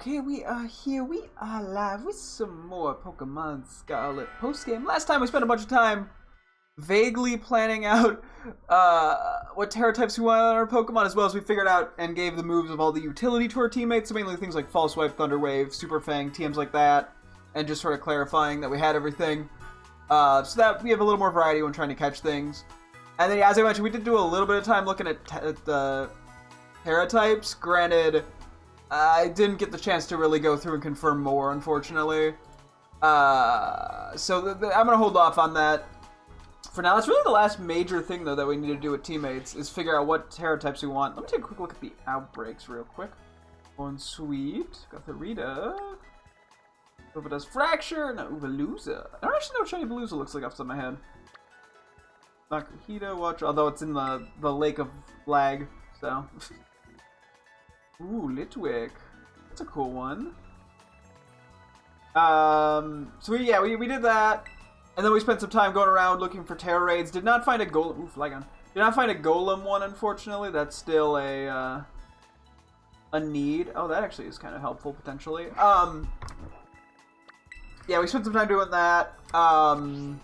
Okay, we are here. We are live with some more Pokemon Scarlet post-game. Last time we spent a bunch of time vaguely planning out what Terra types we wanted on our Pokemon, as well as we figured out and gave the moves of all the utility to our teammates, so mainly things like False Swipe, Thunder Wave, Super Fang, TMs like that, and just sort of clarifying that we had everything, so that we have a little more variety when trying to catch things. And then, as I mentioned, we did do a little bit of time looking at the Terra types. Granted, I didn't get the chance to really go through and confirm more, unfortunately. So I'm going to hold off on that for now. That's really the last major thing, though, that we need to do with teammates, is figure out what Terra types we want. Let me take a quick look at the outbreaks real quick. One sweet. Got the Rita. Uva does Fracture. No, Uvaluza. I don't actually know what Shiny Veluza looks like off the top of my head. Nakuhita, watch, although it's in the Lake of Lag, so... Ooh, Litwick. That's a cool one. So we did that, and then we spent some time going around looking for Terra raids. Did not find a Golem. Ooh, Flygon. Did not find a Golem one, unfortunately. That's still a need. Oh, that actually is kind of helpful potentially. Yeah, we spent some time doing that. I'm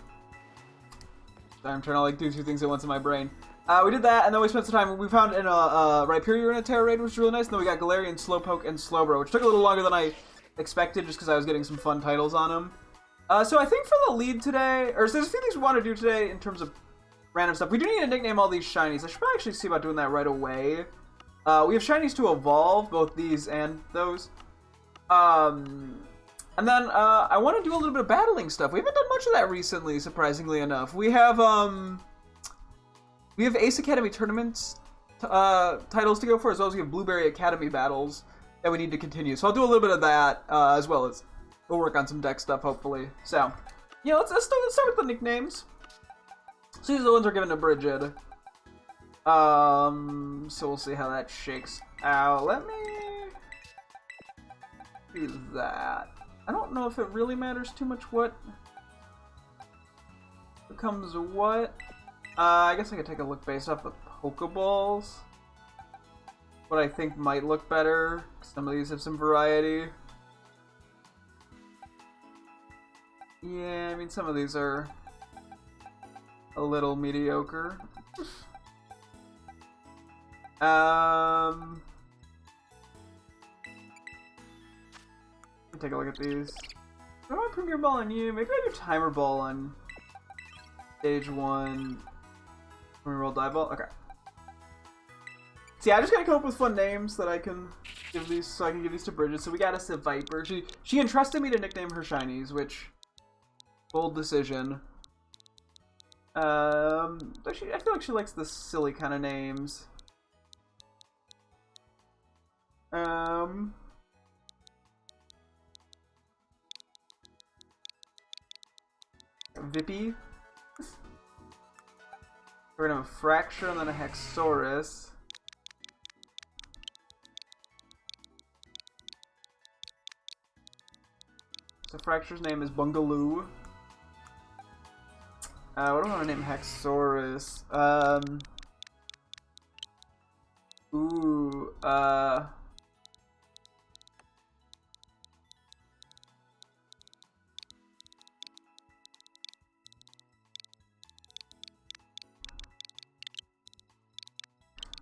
trying to do two things at once in my brain. We did that, and then we spent some time. We found in a Rhyperior in a Terra raid, which was really nice. And then we got Galarian, Slowpoke, and Slowbro, which took a little longer than I expected, just because I was getting some fun titles on them. So I think for the lead today, or so there's a few things we want to do today in terms of random stuff. We do need to nickname all these shinies. I should probably actually see about doing that right away. We have shinies to evolve, both these and those. And then I want to do a little bit of battling stuff. We haven't done much of that recently, surprisingly enough. We have Ace Academy tournaments titles to go for, as well as we have Blueberry Academy battles that we need to continue. So I'll do a little bit of that, as well as we'll work on some deck stuff, hopefully. So, yeah, let's start with the nicknames. So these are the ones we're given to Bridget. So we'll see how that shakes out. Let me do that. I don't know if it really matters too much what becomes what. I guess I could take a look based off the Pokeballs. What I think might look better. Some of these have some variety. Yeah, I mean, some of these are a little mediocre. Take a look at these. I want Premier Ball on you. Maybe I do Timer Ball on stage 1. Premier Ball, Dive Ball. Okay. See, I just gotta come up with fun names that I can give these, so I can give these to Bridget. So we got us a Viper. She entrusted me to nickname her shinies, which bold decision. I feel like she likes the silly kind of names. Vippy. We're gonna have a Fracture and then a Hexorus. So Fracture's name is Bungaloo. What do I want to name Hexorus?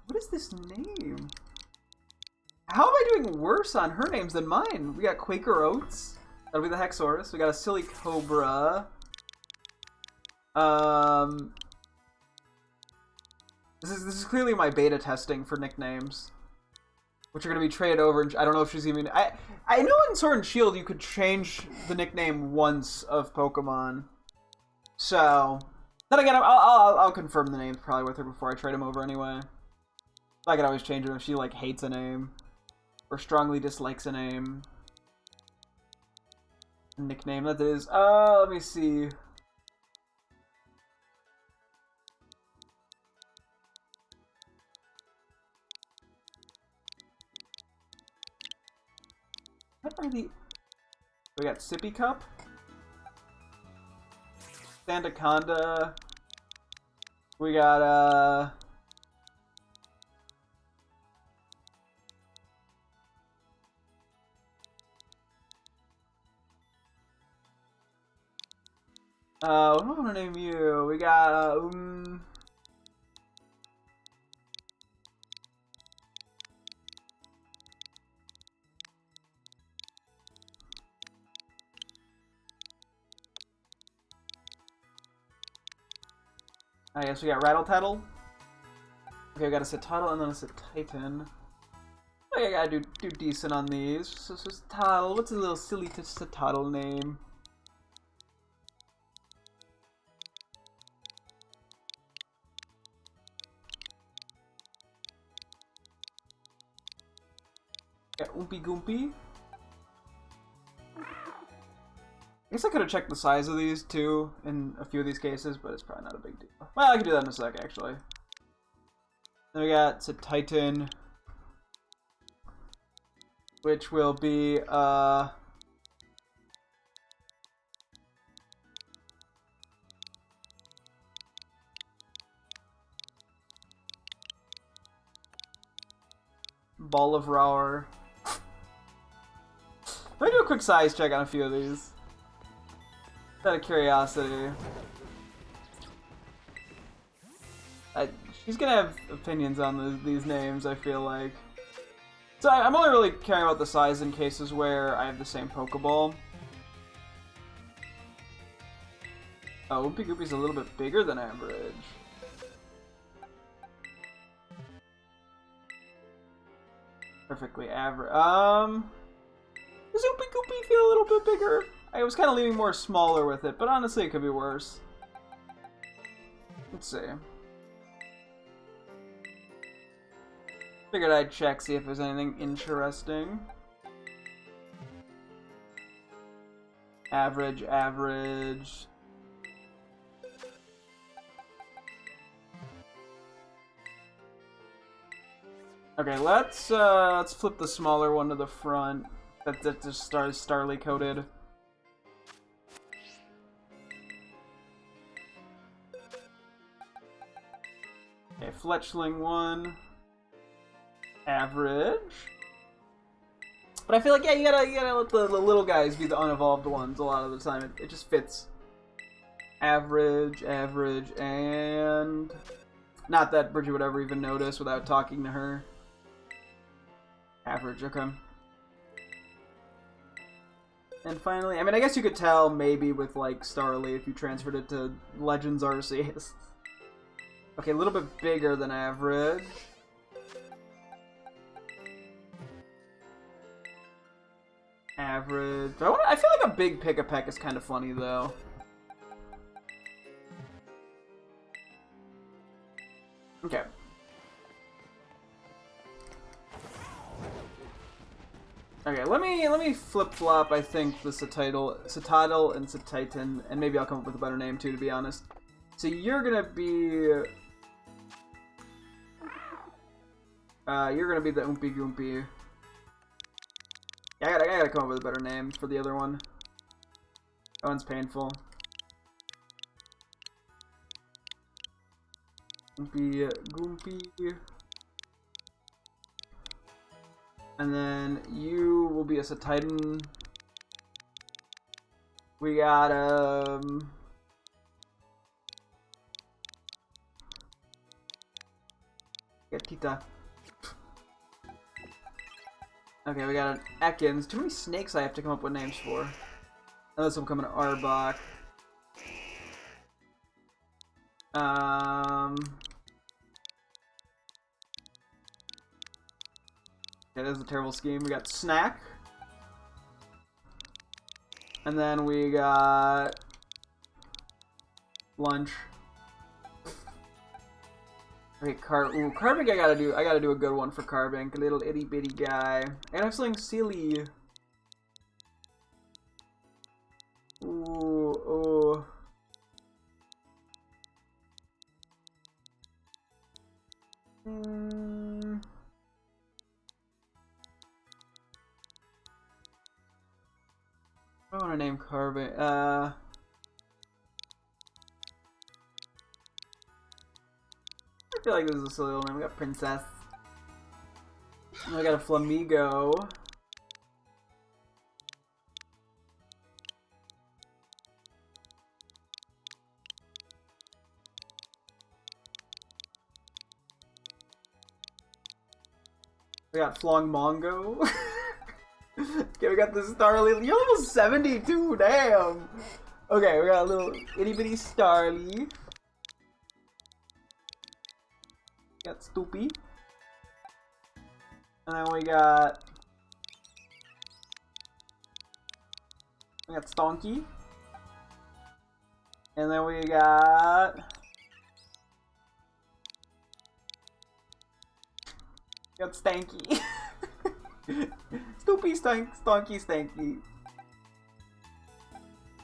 What is this name? How am I doing worse on her names than mine? We got Quaker Oats. That'll be the Hexorus. We got a Silly Cobra. This is clearly my beta testing for nicknames, which are going to be traded over. I don't know if she's even... I know in Sword and Shield you could change the nickname once of Pokemon. So, then again, I'll confirm the names probably with her before I trade them over anyway. I could always change them if she, like, hates a name. Or strongly dislikes a name. Nickname, that is. Let me see. What are the... We got Sippy Cup. Sandaconda. We got, What do I want to name you? We got, I guess we got Rattle Tattle. Okay, we got a Citadel and then a Cititan. Okay, I gotta do decent on these. So Citadel, what's a little silly Citadel name? Got Oompy Goompy. I guess I could have checked the size of these too in a few of these cases, but it's probably not a big deal. Well, I can do that in a sec, actually. Then we got Titan, which will be Ball of Rower. Let me do a quick size check on a few of these. Out of curiosity. She's gonna have opinions on these names, I feel like. So I'm only really caring about the size in cases where I have the same Pokeball. Oh, Oompy Goopy's a little bit bigger than average. Perfectly average. Does Oompy Goopy feel a little bit bigger? I was kind of leaning more smaller with it, but honestly it could be worse. Let's see. Figured I'd check, see if there's anything interesting. Average, average. Okay, let's flip the smaller one to the front. That just starly coated. Okay, Fletchling one. Average. But I feel like, yeah, you gotta let the little guys be the unevolved ones a lot of the time. It just fits. Average, average, and... Not that Bridget would ever even notice without talking to her. Average, okay. And finally, I mean, I guess you could tell maybe with, like, Starly if you transferred it to Legends Arceus. Okay, a little bit bigger than average. Average. I feel like a big Pick-a-Peck is kind of funny, though. Okay. Okay, let me flip-flop, I think, the Citadel and Cititan, and maybe I'll come up with a better name, too, to be honest. So you're gonna be... you're gonna be the Oompy Goompy. Yeah, I gotta come up with a better name for the other one. That one's painful. Oompy Goompy. And then you will be a Cititan. We got Tita. Okay, we got an Ekans. Too many snakes I have to come up with names for. Now this will become an Arbok. Okay, this is a terrible scheme. We got Snack. And then we got Lunch. Okay, Carbink I gotta do a good one for Carbink. A little itty bitty guy. I gotta have something silly. Ooh. I want to name Carbink. I feel like this is a silly little name. We got Princess. And we got a Flamigo. got Flong Mongo. Okay, we got the Starly. You're level 72, damn! Okay, we got a little itty bitty Starly. Got Stoopy. And then we got Stonky. And then we got Stanky. Stoopy, Stonky, Stanky.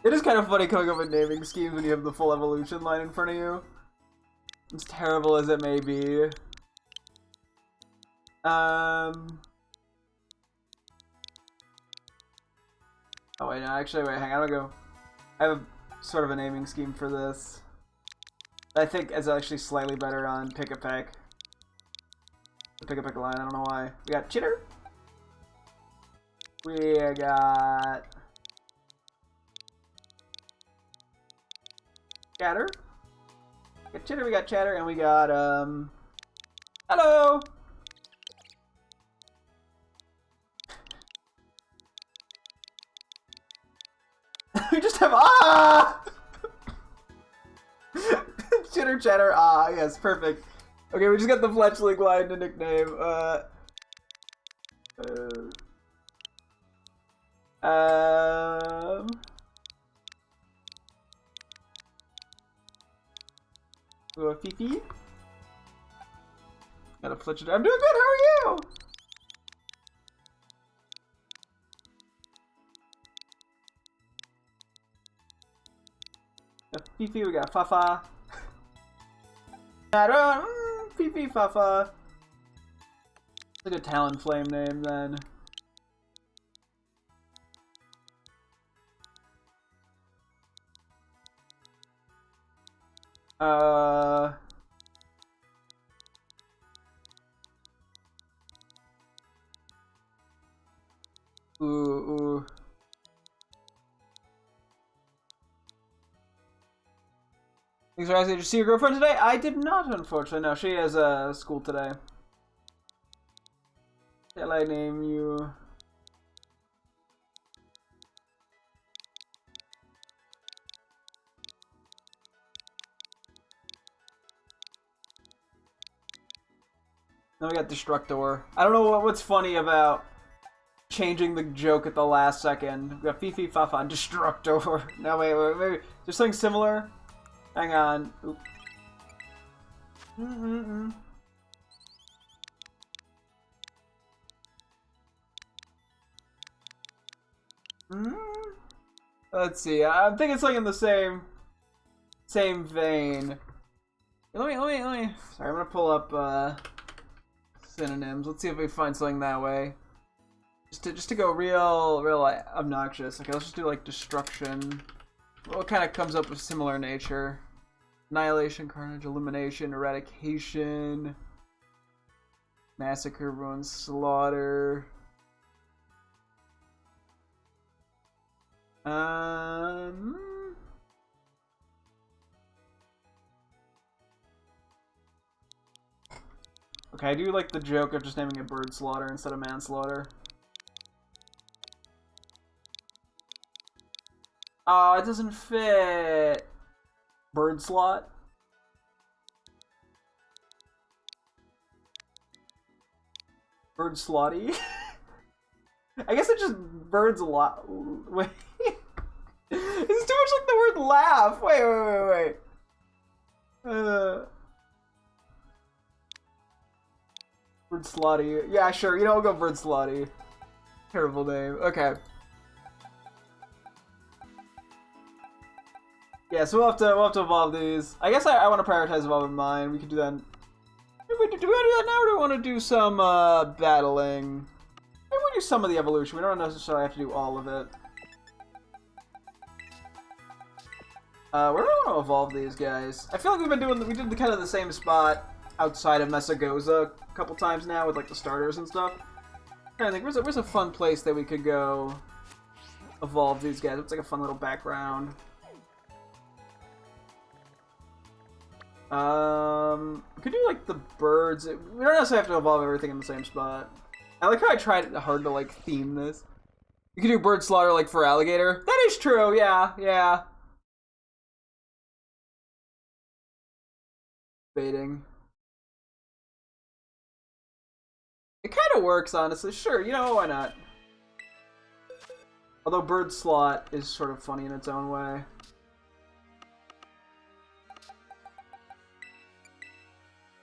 It is kind of funny coming up with naming schemes when you have the full evolution line in front of you. As terrible as it may be. Oh wait, no, actually, wait, hang on, I'm gonna go. I have a sort of a naming scheme for this. I think is actually slightly better on Pick-a-Peck. The Pick-a-Peck line, I don't know why. We got Chitter. We got Chatter. We got Chitter, we got Chatter, and we got, hello! We just have, Chitter, Chatter, yes, perfect. Okay, we just got the Fletchling line to nickname, Fifi. Got a Fletcher. I'm doing good, how are you? Fifi, we got Fafa. Fifi, Fafa. It's a good Talonflame name then. Ooh. Thanks for asking. Did you see your girlfriend today? I did not, unfortunately. No, she has school today. Shall I name you? Then we got Destructor. I don't know what's funny about changing the joke at the last second. We got Fifi, Fafa, and Destructor. No, wait, maybe there's something similar. Hang on. Oop. Let's see. I'm thinking something in the same vein. Let me. Sorry, I'm gonna pull up synonyms. Let's see if we find something that way. Just to go real obnoxious. Okay, let's just do like destruction. What kind of comes up with similar nature? Annihilation, carnage, elimination, eradication, massacre, ruin, slaughter. Okay, I do like the joke of just naming it bird slaughter instead of manslaughter. Oh, it doesn't fit. Bird slot. Bird slotty. I guess it just birds a lot. Wait. It's too much like the word laugh. Wait. Bird slotty. Yeah, sure. You know, I'll go bird slotty. Terrible name. Okay. Yeah, so we'll have to evolve these. I guess I want to prioritize evolving mine. We could do that. Do we want to do that now, or do we want to do some battling? Maybe we'll do some of the evolution. We don't necessarily have to do all of it. Where do we want to evolve these guys? I feel like we did kind of the same spot outside of Mesagoza a couple times now with like the starters and stuff. I'm trying to think, where's a fun place that we could go evolve these guys? It's like a fun little background. We could do like the birds. We don't necessarily have to evolve everything in the same spot. I like how I tried hard to like theme this. You can do bird slaughter like for alligator. That is true, yeah, yeah. Baiting. It kind of works, honestly. Sure, you know, why not? Although bird slot is sort of funny in its own way.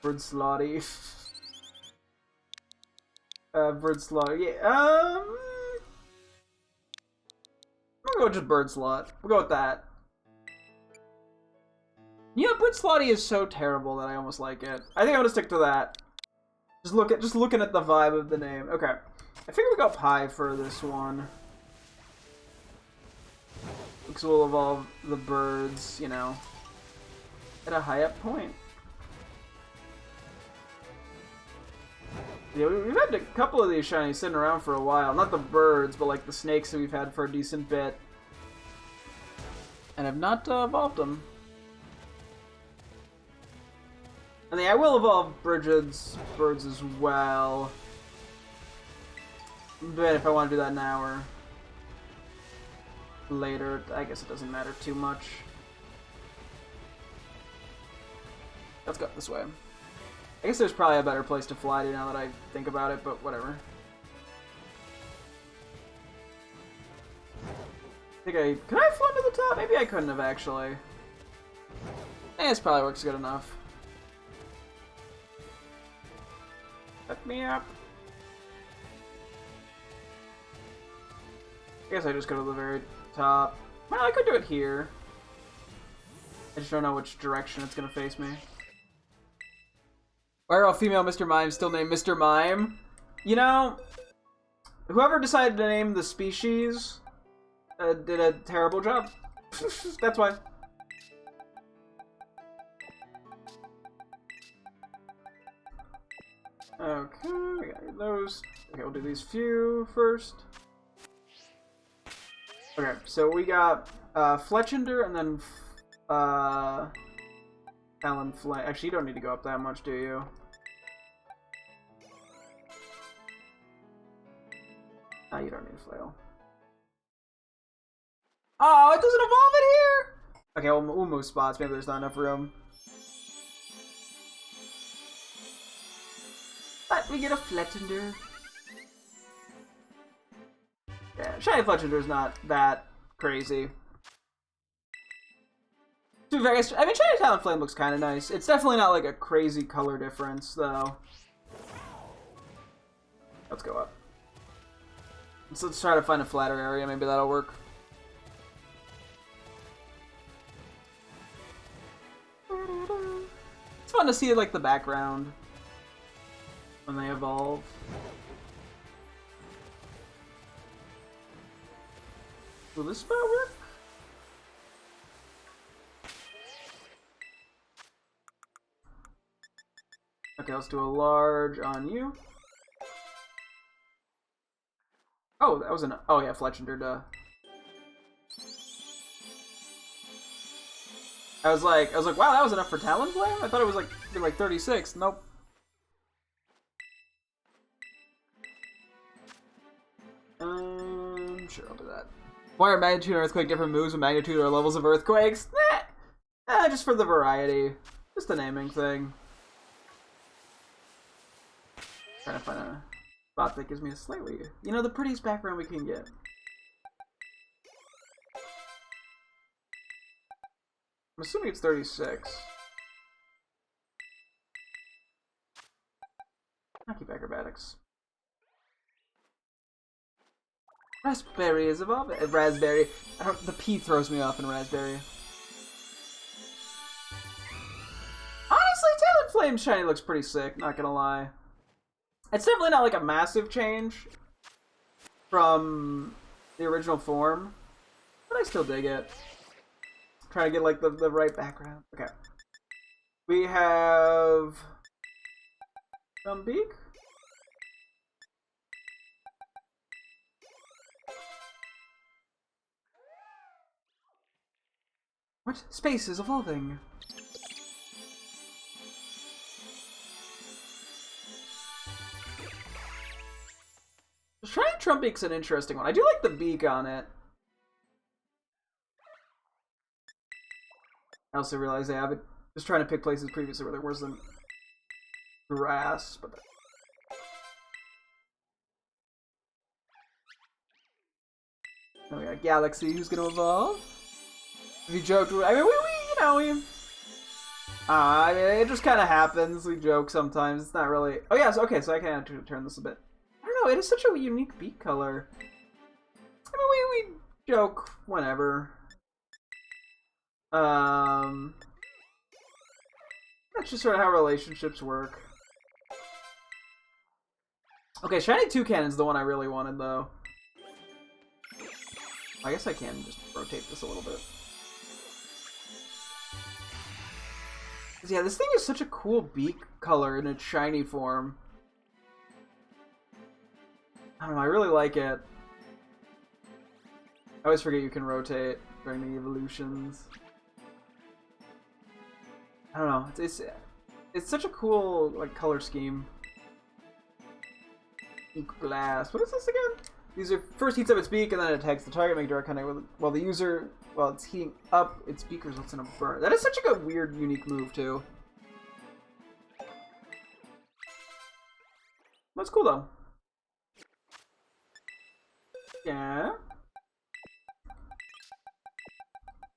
Bird slotty. Bird slaughter. Yeah, we'll go with just bird slot. We'll go with that. Yeah, bird slotty is so terrible that I almost like it. I think I'm gonna stick to that. Just looking at the vibe of the name. Okay. I figure we go pie for this one. Because we'll evolve the birds, you know, at a high up point. Yeah, we've had a couple of these shinies sitting around for a while. Not the birds, but like the snakes that we've had for a decent bit. And have not evolved them. And I will evolve Bridget's birds as well. But if I want to do that now or later, I guess it doesn't matter too much. Let's go this way. I guess there's probably a better place to fly to now that I think about it, but whatever. Could I have flown to the top? Maybe I couldn't have actually. This probably works good enough. Let me up. I guess I just go to the very top. Well, I could do it here. I just don't know which direction it's gonna face me. Why are all female Mr. Mime still named Mr. Mime? You know, whoever decided to name the species did a terrible job. That's why. Okay, we got those. Okay, we'll do these few first. Okay, so we got Fletchender and then Talonflame. Actually, you don't need to go up that much, do you? Ah, you don't need a flail. Oh, it doesn't evolve it here? Okay, we'll move spots. Maybe there's not enough room. But we get a Fletchender. Yeah, Shiny Fletchender's not that crazy. To be fair, I mean, Shiny Talonflame looks kind of nice. It's definitely not like a crazy color difference, though. Let's go up. So let's try to find a flatter area. Maybe that'll work. It's fun to see like the background when they evolve. Will this spell work? Okay, let's do a large on you. Oh, that was an... Oh, yeah, Fletchender, duh. I was like, wow, that was enough for Talonflame? I thought it was like 36. Nope. Sure, I'll do that. Why are magnitude and earthquake different moves with magnitude or levels of earthquakes? Just for the variety. Just a naming thing. Trying to find a spot that gives me a slightly, you know, the prettiest background we can get. I'm assuming it's 36. I'll keep acrobatics. Raspberry is evolving. Raspberry. The P throws me off in Raspberry. Honestly, Talonflame shiny looks pretty sick, not gonna lie. It's definitely not like a massive change from the original form, but I still dig it. Trying to get like the right background. Okay. We have Beak. What? Space is evolving. Trumbeak's an interesting one. I do like the beak on it. I also realized I've been just trying to pick places previously where there wasn't grass, but... Oh yeah, Galaxy, who's gonna evolve? Have you joked? I mean, you know, I mean, it just kind of happens. We joke sometimes. It's not really. Oh yeah, so, okay, so I can actually turn this a bit. I don't know. It is such a unique beak color. I mean, we joke whenever. That's just sort of how relationships work. Okay, Shiny Toucan's the one I really wanted, though. I guess I can just rotate this a little bit. Yeah, this thing is such a cool beak color in its shiny form. I don't know, I really like it. I always forget you can rotate during the evolutions. I don't know, it's such a cool like color scheme. Beak blast. What is this again? User first heats up its beak and then it attacks the target, make direct contact with it. While it's heating up, its beak results in a burn. That is such a weird, unique move too. That's cool though. Yeah.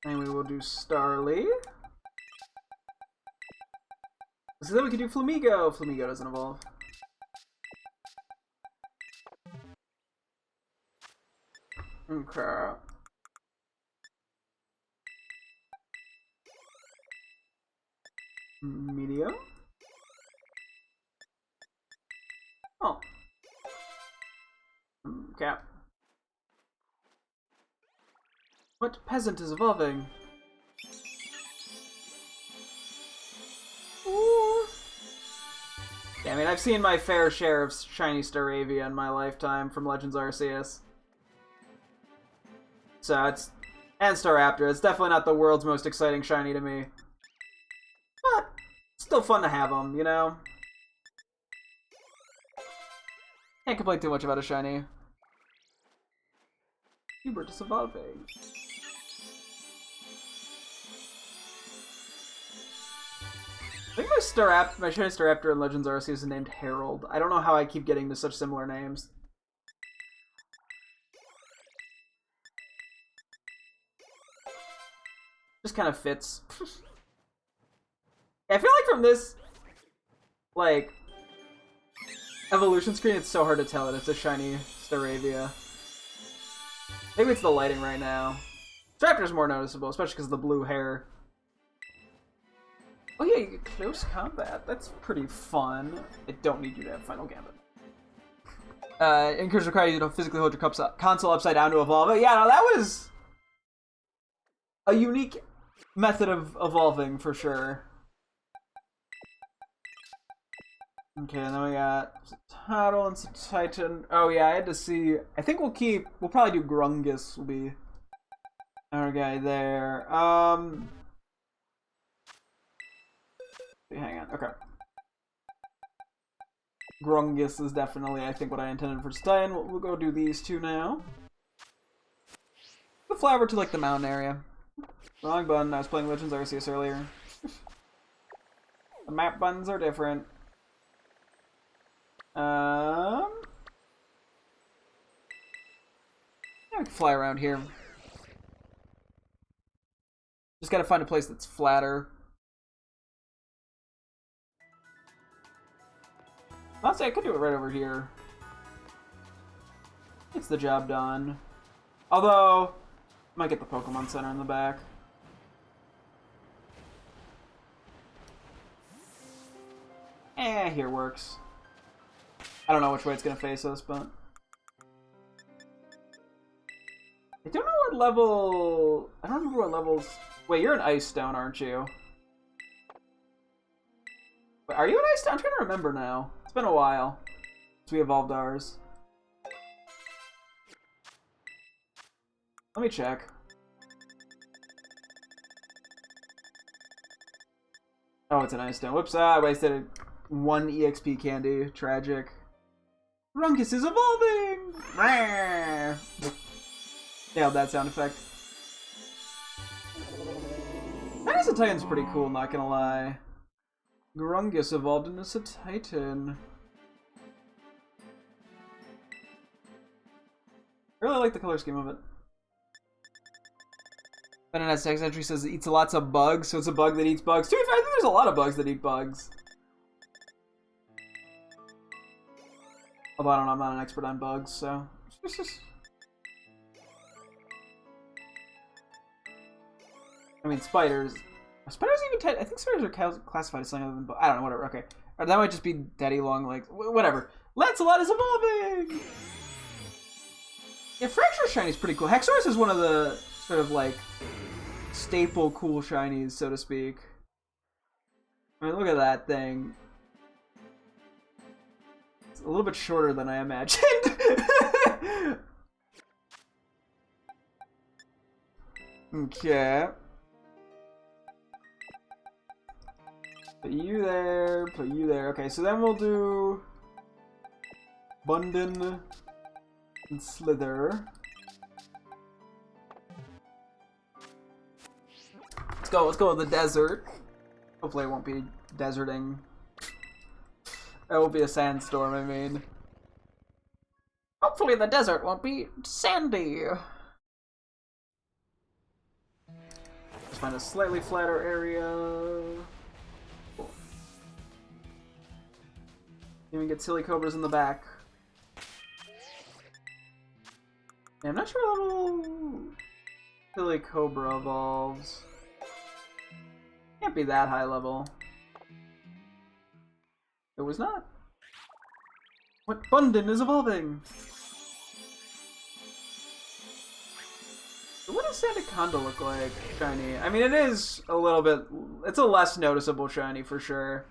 And we will do Starly. So then we can do Flamigo. Flamigo doesn't evolve. Okay. Medium. Oh. Okay. What peasant is evolving? Ooh. Yeah, I mean, I've seen my fair share of shiny Staravia in my lifetime from Legends Arceus. So it's... And Staraptor. It's definitely not the world's most exciting shiny to me. But still fun to have them, you know? Can't complain too much about a shiny. Hubert is evolving. I think my shiny Staraptor in Legends Arceus is named Harold. I don't know how I keep getting to such similar names. Just kind of fits. I feel like from this, like, evolution screen, it's so hard to tell that it's a shiny Staravia. Maybe it's the lighting right now. Staraptor's more noticeable, especially because of the blue hair. Oh yeah, you get close combat. That's pretty fun. I don't need you to have Final Gambit. Encourage require you to physically hold your console upside down to evolve it. Yeah, no, that was a unique method of evolving for sure. Okay, and then we got Tuttle and Titan. Oh yeah, I had to see. I think we'll probably do Grungus. Will be our guy there. Hang on. Okay. Grungus is definitely, I think, what I intended for Titan. We'll go do these two now. We'll fly over to like the mountain area. Wrong button. I was playing Legends Arceus earlier. The map buttons are different. Yeah, we can fly around here. Just gotta find a place that's flatter. Honestly, I could do it right over here. Gets the job done. Although, I might get the Pokemon Center in the back. Here works. I don't know which way it's gonna face us, but... I don't know what level... I don't remember what levels... Wait, you're an Ice Stone, aren't you? Wait, are you an Ice Stone? I'm trying to remember now. It's been a while since we evolved ours. Let me check. Oh, it's an Ice Stone. Whoops, I wasted one EXP candy. Tragic. Rungus is evolving! Nailed that sound effect. That Titan's pretty cool, not gonna lie. Grungus evolved into a Titan. I really like the color scheme of it. Benedet's text entry says it eats lots of bugs, so it's a bug that eats bugs. To be fair, I think there's a lot of bugs that eat bugs. Although I don't know, I'm not an expert on bugs, so... I mean, spiders... Are spiders even I think spiders are classified as something other than bugs. I don't know, whatever, okay. Or that might just be daddy long legs. Whatever. Lancelot is evolving! Yeah, Fracture Shiny's pretty cool. Hexorus is one of the sort of like staple cool shinies, so to speak. I mean, look at that thing. It's a little bit shorter than I imagined. Okay. Put you there, put you there. Okay, so then we'll do Bundin and Slither. Let's go with the desert. Hopefully it won't be deserting. It won't be a sandstorm, I mean. Hopefully the desert won't be sandy. Let's find a slightly flatter area. Cool. Even get silly cobras in the back. Yeah, I'm not sure how level silly cobra evolves. Can't be that high level. It was not. What Bundin is evolving? What does Sandaconda look like, shiny? I mean, it is a little bit... It's a less noticeable shiny, for sure.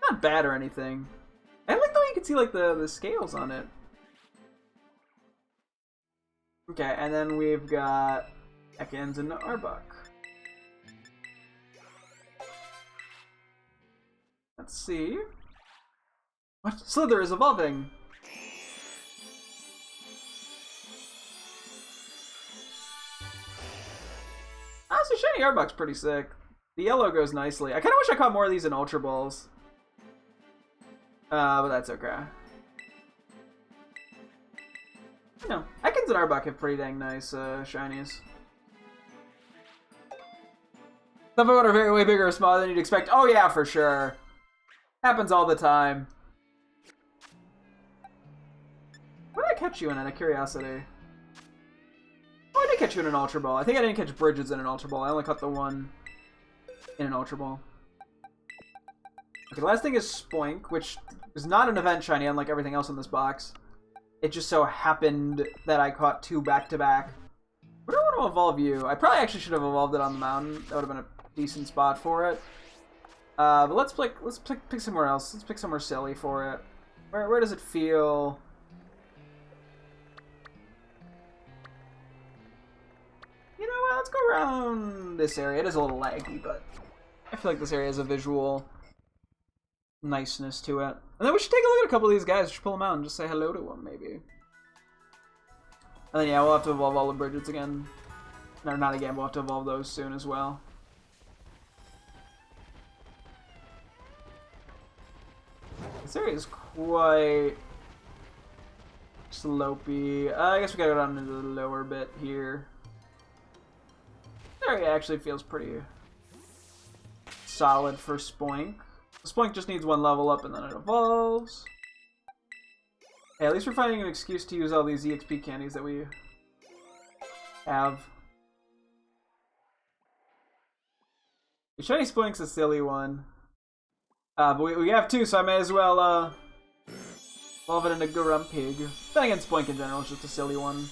Not bad or anything. I like the way you can see, like, the scales on it. Okay, and then we've got Ekans and Arbok. Let's see. What? Slither is evolving! Honestly, shiny Arbok's pretty sick. The yellow goes nicely. I kind of wish I caught more of these in Ultra Balls. But that's okay. No, Ekans and Arbok have pretty dang nice shinies. Some of them are way bigger or smaller than you'd expect. Oh yeah, for sure. Happens all the time. What did I catch you in out of curiosity? Oh, I did catch you in an Ultra Ball. I think I didn't catch Bridges in an Ultra Ball. I only caught the one in an Ultra Ball. Okay, the last thing is Spoink, which is not an event shiny, unlike everything else in this box. It just so happened that I caught two back-to-back. Where do I want to evolve you? I probably actually should have evolved it on the mountain. That would have been a decent spot for it. But let's pick somewhere else. Let's pick somewhere silly for it. Where does it feel? You know what? Let's go around this area. It is a little laggy, but I feel like this area has a visual niceness to it. And then we should take a look at a couple of these guys. We should pull them out and just say hello to them, maybe. And then yeah, we'll have to evolve all the Bridgets again. No, not again. We'll have to evolve those soon as well. This area is quite slopey. I guess we gotta go down into the lower bit here. This area actually feels pretty solid for Spoink. Spoink just needs one level up and then it evolves. Hey, at least we're finding an excuse to use all these EXP candies that we have. The shiny Spoink's a silly one. But we have two, so I may as well evolve it into Grumpig. Then again, Spoink in general is just a silly one.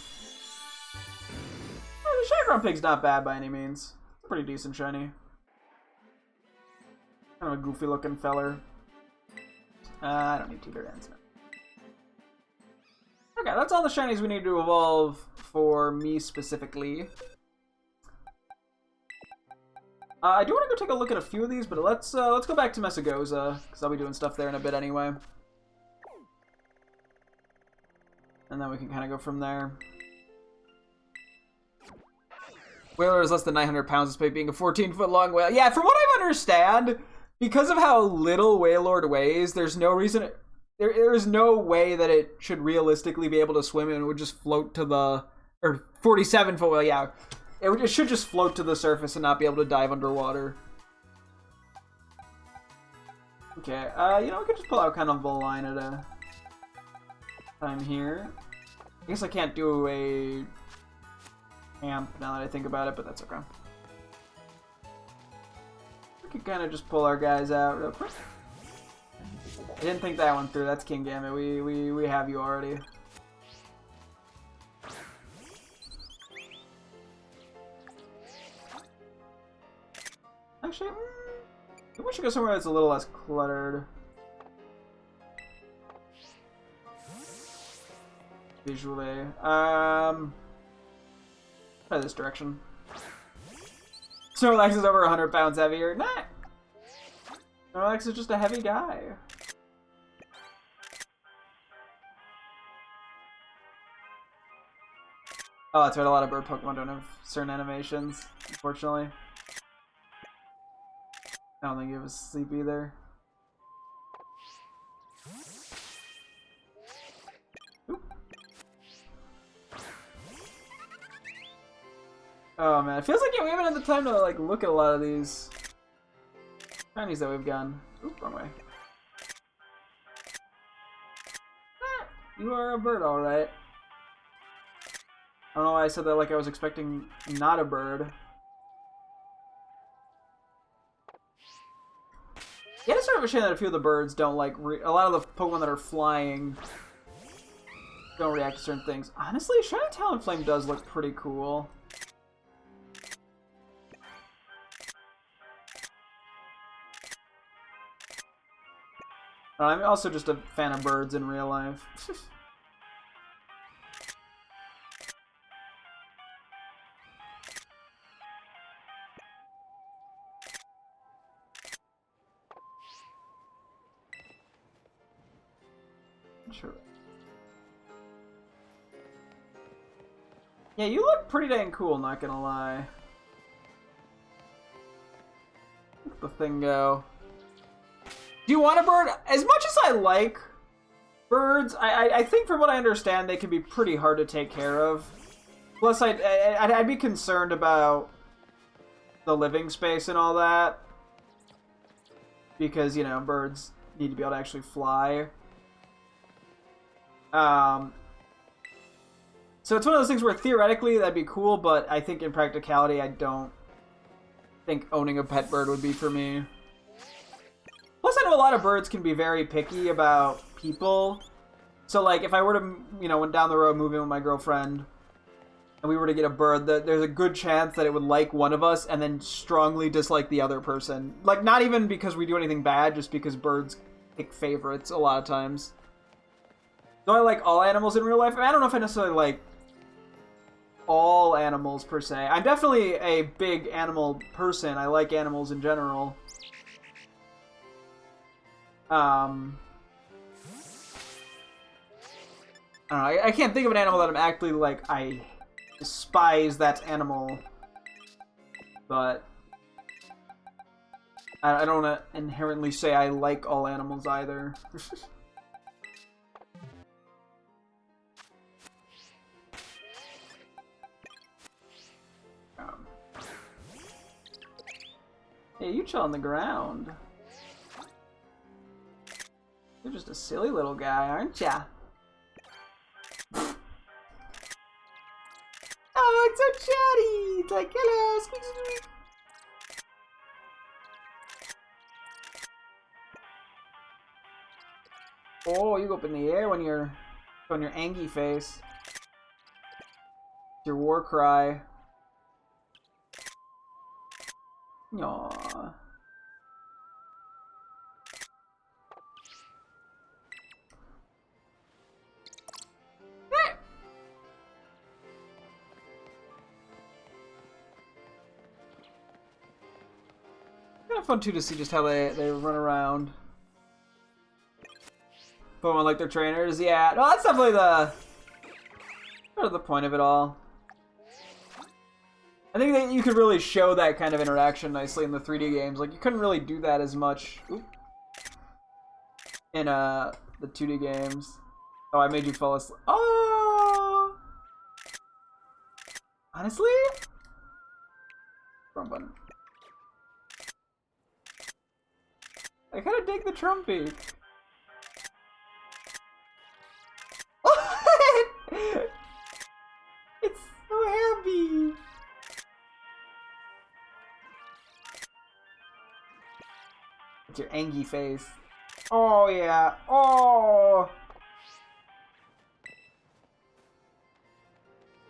The shiny Grumpig's not bad by any means. It's a pretty decent shiny. Kind of a goofy looking feller. I don't need Teeter Dance now. Okay, that's all the shinies we need to evolve for me specifically. I do want to go take a look at a few of these, but let's go back to Mesagoza, because I'll be doing stuff there in a bit anyway. And then we can kind of go from there. Whaler is less than 900 pounds despite being a 14-foot long whale. Yeah, from what I understand, because of how little Wailord weighs, there's no reason... There is no way that it should realistically be able to swim and it would just float to the... Or 47-foot whale, yeah. It should just float to the surface and not be able to dive underwater. Okay, you know, we could just pull out kind of a line at a time here. I guess I can't do a camp now that I think about it, but that's okay. We could kind of just pull our guys out real quick. I didn't think that one through. That's King Gambit. We have you already. Actually, we should go somewhere that's a little less cluttered. Visually. Try this direction. Snorlax is over 100 pounds heavier. Nah! Snorlax is just a heavy guy. Oh, that's right. A lot of bird Pokemon don't have certain animations, unfortunately. I don't think he was asleep either. Oop. Oh man, it feels like we haven't had the time to like look at a lot of these shinies that we've gotten. Oop, wrong way. Ah, you are a bird, alright. I don't know why I said that like I was expecting not a bird. Yeah, it's sort of a shame that a few of the birds don't like. A lot of the Pokemon that are flying don't react to certain things. Honestly, Shiny Talonflame does look pretty cool. I'm also just a fan of birds in real life. Sure. Yeah, you look pretty dang cool, not gonna lie. Let the thing go. Do you want a bird? As much as I like birds, I think from what I understand, they can be pretty hard to take care of. Plus, I'd be concerned about the living space and all that. Because, you know, birds need to be able to actually fly. So it's one of those things where theoretically that'd be cool, but I think in practicality I don't think owning a pet bird would be for me. Plus I know a lot of birds can be very picky about people. So like if I were to, you know, went down the road moving with my girlfriend and we were to get a bird, there's a good chance that it would like one of us and then strongly dislike the other person. Like not even because we do anything bad, just because birds pick favorites a lot of times. Do I like all animals in real life? I mean, I don't know if I necessarily like all animals per se. I'm definitely a big animal person. I like animals in general. I don't know. I can't think of an animal that I'm actually like, I despise that animal. But I don't want to inherently say I like all animals either. Hey, you chill on the ground. You're just a silly little guy, aren't ya? Oh, it's so chatty! It's like, hello, squeak, squeak. Oh, you go up in the air when you're on your angry face. It's your war cry. Aww. Kind of fun too to see just how they run around. Pokemon like their trainers, yeah. No, that's definitely Sort of the point of it all. I think that you could really show that kind of interaction nicely in the 3D games. Like, you couldn't really do that as much in the 2D games. Oh, I made you fall asleep. Oh! Honestly? Wrong button. I kind of dig the Trumpy. It's so happy. It's your angry face. Oh yeah. Oh.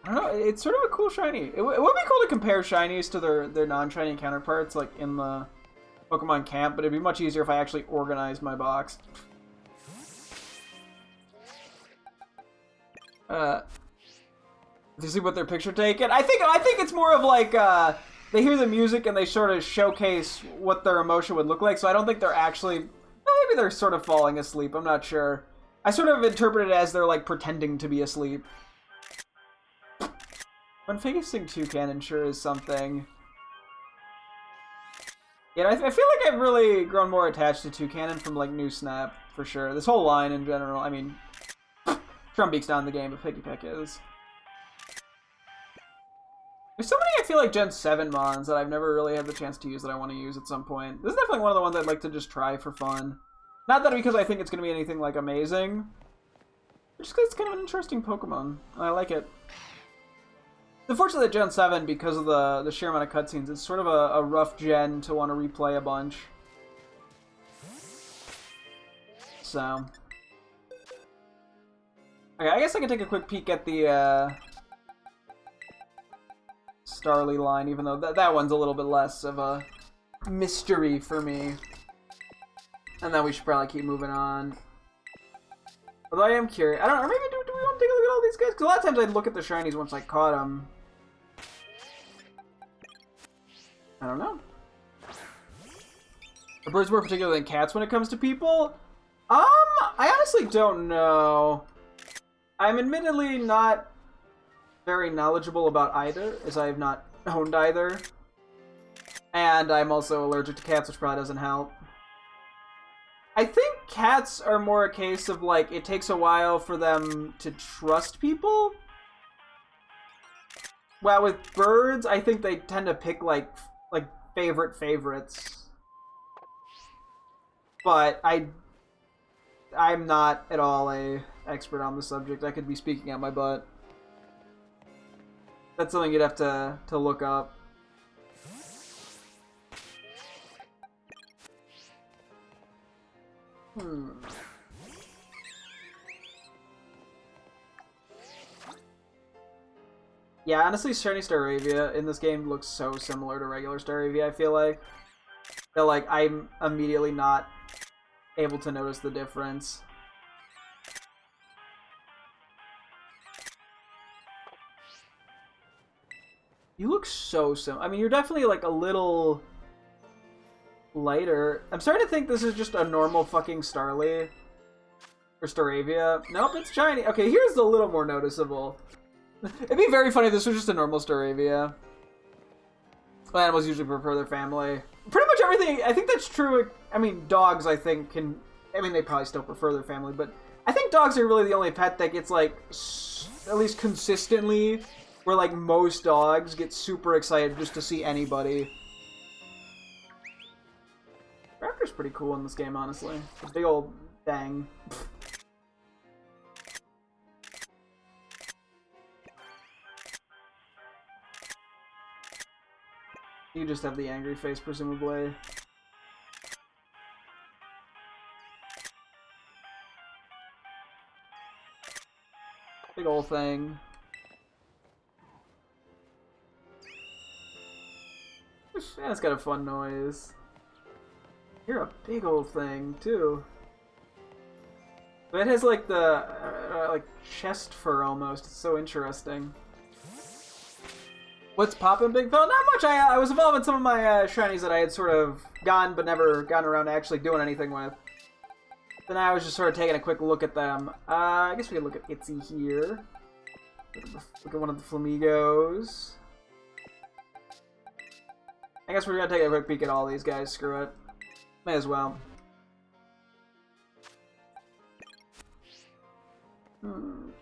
I don't know. It's sort of a cool shiny. It would be cool to compare shinies to their non-shiny counterparts, like in the Pokemon camp. But it'd be much easier if I actually organized my box. To see what their picture taken. I think it's more of like they hear the music and they sort of showcase what their emotion would look like. So I don't think they're actually. Maybe they're sort of falling asleep. I'm not sure. I sort of interpret it as they're like pretending to be asleep. When facing Toucannon sure is something. Yeah, I feel like I've really grown more attached to Toucannon from like New Snap for sure. This whole line in general. I mean, Trumbeak's not in the game, but Piggypeck is. There's so many, I feel like, Gen 7 mons that I've never really had the chance to use that I want to use at some point. This is definitely one of the ones I'd like to just try for fun. Not that because I think it's going to be anything, like, amazing. Just because it's kind of an interesting Pokemon. I like it. Unfortunately, that Gen 7, because of the sheer amount of cutscenes, it's sort of a rough gen to want to replay a bunch. So. Okay, I guess I can take a quick peek at the, Starly line, even though that one's a little bit less of a mystery for me. And then we should probably keep moving on. Although I am curious. I don't know, or maybe do we want to take a look at all these guys? Because a lot of times I'd look at the shinies once I caught them. I don't know. Are birds more particular than cats when it comes to people? I honestly don't know. I'm admittedly not very knowledgeable about either, as I have not owned either. And I'm also allergic to cats, which probably doesn't help. I think cats are more a case of, like, it takes a while for them to trust people. While with birds, I think they tend to pick, like favorites. But I'm not at all a expert on the subject. I could be speaking out my butt. That's something you'd have to look up. Yeah, honestly, Shiny Staravia in this game looks so similar to regular Staravia, I feel like. That, like, I'm immediately not able to notice the difference. You look so similar. I mean, you're definitely, like, a little lighter. I'm starting to think this is just a normal fucking Starly. Or Staravia. Nope, it's shiny. Okay, here's a little more noticeable. It'd be very funny if this was just a normal Staravia. Animals usually prefer their family. Pretty much everything, I think that's true. I mean, dogs, I think, can... I mean, they probably still prefer their family, but I think dogs are really the only pet that gets, like, at least consistently, where, like, most dogs get super excited just to see anybody. Raptor's pretty cool in this game, honestly. A big old bang. You just have the angry face, presumably. Big old thing. Yeah, it's got a fun noise. You're a big old thing, too. But it has, like, the, like, chest fur almost. It's so interesting. What's poppin', big fella? Not much. I was evolving some of my shinies that I had sort of gone, but never gotten around to actually doing anything with. Then I was just sort of taking a quick look at them. I guess we can look at Itzy here. Look at one of the flamingos. I guess we're gonna take a quick peek at all these guys. Screw it. May as well.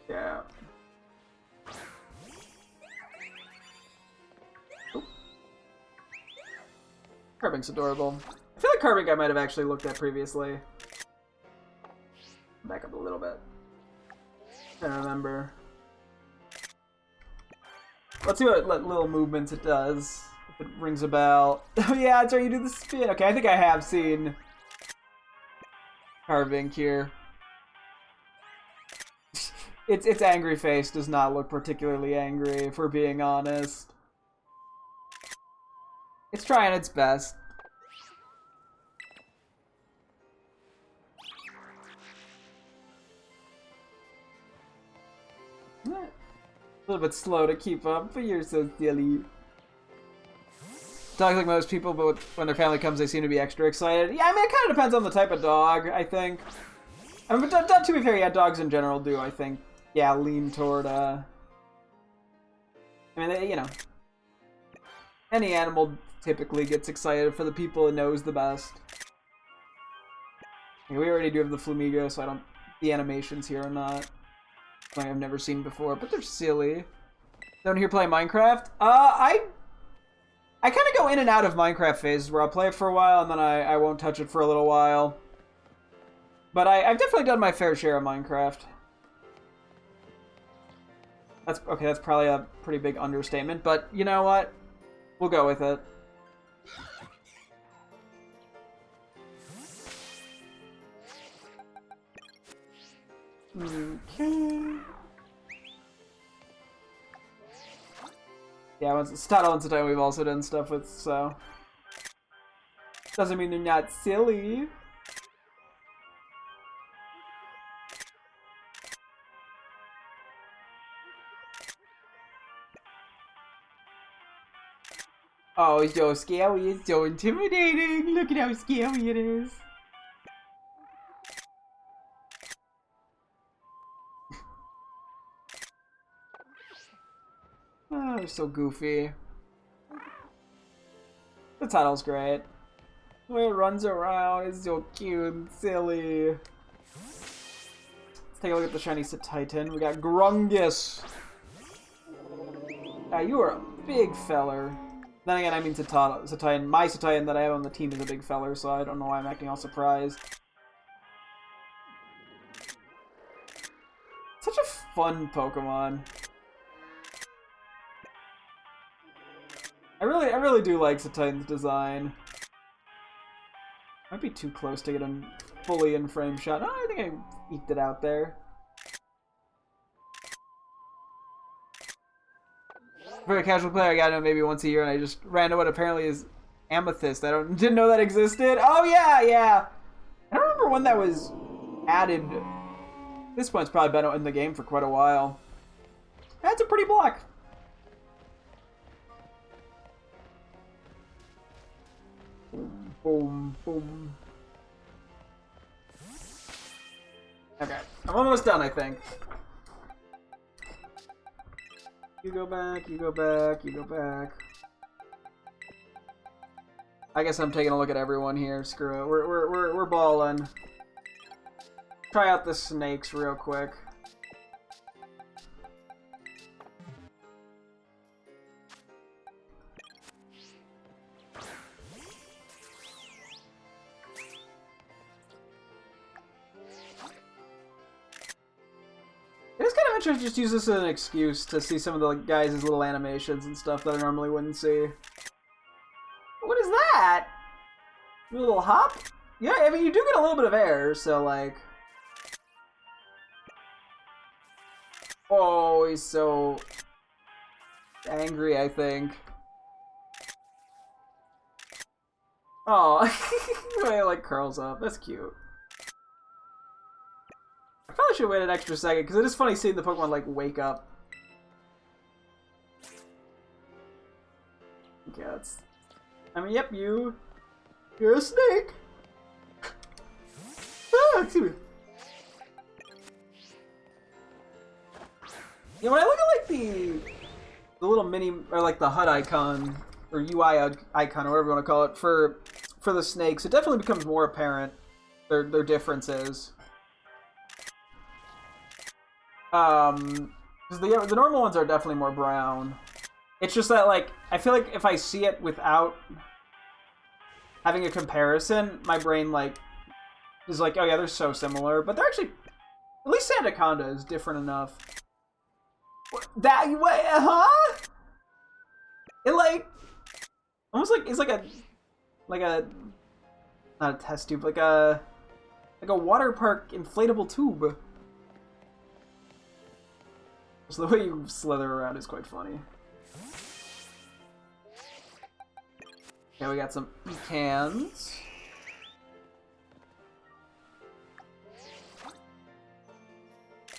Yeah. Carbing's adorable. I feel like Carbing I might have actually looked at previously. Back up a little bit. I don't remember. Let's see what little movements it does. If it rings a bell. Oh yeah, it's where you do the spin. Okay, I think I have seen Carving here. Its angry face does not look particularly angry, if we're being honest. It's trying its best. A little bit slow to keep up, but you're so silly. Dogs like most people, but when their family comes, they seem to be extra excited. Yeah, I mean, it kind of depends on the type of dog, I think. I mean, but to be fair, yeah, dogs in general do, I think, yeah, lean toward, I mean, you know, any animal typically gets excited for the people it knows the best. Yeah, we already do have the flamingo, so I don't, the animations here are not something I've never seen before, but they're silly. Down here playing Minecraft? I kind of go in and out of Minecraft phases where I'll play it for a while and then I won't touch it for a little while. But I've definitely done my fair share of Minecraft. That's okay, that's probably a pretty big understatement, but you know what? We'll go with it. Okay. Yeah, it's not once a time we've also done stuff with, so doesn't mean they're not silly. Oh, it's so scary, it's so intimidating. Look at how scary it is. Oh, they're so goofy. The title's great. The way it runs around is so cute and silly. Let's take a look at the shiny Titan. We got Grungus. You are a big feller. Then again, I mean Titan. My Titan that I have on the team is a big feller, so I don't know why I'm acting all surprised. Such a fun Pokemon. I really do like Titan's design. Might be too close to get him fully in frame shot. Oh, I think I eked it out there. For a casual player, I got him maybe once a year, and I just ran to what apparently is Amethyst. Didn't know that existed. Oh yeah, yeah. I don't remember when that was added. This one's probably been in the game for quite a while. That's a pretty block. Boom, boom, boom. Okay, I'm almost done, I think. You go back, you go back, you go back. I guess I'm taking a look at everyone here. Screw it. We're balling. Try out the snakes real quick. I just use this as an excuse to see some of the guys' little animations and stuff that I normally wouldn't see. What is that? A little hop? Yeah, I mean, you do get a little bit of air, so like... Oh, he's so angry, I think. Oh, the way it like curls up. That's cute. I probably should wait an extra second, because it is funny seeing the Pokemon, like, wake up. Okay, that's... I mean, yep, you're a snake! Ah, excuse me. Yeah, when I look at like the little mini or like the HUD icon or UI icon or whatever you want to call it for the snakes, it definitely becomes more apparent their differences. Because the normal ones are definitely more brown. It's just that, like, I feel like if I see it without having a comparison, my brain, like, is like, oh yeah, they're so similar. But they're actually, at least Sandaconda is different enough. That, what, huh? It, like, almost like, it's like a, not a test tube, like a water park inflatable tube. So the way you slither around is quite funny. Okay, we got some cans.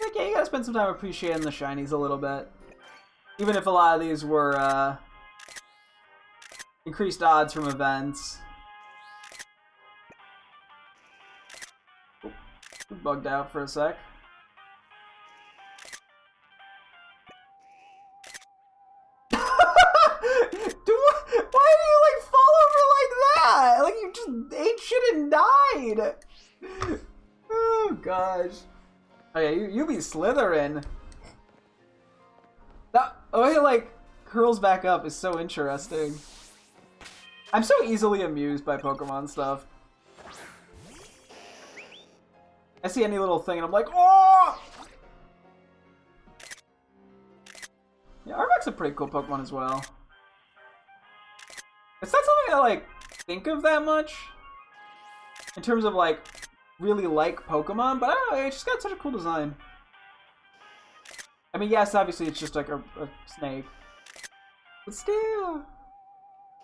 Okay, you gotta spend some time appreciating the shinies a little bit. Even if a lot of these were increased odds from events. Oh, bugged out for a sec. Why do you, like, fall over like that? Like, you just ate shit and died. Oh, gosh. Oh, yeah, you be slithering. The way it, like, curls back up is so interesting. I'm so easily amused by Pokemon stuff. I see any little thing and I'm like, oh! Yeah, Arbok's a pretty cool Pokemon as well. It's not something I, like, think of that much in terms of, like, really like Pokemon, but I don't know, it just got such a cool design. I mean, yes, obviously it's just like a snake. But still.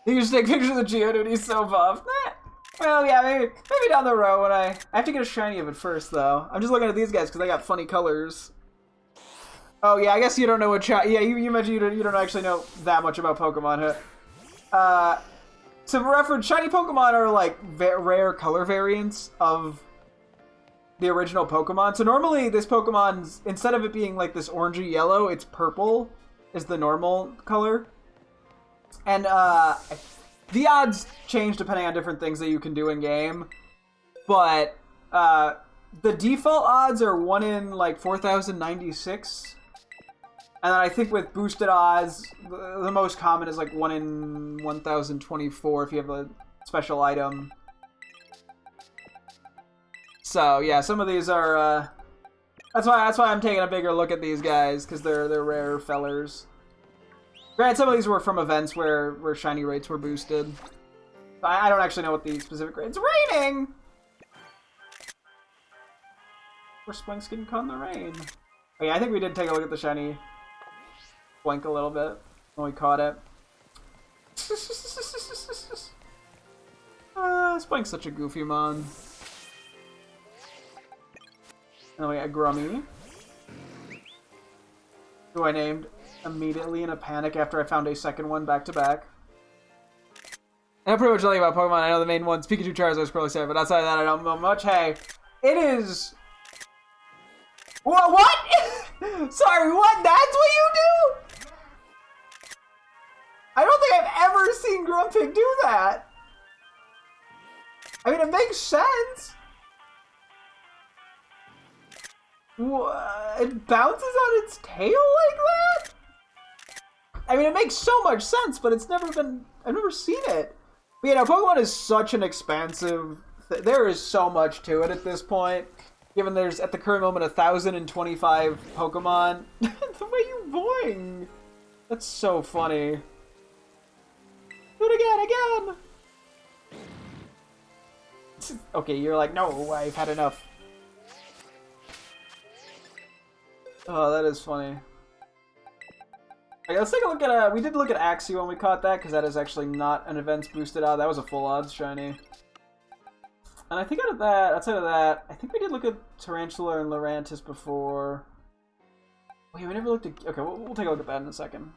You just take pictures of the Geodude, he's so buff. Well, yeah, maybe down the road when I have to get a shiny of it first, though. I'm just looking at these guys because they got funny colors. Oh, yeah, I guess you don't know what... Yeah, you mentioned you don't actually know that much about Pokemon, huh? So for reference, shiny Pokemon are, like, rare color variants of the original Pokemon. So normally this Pokemon's, instead of it being, like, this orangey yellow, it's purple is the normal color. And, the odds change depending on different things that you can do in-game. But, the default odds are 1 in, like, 4,096. And then I think with boosted odds, the most common is like 1 in 1,024 if you have a special item. So yeah, some of these are. That's why I'm taking a bigger look at these guys because they're rare fellers. Granted, some of these were from events where shiny rates were boosted. I don't actually know what the specific rate. It's raining. We're Splink's getting caught in the rain. Oh yeah, I think we did take a look at the shiny. Blink a little bit when we caught it. Splink's such a goofy mon. And we got Grummy, who I named immediately in a panic after I found a second one back to back. And I pretty much nothing about Pokemon. I know the main ones, Pikachu, Charizard, Squirtle, but outside of that I don't know much. Hey, it is... What? Sorry, what? That's what you do? I don't think I've ever seen Grumpig do that. I mean, it makes sense. What? It bounces on its tail like that? I mean, it makes so much sense, but it's never been... I've never seen it. But, you know, Pokemon is such an expansive... There is so much to it at this point. Given there's, at the current moment, 1,025 Pokemon. The way you boing. That's so funny. Do it again! Okay, you're like, no, I've had enough. Oh, that is funny. Okay, let's take a look at, we did look at Axie when we caught that, because that is actually not an events boosted out. That was a full odds shiny. And I think outside of that, I think we did look at Tarantula and Lurantis before. Wait, we never looked at, okay, we'll take a look at that in a second.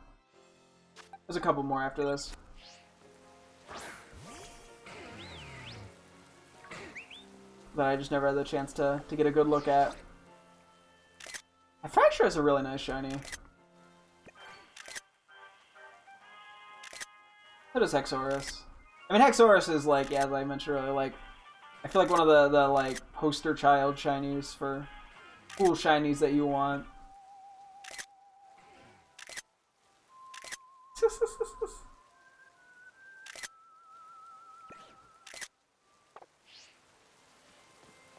There's a couple more after this. That I just never had the chance to get a good look at. Fracture is a really nice shiny. So does Hexorus. I mean, Hexorus is like, yeah, as I mentioned earlier, like, I feel like one of the like poster child shinies for cool shinies that you want.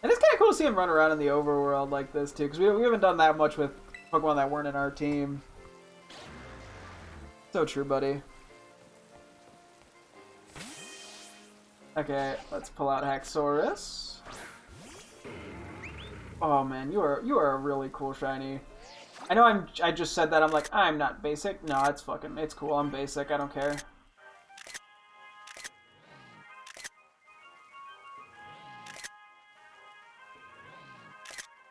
And it's kind of cool to see him run around in the overworld like this too, because we haven't done that much with Pokemon that weren't in our team. So true, buddy. Okay, let's pull out Haxorus. Oh man, you are a really cool shiny. I know I just said that, I'm like, I'm not basic. No, it's cool, I'm basic, I don't care.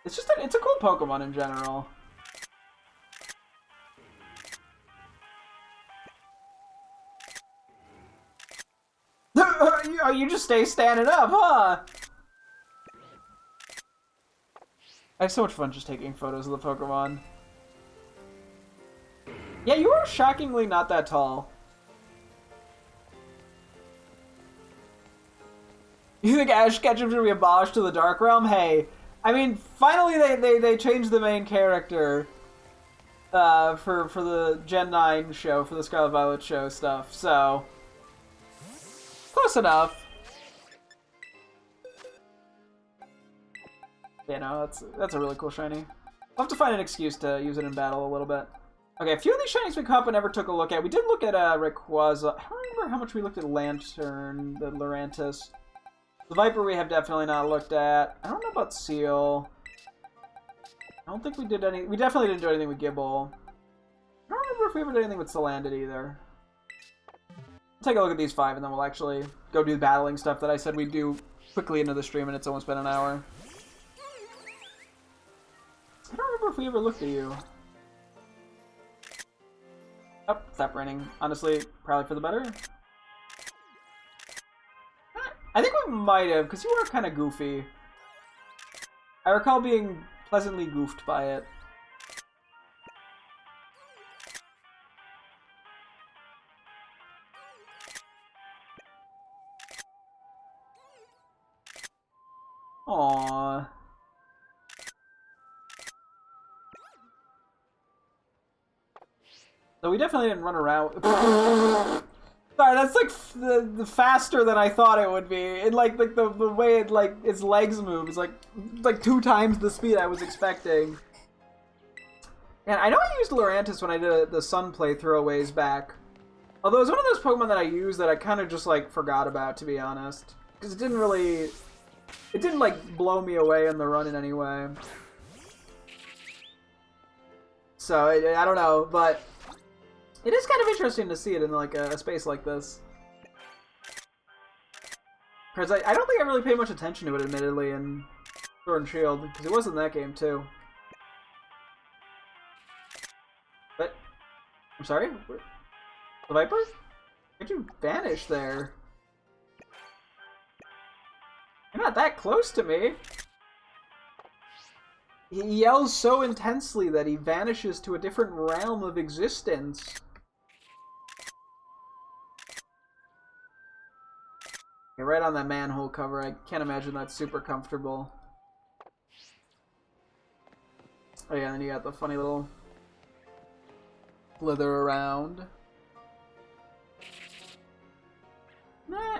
It's just it's a cool Pokemon in general. You just stay standing up, huh? I have so much fun just taking photos of the Pokemon. Yeah, you are shockingly not that tall. You think Ash Ketchum should be abolished to the Dark Realm? Hey, I mean, finally they changed the main character for the Gen 9 show, for the Scarlet Violet show stuff, so close enough. Yeah, no, that's a really cool shiny. I'll have to find an excuse to use it in battle a little bit. Okay, a few of these shinies we caught but never took a look at. We did look at Rayquaza. I don't remember how much we looked at Lantern, the Lurantis. The Viper we have definitely not looked at. I don't know about Seal. I don't think we did any. We definitely didn't do anything with Gible. I don't remember if we ever did anything with Salandit either. We'll take a look at these 5 and then we'll actually go do the battling stuff that I said we'd do quickly into the stream, and it's almost been an hour. I don't remember if we ever looked at you. Oh, stop raining. Honestly, probably for the better. I think we might have, because you are kind of goofy. I recall being pleasantly goofed by it. Aww. So we definitely didn't run around. Sorry, that's like the faster than I thought it would be. And like the way it like its legs move is like 2 times the speed I was expecting. And I know I used Lurantis when I did the Sun playthrough a ways back. Although it's one of those Pokemon that I used that I kind of just like forgot about, to be honest, because it didn't like blow me away in the run in any way. So I don't know, but it is kind of interesting to see it in like a space like this. Because I don't think I really paid much attention to it, admittedly, in Sword and Shield, because it was in that game too. But I'm sorry, the Viper? How'd you vanish there? You're not that close to me. He yells so intensely that he vanishes to a different realm of existence. Okay, right on that manhole cover. I can't imagine that's super comfortable. Oh yeah, and then you got the funny little slither around. Nah.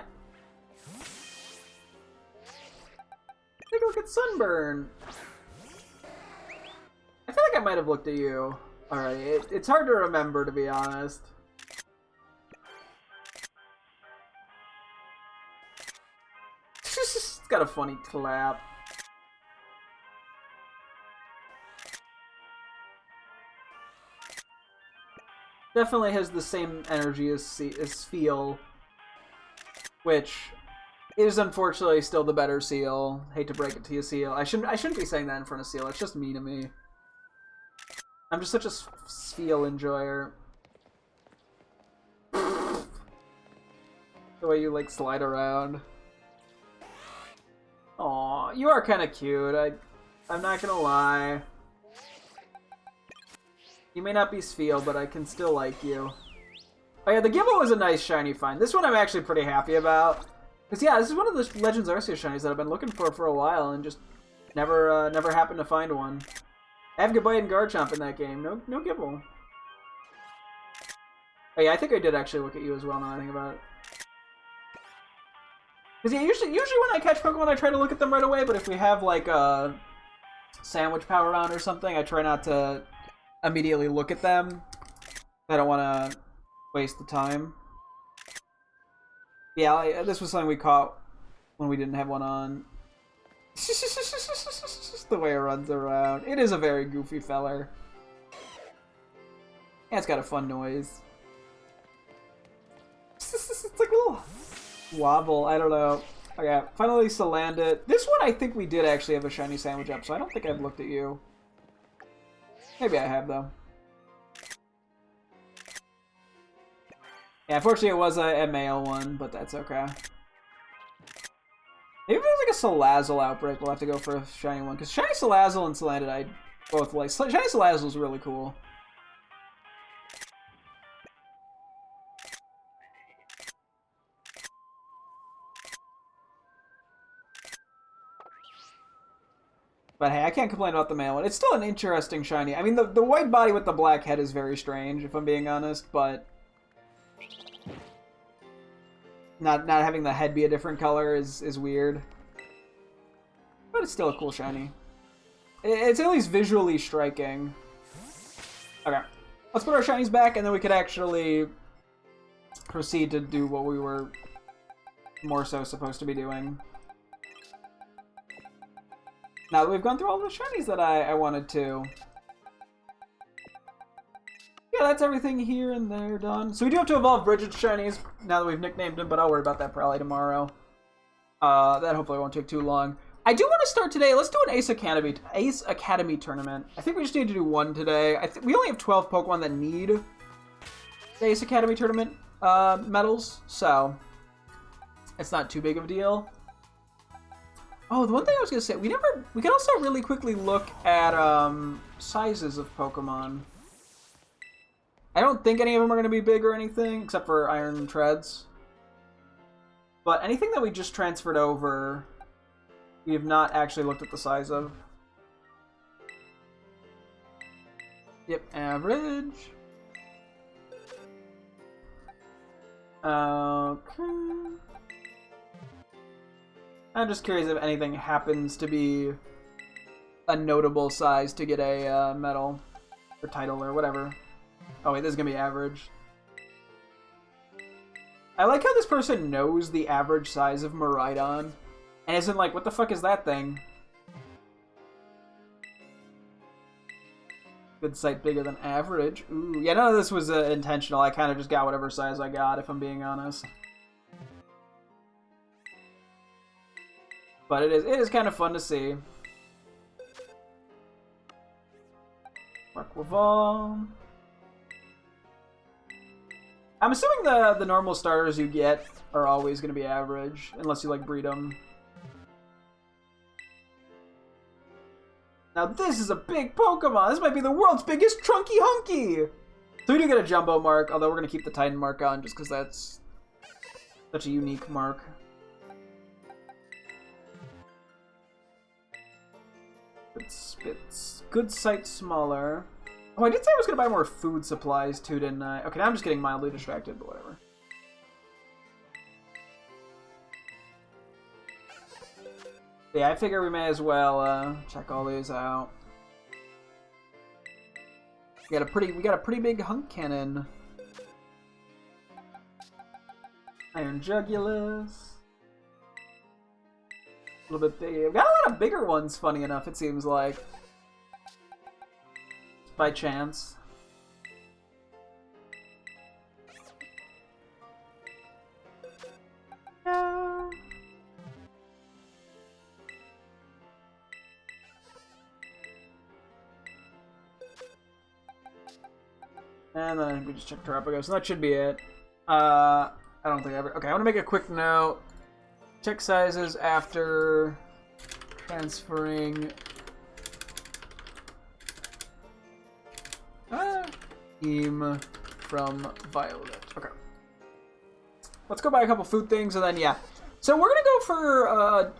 Take a look at Sunburn. I feel like I might have looked at you. Alright, it's hard to remember, to be honest. It's got a funny clap. Definitely has the same energy as Feel, which is unfortunately still the better Seal. Hate to break it to you, Seal. I shouldn't be saying that in front of Seal. It's just mean to me. I'm just such a Feel enjoyer. The way you like slide around. Aw, you are kind of cute. I'm not gonna lie. You may not be Sfeel, but I can still like you. Oh yeah, the Gibble was a nice shiny find. This one I'm actually pretty happy about. Because yeah, this is one of the Legends Arceus shinies that I've been looking for a while and just never happened to find one. I have Gabite and Garchomp in that game. No Gibble. Oh yeah, I think I did actually look at you as well now I think about it. Because yeah, usually when I catch Pokemon I try to look at them right away, but if we have like a sandwich power on or something, I try not to immediately look at them. I don't want to waste the time. Yeah, this was something we caught when we didn't have one on. Just the way it runs around. It is a very goofy feller. Yeah, it's got a fun noise. It's like a little wobble, I don't know. Okay, finally Salandit. This one I think we did actually have a shiny sandwich up, so I don't think I've looked at you. Maybe I have, though. Yeah, unfortunately it was a male one, but that's okay. Maybe if there's like a Salazzle outbreak, we'll have to go for a shiny one. Because shiny Salazzle and Salandit I both like. Shiny Salazzle is really cool. But hey, I can't complain about the male one. It's still an interesting shiny. I mean, the white body with the black head is very strange, if I'm being honest, but not having the head be a different color is weird. But it's still a cool shiny. It's at least visually striking. Okay. Let's put our shinies back, and then we could actually proceed to do what we were more so supposed to be doing. Now that we've gone through all the shinies that I wanted to. Yeah, that's everything here and there done. So we do have to evolve Bridget's shinies now that we've nicknamed him, but I'll worry about that probably tomorrow. That hopefully won't take too long. I do want to start today. Let's do an Ace Academy tournament. I think we just need to do one today. We only have 12 Pokemon that need the Ace Academy tournament medals, so it's not too big of a deal. Oh, the one thing I was gonna say, we can also really quickly look at sizes of Pokemon. I don't think any of them are gonna be big or anything, except for Iron Treads. But anything that we just transferred over, we have not actually looked at the size of. Yep, average. Okay. I'm just curious if anything happens to be a notable size to get a medal or title or whatever. Oh wait, this is gonna be average. I like how this person knows the average size of Miraidon and isn't like, what the fuck is that thing? Good sight bigger than average. Ooh, yeah, none of this was intentional. I kind of just got whatever size I got, if I'm being honest. But it is kind of fun to see. Markleval. I'm assuming the normal starters you get are always going to be average, unless you like breed them. Now this is a big Pokemon. This might be the world's biggest Trunky Hunky. So we do get a Jumbo mark, although we're going to keep the Titan mark on just because that's such a unique mark. Spits. Good sight smaller. Oh, I did say I was going to buy more food supplies too, didn't I? Okay, now I'm just getting mildly distracted, but whatever. Yeah, I figure we may as well check all these out. We got a pretty big hunk cannon. Iron Jugulus. A little bit big. We've got a lot of bigger ones, funny enough, it seems like. By chance. And then we just check Terrapago, so that should be it. I don't think I ever... Okay, I want to make a quick note. Check sizes after transferring team from Violet. Okay. let's go buy a couple food things, and then, yeah. So we're going to go for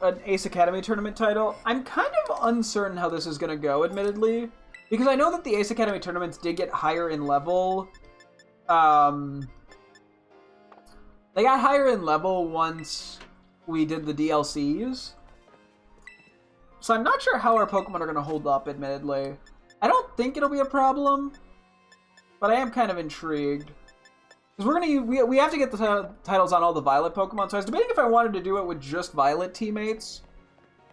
an Ace Academy tournament title. I'm kind of uncertain how this is going to go, admittedly. Because I know that the Ace Academy tournaments did get higher in level. They got higher in level once we did the DLCs. So I'm not sure how our Pokemon are going to hold up, admittedly. I don't think it'll be a problem. But I am kind of intrigued. Because we have to get the titles on all the Violet Pokemon, so I was debating if I wanted to do it with just Violet teammates,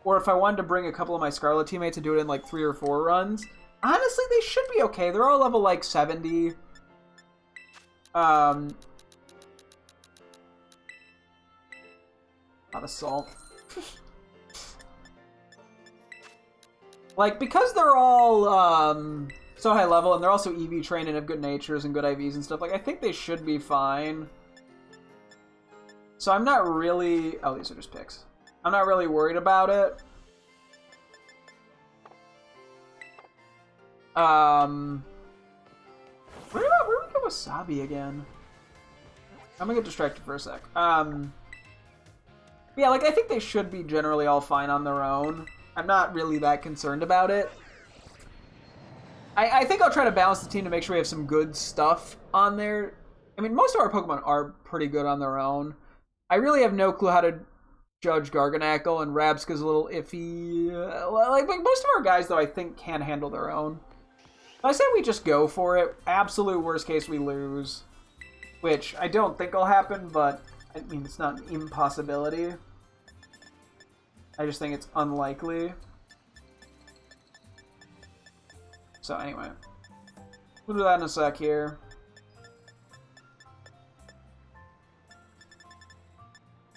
or if I wanted to bring a couple of my Scarlet teammates and do it in like 3 or 4 runs. Honestly, they should be okay. They're all level like 70. Not Assault. Like, because they're all so high level, and they're also EV trained and have good natures and good IVs and stuff, like, I think they should be fine. So I'm not really... Oh, these are just picks. I'm not really worried about it. Where do we get Wasabi again? I'm gonna get distracted for a sec. Yeah, like, I think they should be generally all fine on their own. I'm not really that concerned about it. I think I'll try to balance the team to make sure we have some good stuff on there. I mean, most of our Pokemon are pretty good on their own. I really have no clue how to judge Garganacl, and Rabska's a little iffy. Like most of our guys, though, I think can handle their own. I say we just go for it. Absolute worst case, we lose. Which I don't think will happen, but I mean, it's not an impossibility. I just think it's unlikely. So anyway, we'll do that in a sec here.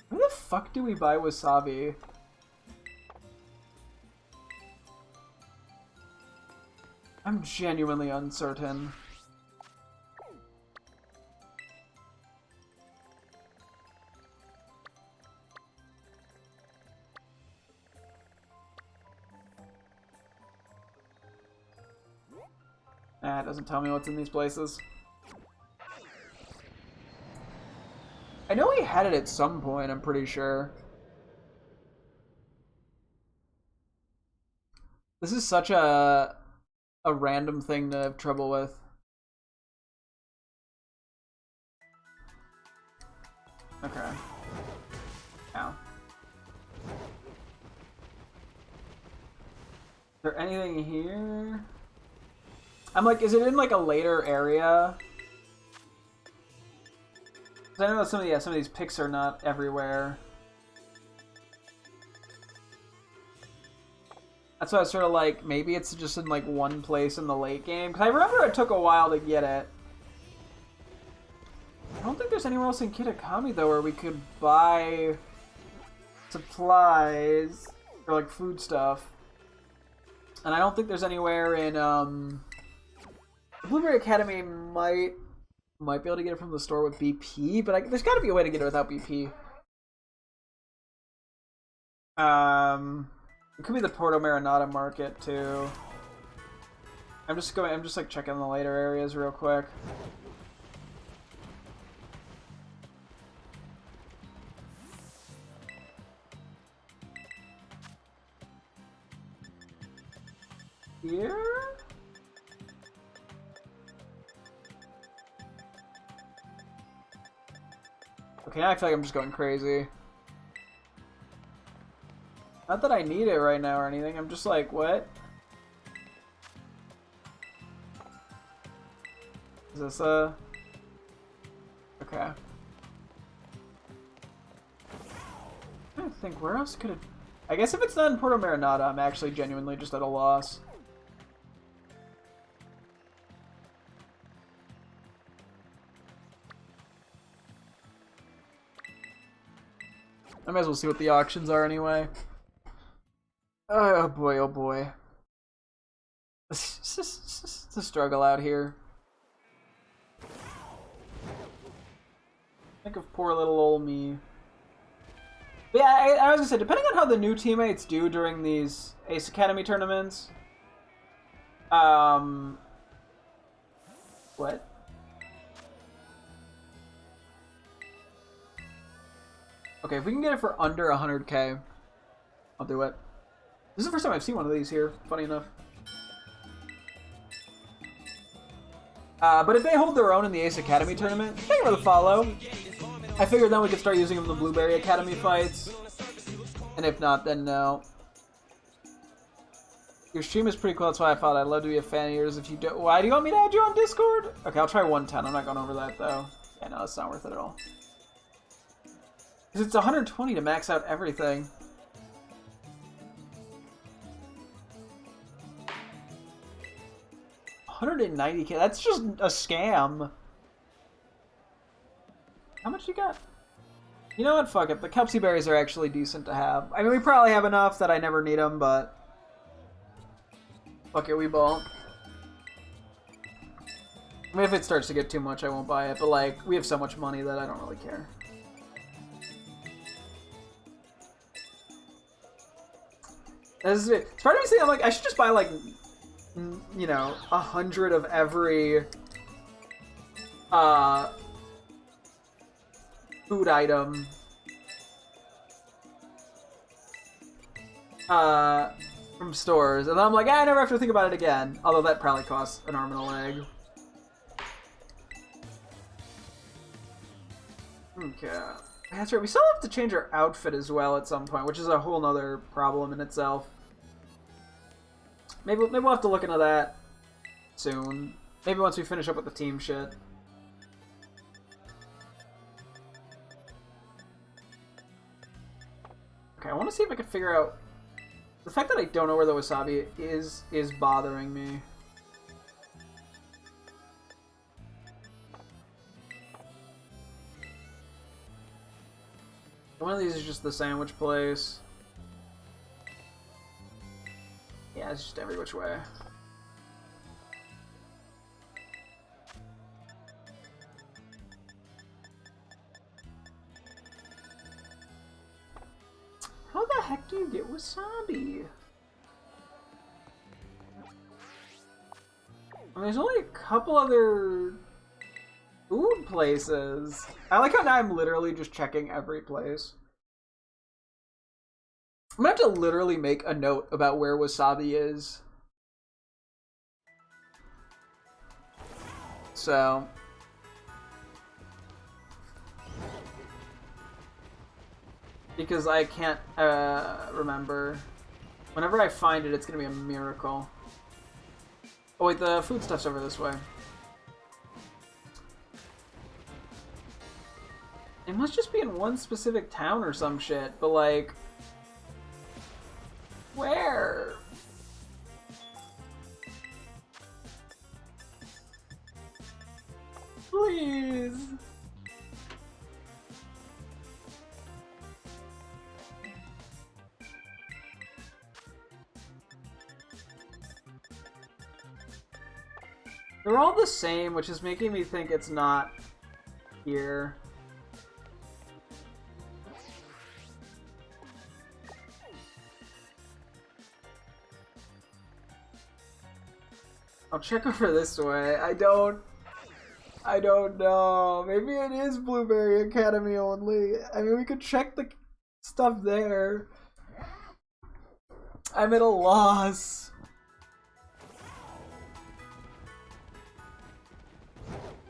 Where the fuck do we buy Wasabi? I'm genuinely uncertain. It doesn't tell me what's in these places. I know he had it at some point, I'm pretty sure. This is such a random thing to have trouble with. Okay. Ow. Is there anything here? I'm like, is it in like a later area? I know that some of these picks are not everywhere. That's why I was sort of like, maybe it's just in like one place in the late game. Because I remember it took a while to get it. I don't think there's anywhere else in Kitakami though where we could buy supplies or like food stuff. And I don't think there's anywhere in Blueberry Academy might be able to get it from the store with BP, but there's got to be a way to get it without BP. It could be the Porto Marinata market too. I'm just like checking the later areas real quick. Here? Okay, now I feel like I'm just going crazy. Not that I need it right now or anything, I'm just like, what? Is this a... Okay. I don't think, where else could it... I guess if it's not in Porto Marinata, I'm actually genuinely just at a loss. I might as well see what the auctions are anyway. Oh boy, oh boy. It's a struggle out here. Think of poor little old me. But yeah, I was gonna say, depending on how the new teammates do during these Ace Academy tournaments, what? Okay, if we can get it for under 100k, I'll do it. This is the first time I've seen one of these here, funny enough. But if they hold their own in the Ace Academy tournament, thank you for the follow. I figured then we could start using them in the Blueberry Academy fights. And if not, then no. Your stream is pretty cool, that's why I thought I'd love to be a fan of yours if you do. Why do you want me to add you on Discord? Okay, I'll try 110. I'm not going over that, though. Yeah, no, it's not worth it at all. Because it's 120 to max out everything. $190k, that's just a scam. How much you got? You know what, fuck it. The Kelpsy berries are actually decent to have. I mean, we probably have enough that I never need them, but... fuck it, we won't. I mean, if it starts to get too much, I won't buy it, but like, we have so much money that I don't really care. It's part of me saying, I'm like, I should just buy like, you know, 100 of every food item from stores, and then I'm like, I never have to think about it again. Although that probably costs an arm and a leg. Okay, that's right. We still have to change our outfit as well at some point, which is a whole nother problem in itself. Maybe we'll have to look into that soon. Maybe once we finish up with the team shit. Okay, I want to see if I can figure out... the fact that I don't know where the wasabi is bothering me. One of these is just the sandwich place. Yeah, it's just every which way. How the heck do you get wasabi? And there's only a couple other food places. I like how now I'm literally just checking every place. I'm gonna have to literally make a note about where wasabi is. So. Because I can't remember. Whenever I find it, it's gonna be a miracle. Oh wait, the food stuff's over this way. It must just be in one specific town or some shit, but like... where? Please. They're all the same, which is making me think it's not here. I'll check over this way. I don't know. Maybe it is Blueberry Academy only. I mean, we could check the stuff there. I'm at a loss.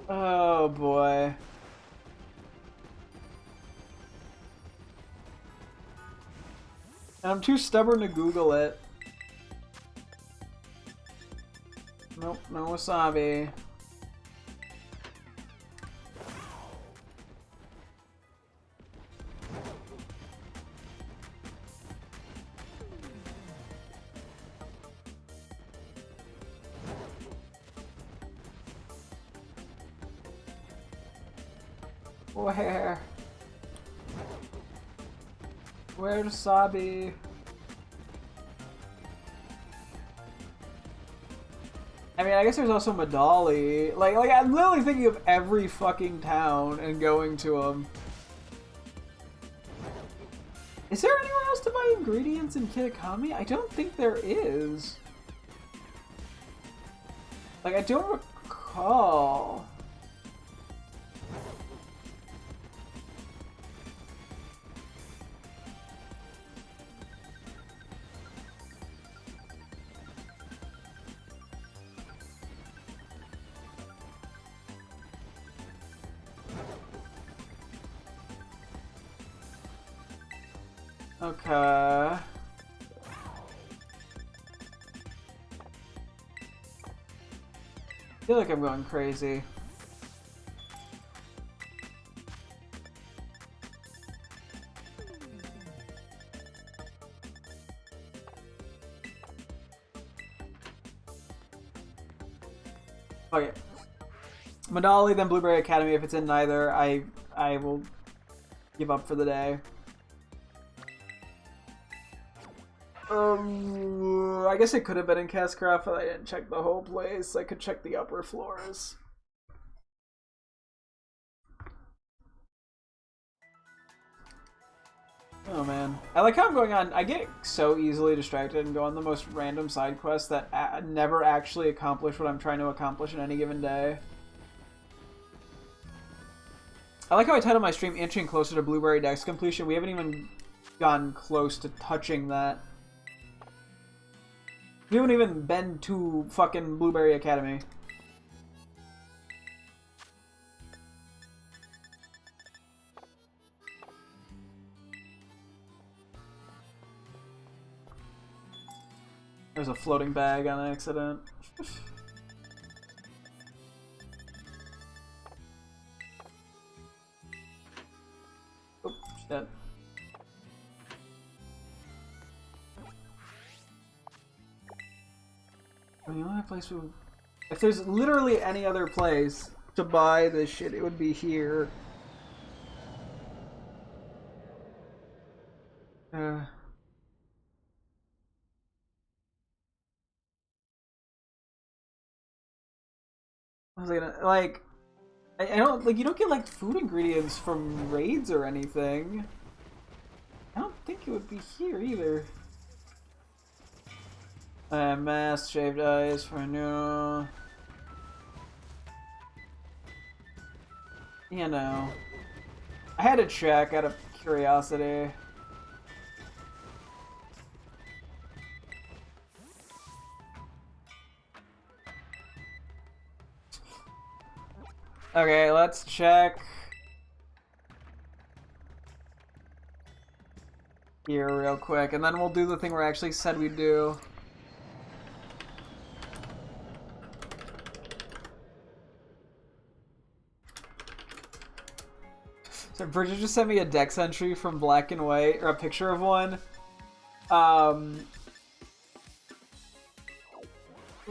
Oh boy. And I'm too stubborn to Google it. Nope, no wasabi. Where? Where's wasabi? I mean, I guess there's also Medali. Like I'm literally thinking of every fucking town and going to them. Is there anywhere else to buy ingredients in Kitakami? I don't think there is. Like, I don't recall. Okay. I feel like I'm going crazy. Okay. Manali, then Blueberry Academy. If it's in neither, I will give up for the day. I guess it could have been in Castcraft, but I didn't check the whole place. I could check the upper floors. Oh man. I like how I'm going on. I get so easily distracted and go on the most random side quests that never actually accomplish what I'm trying to accomplish in any given day. I like how I titled my stream Inching Closer to Blueberry Dex Completion. We haven't even gotten close to touching that. We haven't even been to fucking Blueberry Academy. There's a floating bag on accident. Oh, shit. I mean, the only place we... If there's literally any other place to buy this shit, it would be here. I was gonna, like... I don't, like, you don't get, like, food ingredients from raids or anything. I don't think it would be here, either. Masked shaved eyes for a new... You know. I had to check out of curiosity. Okay, let's check here real quick, and then we'll do the thing we actually said we'd do. So Bridget just sent me a Dex entry from Black and White, or a picture of one.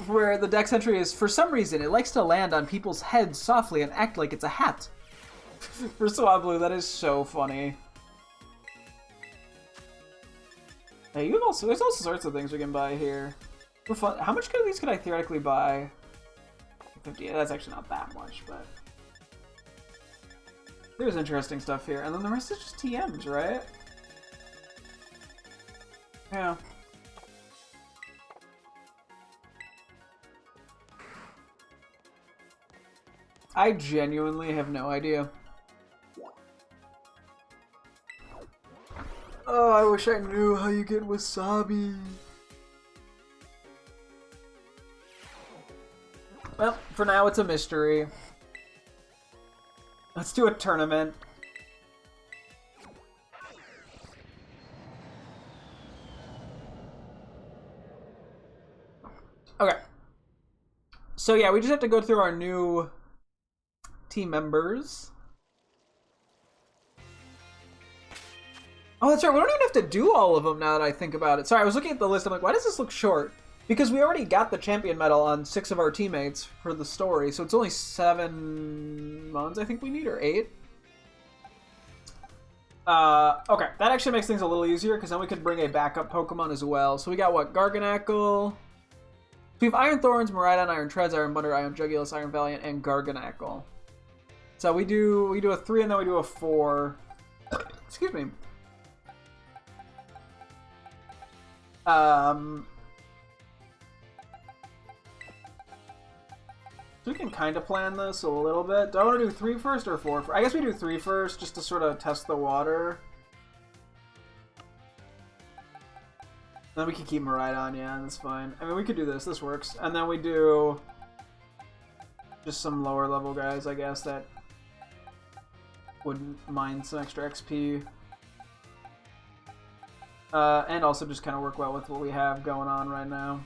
Where the Dex entry is, for some reason, it likes to land on people's heads softly and act like it's a hat. For Swablu, that is so funny. Hey, you have also, there's all sorts of things we can buy here. For fun, how much of these could I theoretically buy? 50, that's actually not that much, but... There's interesting stuff here, and then the rest is just TMs, right? Yeah. I genuinely have no idea. Oh, I wish I knew how you get wasabi. Well, for now it's a mystery. Let's do a tournament. Okay. So yeah, we just have to go through our new team members. Oh, that's right. We don't even have to do all of them now that I think about it. Sorry, I was looking at the list. I'm like, why does this look short? Because we already got the champion medal on 6 of our teammates for the story, so it's only 7 ones I think we need, or 8. Okay, that actually makes things a little easier, because then we could bring a backup Pokemon as well. So we got, what, Garganacl? We have Iron Thorns, Miraidon, Iron Treads, Iron Butter, Iron Jugulus, Iron Valiant, and Garganacl. So we do a 3 and then we do a 4. Excuse me. So we can kind of plan this a little bit. Do I want to do 3 first or 4 first? I guess we do 3 first, just to sort of test the water. Then we can keep Miraidon, yeah, that's fine. I mean, we could do this. This works. And then we do just some lower level guys, I guess, that wouldn't mind some extra XP. And also just kind of work well with what we have going on right now.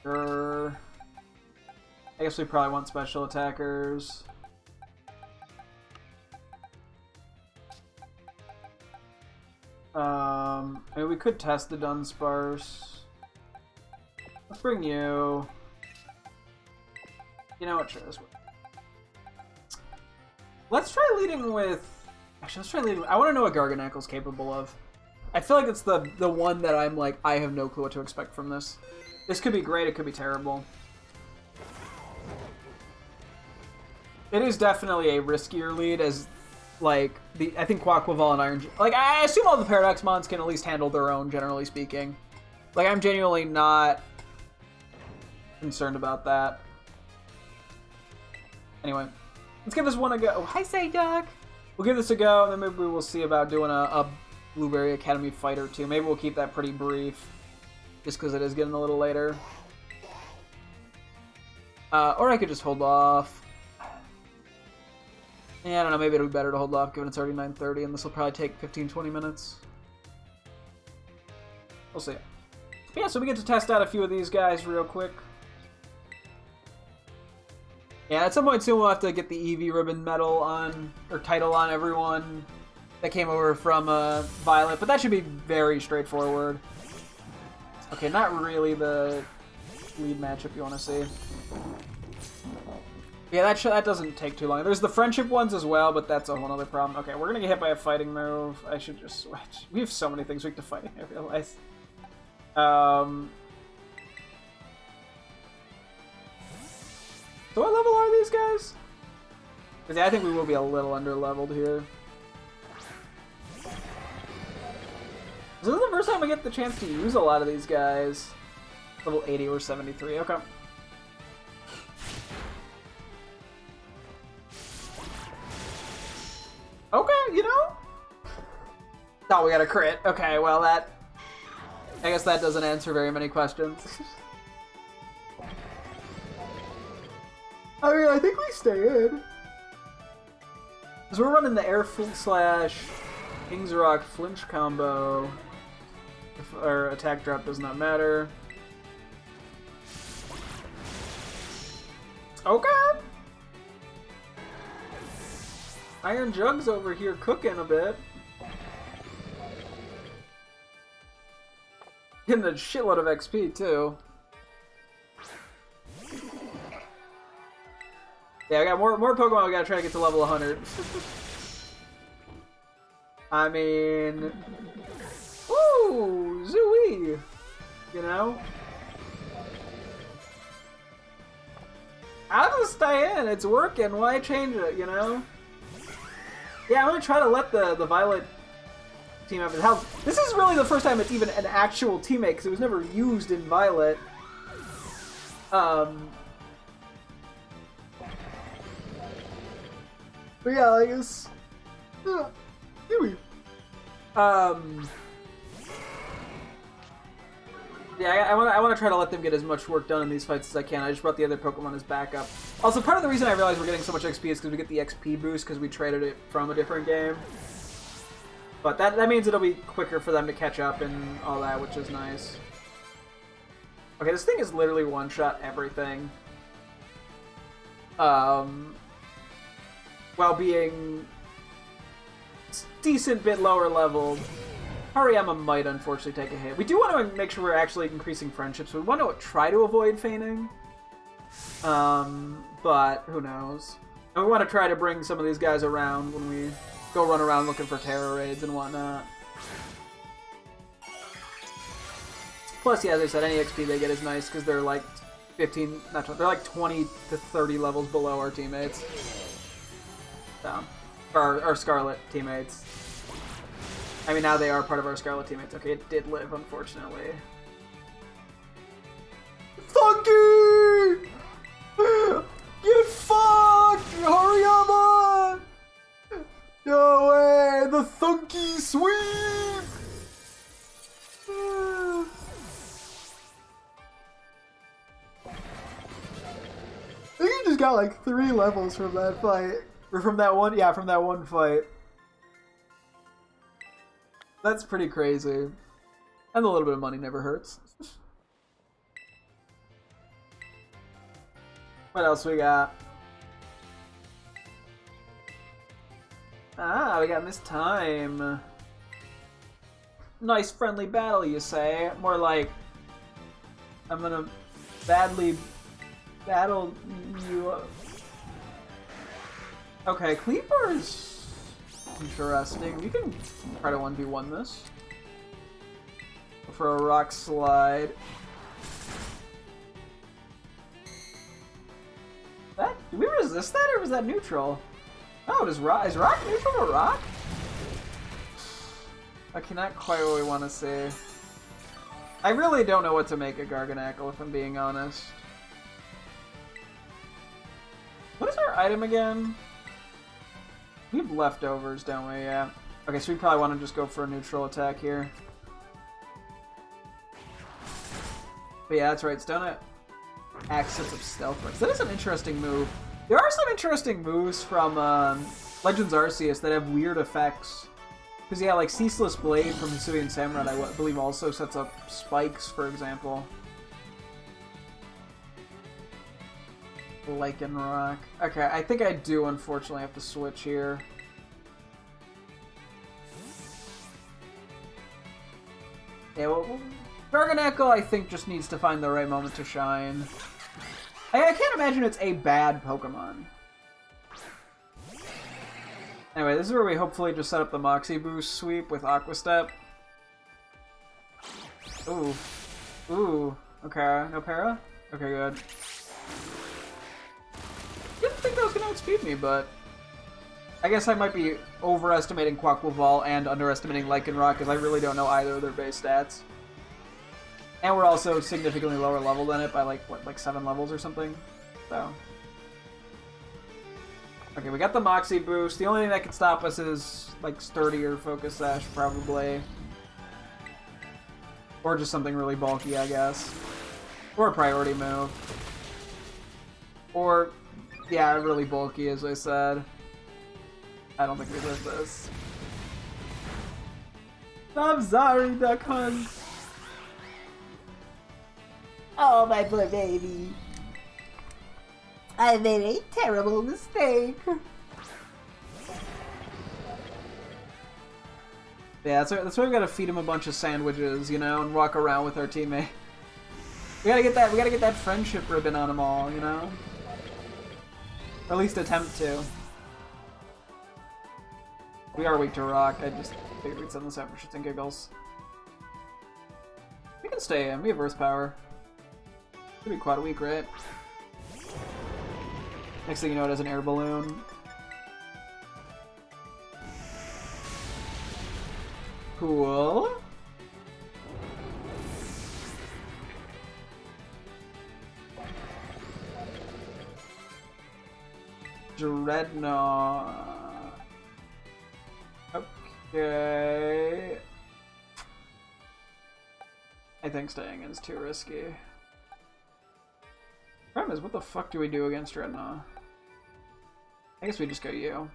Sure. I guess we probably want special attackers. I mean, we could test the Dunsparce. Let's bring you. You know what? Sure, this one. Let's try leading with. Actually, let's try leading. I want to know what Garganacle's capable of. I feel like it's the one that I'm like, I have no clue what to expect from this. This could be great. It could be terrible. It is definitely a riskier lead, as like I think Quaquaval and Iron. Like I assume all the Paradox Mons can at least handle their own, generally speaking. Like I'm genuinely not concerned about that. Anyway, let's give this one a go. Oh, hi, Psyduck! We'll give this a go, and then maybe we'll see about doing a Blueberry Academy fight or two. Maybe we'll keep that pretty brief, just because it is getting a little later. Or I could just hold off. Yeah, I don't know, maybe it'll be better to hold off, given it's already 9:30, and this will probably take 15-20 minutes. We'll see. Yeah, so we get to test out a few of these guys real quick. Yeah, at some point soon we'll have to get the Eevee ribbon medal on, or title on everyone that came over from Violet, but that should be very straightforward. Okay, not really the lead matchup you want to see. Yeah, that doesn't take too long. There's the friendship ones as well, but that's a whole other problem. Okay, we're gonna get hit by a fighting move. I should just switch. We have so many things weak to fighting, I realize. So what level are these guys? Because yeah, I think we will be a little under-leveled here. This is the first time we get the chance to use a lot of these guys. Level 80 or 73, okay. Okay, you know? Oh, we got a crit. Okay, well that... I guess that doesn't answer very many questions. I mean, I think we stay in. Because we're running the Air Slash King's Rock Flinch combo. If our attack drop does not matter. Okay. Iron Jug's over here cooking a bit. Getting a shitload of XP too. Yeah, I got more Pokemon. We gotta try to get to level 100. I mean, ooh, Zooey, you know. I'll just stay in. It's working. Why change it? You know. Yeah, I'm gonna try to let the Violet team have his health. This is really the first time it's even an actual teammate because it was never used in Violet. But yeah, I guess. Yeah, I want to try to let them get as much work done in these fights as I can. I just brought the other Pokemon as backup. Also, part of the reason I realized we're getting so much XP is because we get the XP boost because we traded it from a different game. But that means it'll be quicker for them to catch up and all that, which is nice. Okay, this thing is literally one-shot everything. While being a decent bit lower leveled. Hariyama might unfortunately take a hit. We do want to make sure we're actually increasing friendships. So we want to try to avoid feigning. But who knows. And we want to try to bring some of these guys around when we go run around looking for terror raids and whatnot. Plus, yeah, as I said, any XP they get is nice because they're like 15, not 20, they're like 20 to 30 levels below our teammates. So, our Scarlet teammates. I mean, now they are part of our Scarlet teammates. Okay, it did live, unfortunately. Funky! Get fucked, Hariyama! No way! The Thunky sweep! I think you just got like 3 levels from that fight. Or from that one, yeah, from that one fight. That's pretty crazy. And a little bit of money never hurts. What else we got? Ah, we got Miss Time. Nice friendly battle, you say? More like, I'm gonna badly battle you. Okay, Cleaver's interesting. We can try to 1v1 this. For a rock slide. That, did we resist that or was that neutral? Oh, is rock neutral to rock? Okay, not quite what we want to see. I really don't know what to make of Garganackle, if I'm being honest. What is our item again? We have leftovers, don't we? Yeah. Okay, so we probably want to just go for a neutral attack here. But yeah, that's right. Stone it. Access of Stealth Breaks. That is an interesting move. There are some interesting moves from Legends Arceus that have weird effects. Because, yeah, like Ceaseless Blade from Hisuian Samurai, I believe also sets up spikes, for example. Lycanroc. Okay, I think I do unfortunately have to switch here. Yeah, well, Garganackle, I think, just needs to find the right moment to shine. I can't imagine it's a bad Pokemon. Anyway, this is where we hopefully just set up the Moxie Boost sweep with Aqua Step. Ooh. Ooh. Okay, no para? Okay, good. Didn't think that was gonna outspeed me, but I guess I might be overestimating Quaquaval and underestimating Lycanroc because I really don't know either of their base stats. And we're also significantly lower level than it by like, what, like 7 levels or something? So. Okay, we got the Moxie Boost. The only thing that can stop us is like Sturdy or Focus Sash, probably. Or just something really bulky, I guess. Or a priority move. Or, yeah, really bulky, as I said. I don't think we live this. I'm sorry, Duck Hunt. Oh, my poor baby. I made a terrible mistake. Yeah, that's why we gotta feed him a bunch of sandwiches, you know, and walk around with our teammate. We gotta get that friendship ribbon on them all, you know? Or at least attempt to. We are weak to rock, I just figured we'd send this out for shits and giggles. We can stay in, we have Earth Power. Should be quite a week, right? Next thing you know, it has an air balloon. Cool. Dreadnought. Okay. I think staying in is too risky. Problem is, what the fuck do we do against Dreadnought? I guess we just go you.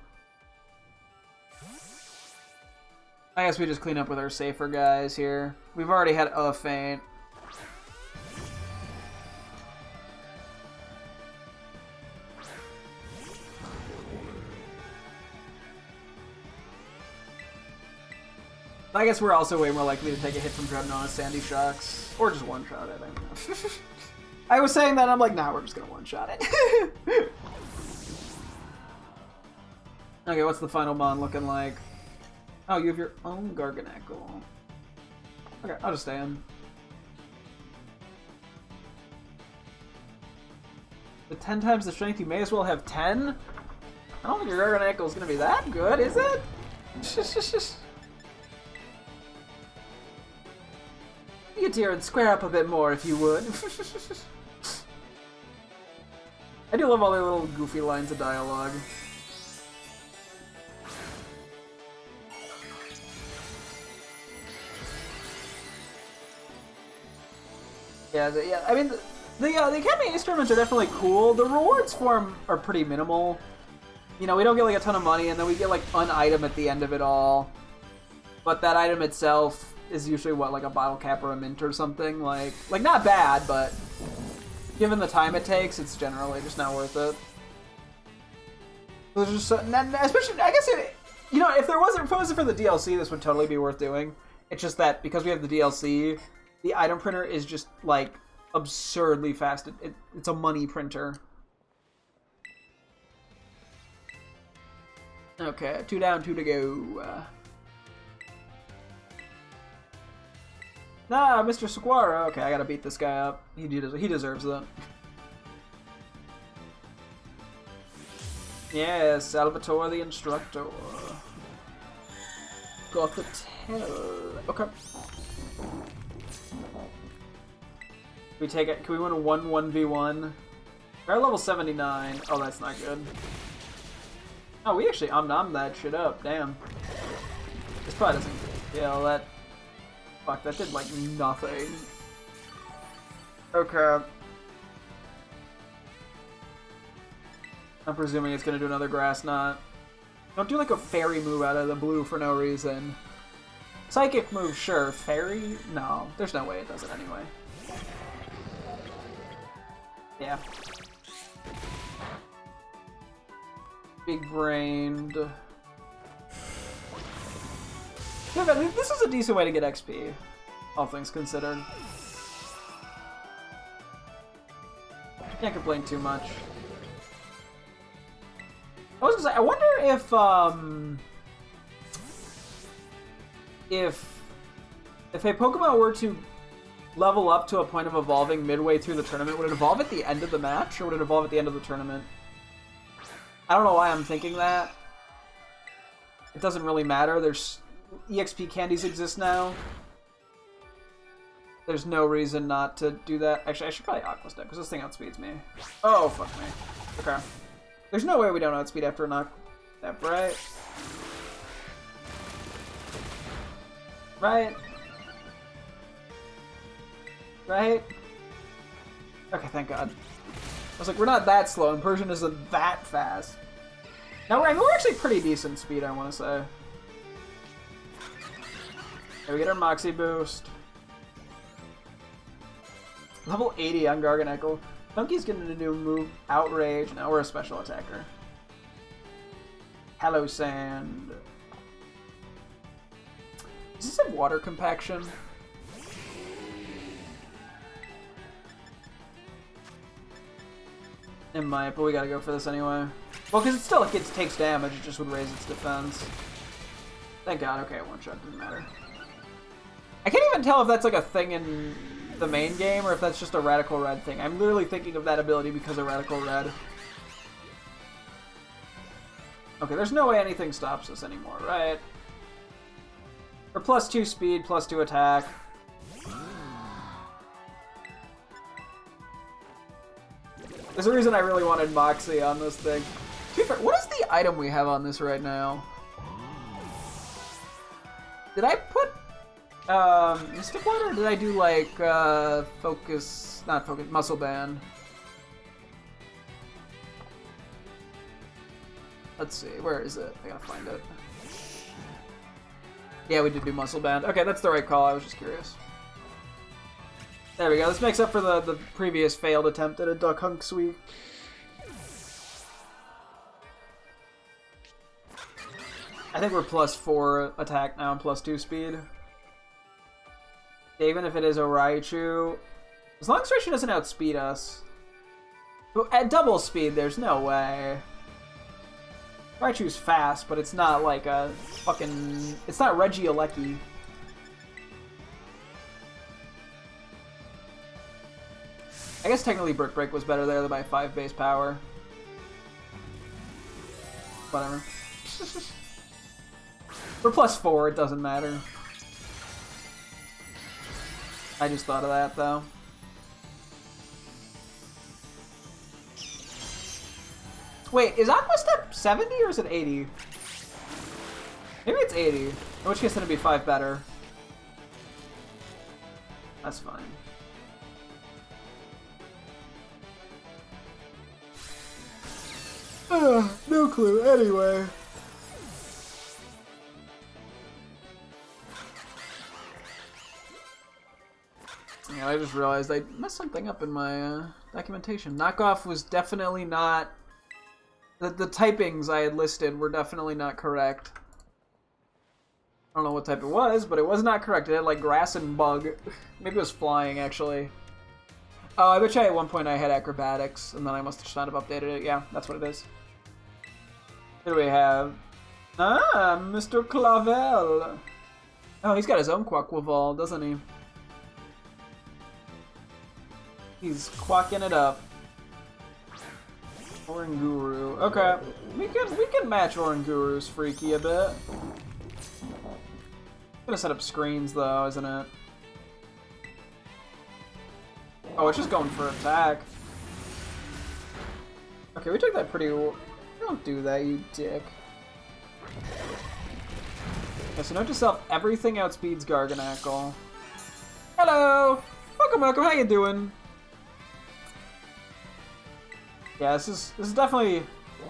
I guess we just clean up with our safer guys here. We've already had a feint. I guess we're also way more likely to take a hit from Dreadnought, Sandy Shocks, or just one-shot it, I don't know. I was saying that, I'm like, nah, we're just gonna one-shot it. Okay, what's the final mon looking like? Oh, you have your own Garganackle. Okay, I'll just stay in. With 10 times the strength, you may as well have 10? I don't think your Garganackle is gonna be that good, is it? Get here and square up a bit more, if you would. I do love all their little goofy lines of dialogue. Yeah, I mean, The Academy Ace tournaments are definitely cool. The rewards for them are pretty minimal. You know, we don't get like a ton of money, and then we get like an item at the end of it all. But that item itself is usually what, like a bottle cap or a mint or something. Like not bad, but given the time it takes, it's generally just not worth it. So just, especially, I guess, you know, if it wasn't for the DLC, this would totally be worth doing. It's just that because we have the DLC, the item printer is just like absurdly fast. It's a money printer. Okay, 2 down, 2 to go. Nah, Mr. Saguaro. Okay, I gotta beat this guy up. He deserves it. Yeah, Salvatore the instructor. Got the tail. Okay. We take it. Can we win a 1-1v1? We're level 79. Oh, that's not good. Oh, we actually omnom that shit up. Damn. This probably doesn't kill that. Fuck, that did like nothing. Okay. I'm presuming it's gonna do another grass knot. Don't do like a fairy move out of the blue for no reason. Psychic move, sure. Fairy? No. There's no way it does it anyway. Yeah. Big-brained. Yeah, but this is a decent way to get XP, all things considered. Can't complain too much. I was gonna say, I wonder if a Pokemon were to level up to a point of evolving midway through the tournament, would it evolve at the end of the match, or would it evolve at the end of the tournament? I don't know why I'm thinking that. It doesn't really matter. There's EXP candies exist now. There's no reason not to do that. Actually, I should probably Aqua Step, because this thing outspeeds me. Oh, fuck me. Okay. There's no way we don't outspeed after an Aqua Step, right? Right? Right? Okay, thank God. I was like, we're not that slow, and Persian isn't that fast. Now, we're actually pretty decent speed, I want to say. Okay, we get our Moxie boost. Level 80 on Garganacl. Donkey's getting a new move, Outrage. Now we're a special attacker. Hello, Sand. Does this have water compaction? It might, but we gotta go for this anyway. Well, because it still takes damage, it just would raise its defense. Thank God, okay, one shot, doesn't matter. I can't even tell if that's like a thing in the main game or if that's just a Radical Red thing. I'm literally thinking of that ability because of Radical Red. Okay, there's no way anything stops us anymore, right? We're +2 speed, +2 attack. There's a reason I really wanted Moxie on this thing. To be fair, what is the item we have on this right now? Did I put Mystic Water, or did I do like Focus, not Focus, Muscle Band? Let's see, where is it? I gotta find it. Yeah, we did do Muscle Band. Okay, that's the right call, I was just curious. There we go, this makes up for the previous failed attempt at a Duck Hunk Sweep. I think we're +4 attack now and +2 speed. Even if it is a Raichu, as long as Raichu doesn't outspeed us. But at double speed, there's no way. Raichu's fast, but it's not like a fucking... It's not Regieleki. I guess technically Brick Break was better there by 5 base power. Whatever. We're +4, it doesn't matter. I just thought of that, though. Wait, is Aqua Step 70 or is it 80? Maybe it's 80. In which case, then it'd be 5 better. That's fine. no clue. Anyway. Yeah, I just realized I messed something up in my documentation. Knockoff was definitely not... The typings I had listed were definitely not correct. I don't know what type it was, but it was not correct. It had like grass and bug. Maybe it was flying, actually. Oh, I bet you at one point I had acrobatics, and then I must have just not have updated it. Yeah, that's what it is. Who do we have? Ah, Mr. Clavel. Oh, he's got his own Quaquaval, doesn't he? He's quacking it up. Oranguru. Okay, we can match Oranguru's freaky a bit. Gonna set up screens though, isn't it? Oh, it's just going for attack. Okay, we took that pretty. Don't do that, you dick. Okay, so note to self, everything outspeeds Garganacl. Hello, Pokemon, how you doing? Yeah, this is definitely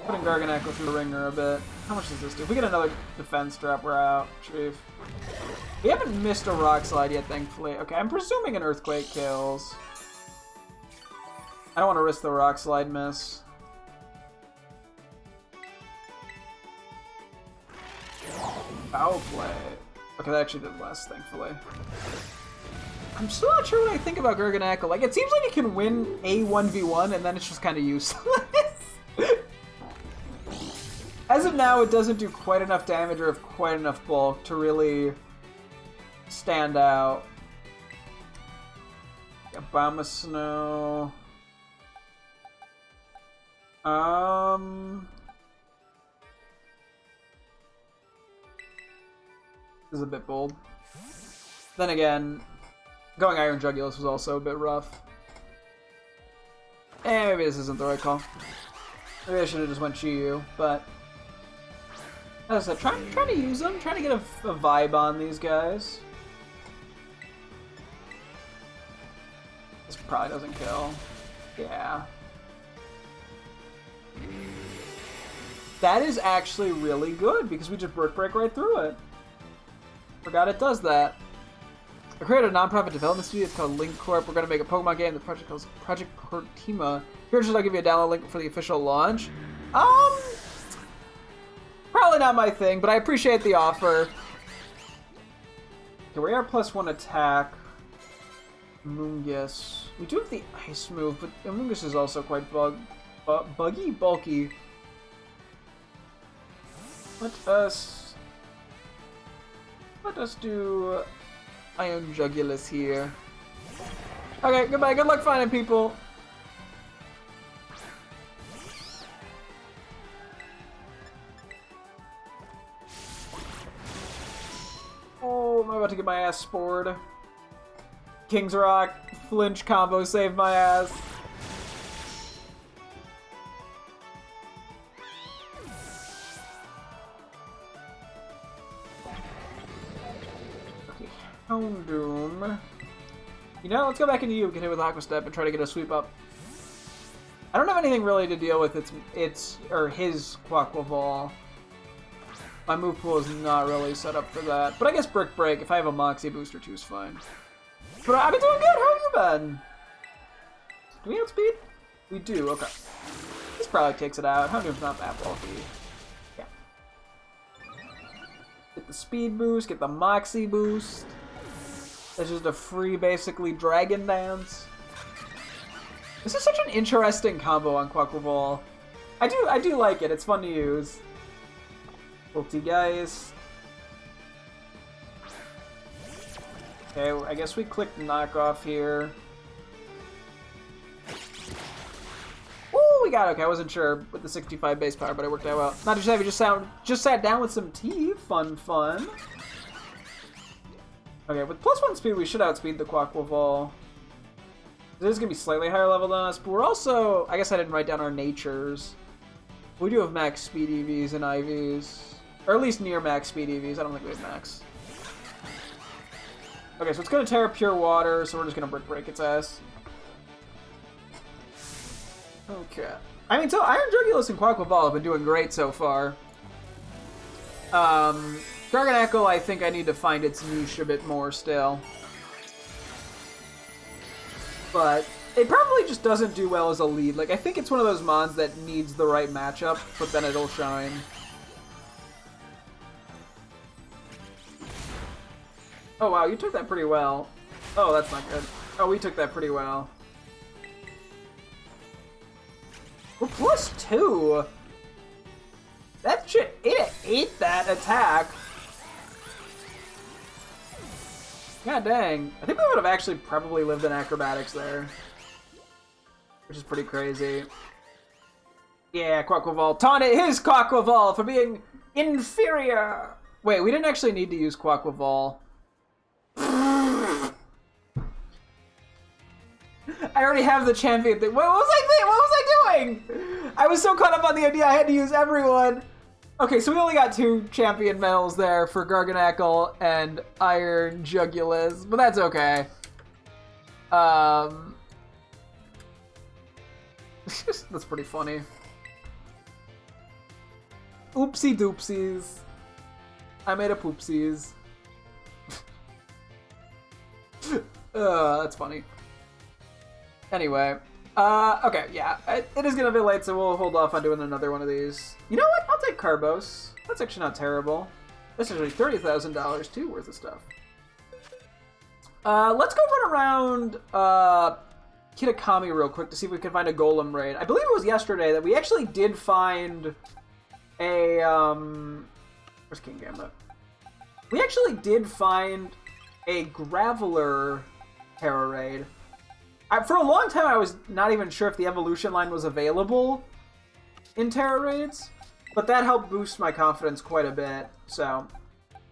putting Garganacl through the ringer a bit. How much does this do? If we get another defense drop, we're out. Chief. We haven't missed a Rock Slide yet, thankfully. Okay, I'm presuming an Earthquake kills. I don't want to risk the Rock Slide miss. Foul play. Okay, that actually did less, thankfully. I'm still not sure what I think about Garganacl. Like, it seems like it can win a 1v1, and then it's just kind of useless. As of now, it doesn't do quite enough damage or have quite enough bulk to really stand out. Abomasnow. This is a bit bold. Then again, going Iron Jugulus was also a bit rough. Maybe this isn't the right call. Maybe I should have just went Chiyu, but as I said, trying to use them, trying to get a vibe on these guys. This probably doesn't kill. Yeah. That is actually really good because we just Brick Break right through it. Forgot it does that. I created a non-profit development studio. It's called Link Corp. We're going to make a Pokemon game. The project calls Project Cortima. Here, should I give you a download link for the official launch? Probably not my thing, but I appreciate the offer. Okay, we are +1 attack. Mungus. We do have the ice move, but Mungus is also quite bulky. Let us do Iron Jugulus here. Okay, goodbye. Good luck finding people. Oh, I'm about to get my ass spored. King's Rock flinch combo saved my ass. Houndoom. You know, let's go back into you. We can hit with Aqua Step and try to get a sweep up. I don't have anything really to deal with his Quaquaval. My move pool is not really set up for that. But I guess Brick Break, if I have a Moxie booster too, is fine. But I've been doing good. How have you been? Do we outspeed? We do. Okay. This probably takes it out. Houndoom's not that bulky. Yeah. Get the speed boost. Get the Moxie boost. That's just a free, basically, Dragon Dance. This is such an interesting combo on Quaquaval. I do like it. It's fun to use. Poltergeist. Okay, I guess we clicked knockoff here. Ooh, we got it. Okay, I wasn't sure with the 65 base power, but it worked out well. Not just heavy, just sat down with some tea. Fun. Okay, with +1 speed, we should outspeed the Quaquaval. It is going to be slightly higher level than us, but we're also... I guess I didn't write down our natures. We do have max speed EVs and IVs. Or at least near max speed EVs. I don't think we have max. Okay, so it's going to tear Pure Water, so we're just going to Brick Break its ass. Okay. I mean, so Iron Jugulus and Quaquaval have been doing great so far. Garganacl, I think I need to find its niche a bit more still. But it probably just doesn't do well as a lead. Like, I think it's one of those mons that needs the right matchup, but then it'll shine. Oh, wow, you took that pretty well. Oh, that's not good. Oh, we took that pretty well. We're +2. That shit, it ate that attack. God dang. I think we would have actually probably lived in acrobatics there. Which is pretty crazy. Yeah, Quaquaval. Taunted his Quaquaval for being inferior. Wait, we didn't actually need to use Quaquaval. I already have the champion thing. What was I doing? I was so caught up on the idea I had to use everyone. Okay, so we only got 2 champion medals there for Garganacl and Iron Jugulus, but that's okay. That's pretty funny. Oopsie doopsies. I made a poopsies. That's funny. Anyway. Okay, yeah. It is gonna be late, so we'll hold off on doing another one of these. You know what? I'll take Carbos. That's actually not terrible. That's actually $30,000 too worth of stuff. Let's go run around Kitakami real quick to see if we can find a Golem raid. I believe it was yesterday that we actually did find a where's King Gambit? We actually did find a Graveler Terra raid. For a long time, I was not even sure if the evolution line was available in Terra raids, but that helped boost my confidence quite a bit. So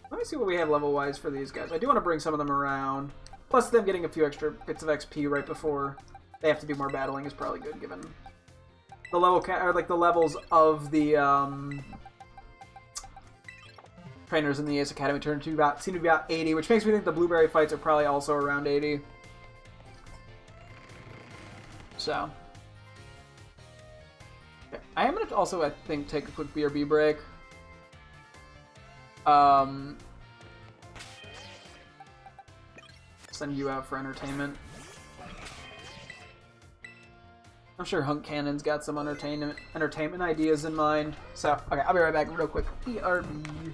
let me see what we have level-wise for these guys. I do want to bring some of them around. Plus, them getting a few extra bits of XP right before they have to do more battling is probably good, given the level or like the levels of the trainers in the Ace Academy seem to be about 80, which makes me think the Blueberry fights are probably also around 80. So, okay. I am gonna also, I think, take a quick BRB break. Send you out for entertainment. I'm sure Hunk Cannon's got some entertainment ideas in mind. So, okay, I'll be right back real quick. BRB.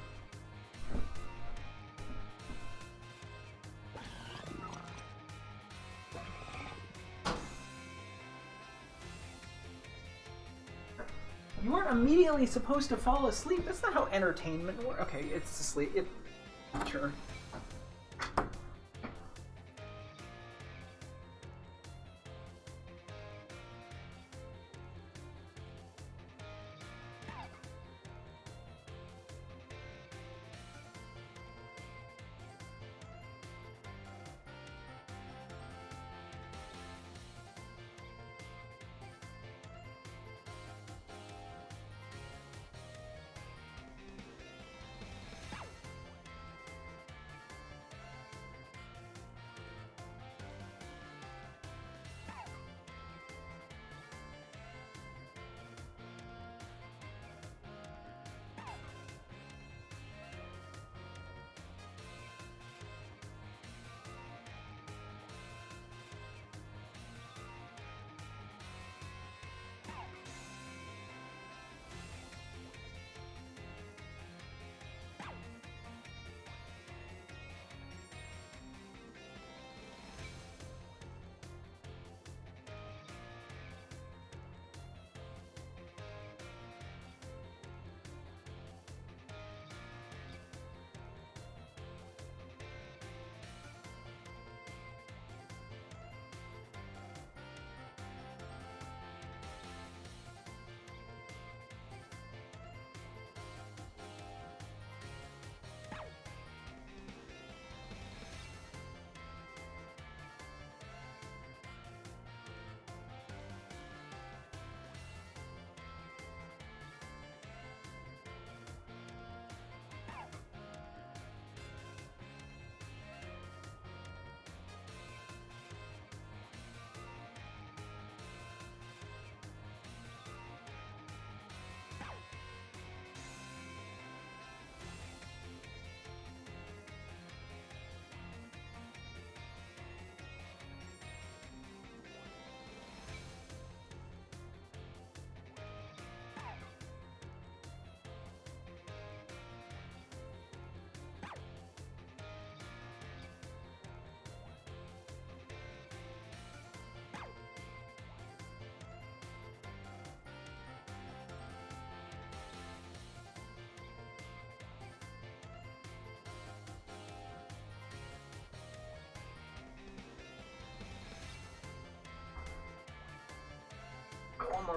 You weren't immediately supposed to fall asleep. That's not how entertainment works. Okay, it's asleep. Sure.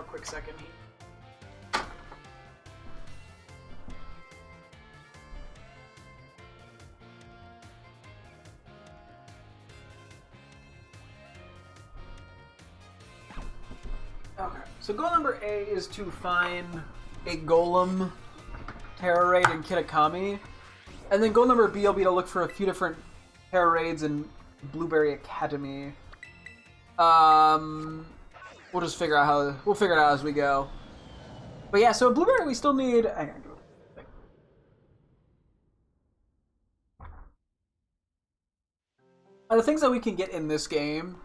for a quick second here. Okay, so goal number A is to find a Golem, Terror Raid, and Kitakami. And then goal number B will be to look for a few different Terror Raids in Blueberry Academy. We'll just figure out how, we'll figure it out as we go. But yeah, so in Blueberry we still need, the things that we can get in this game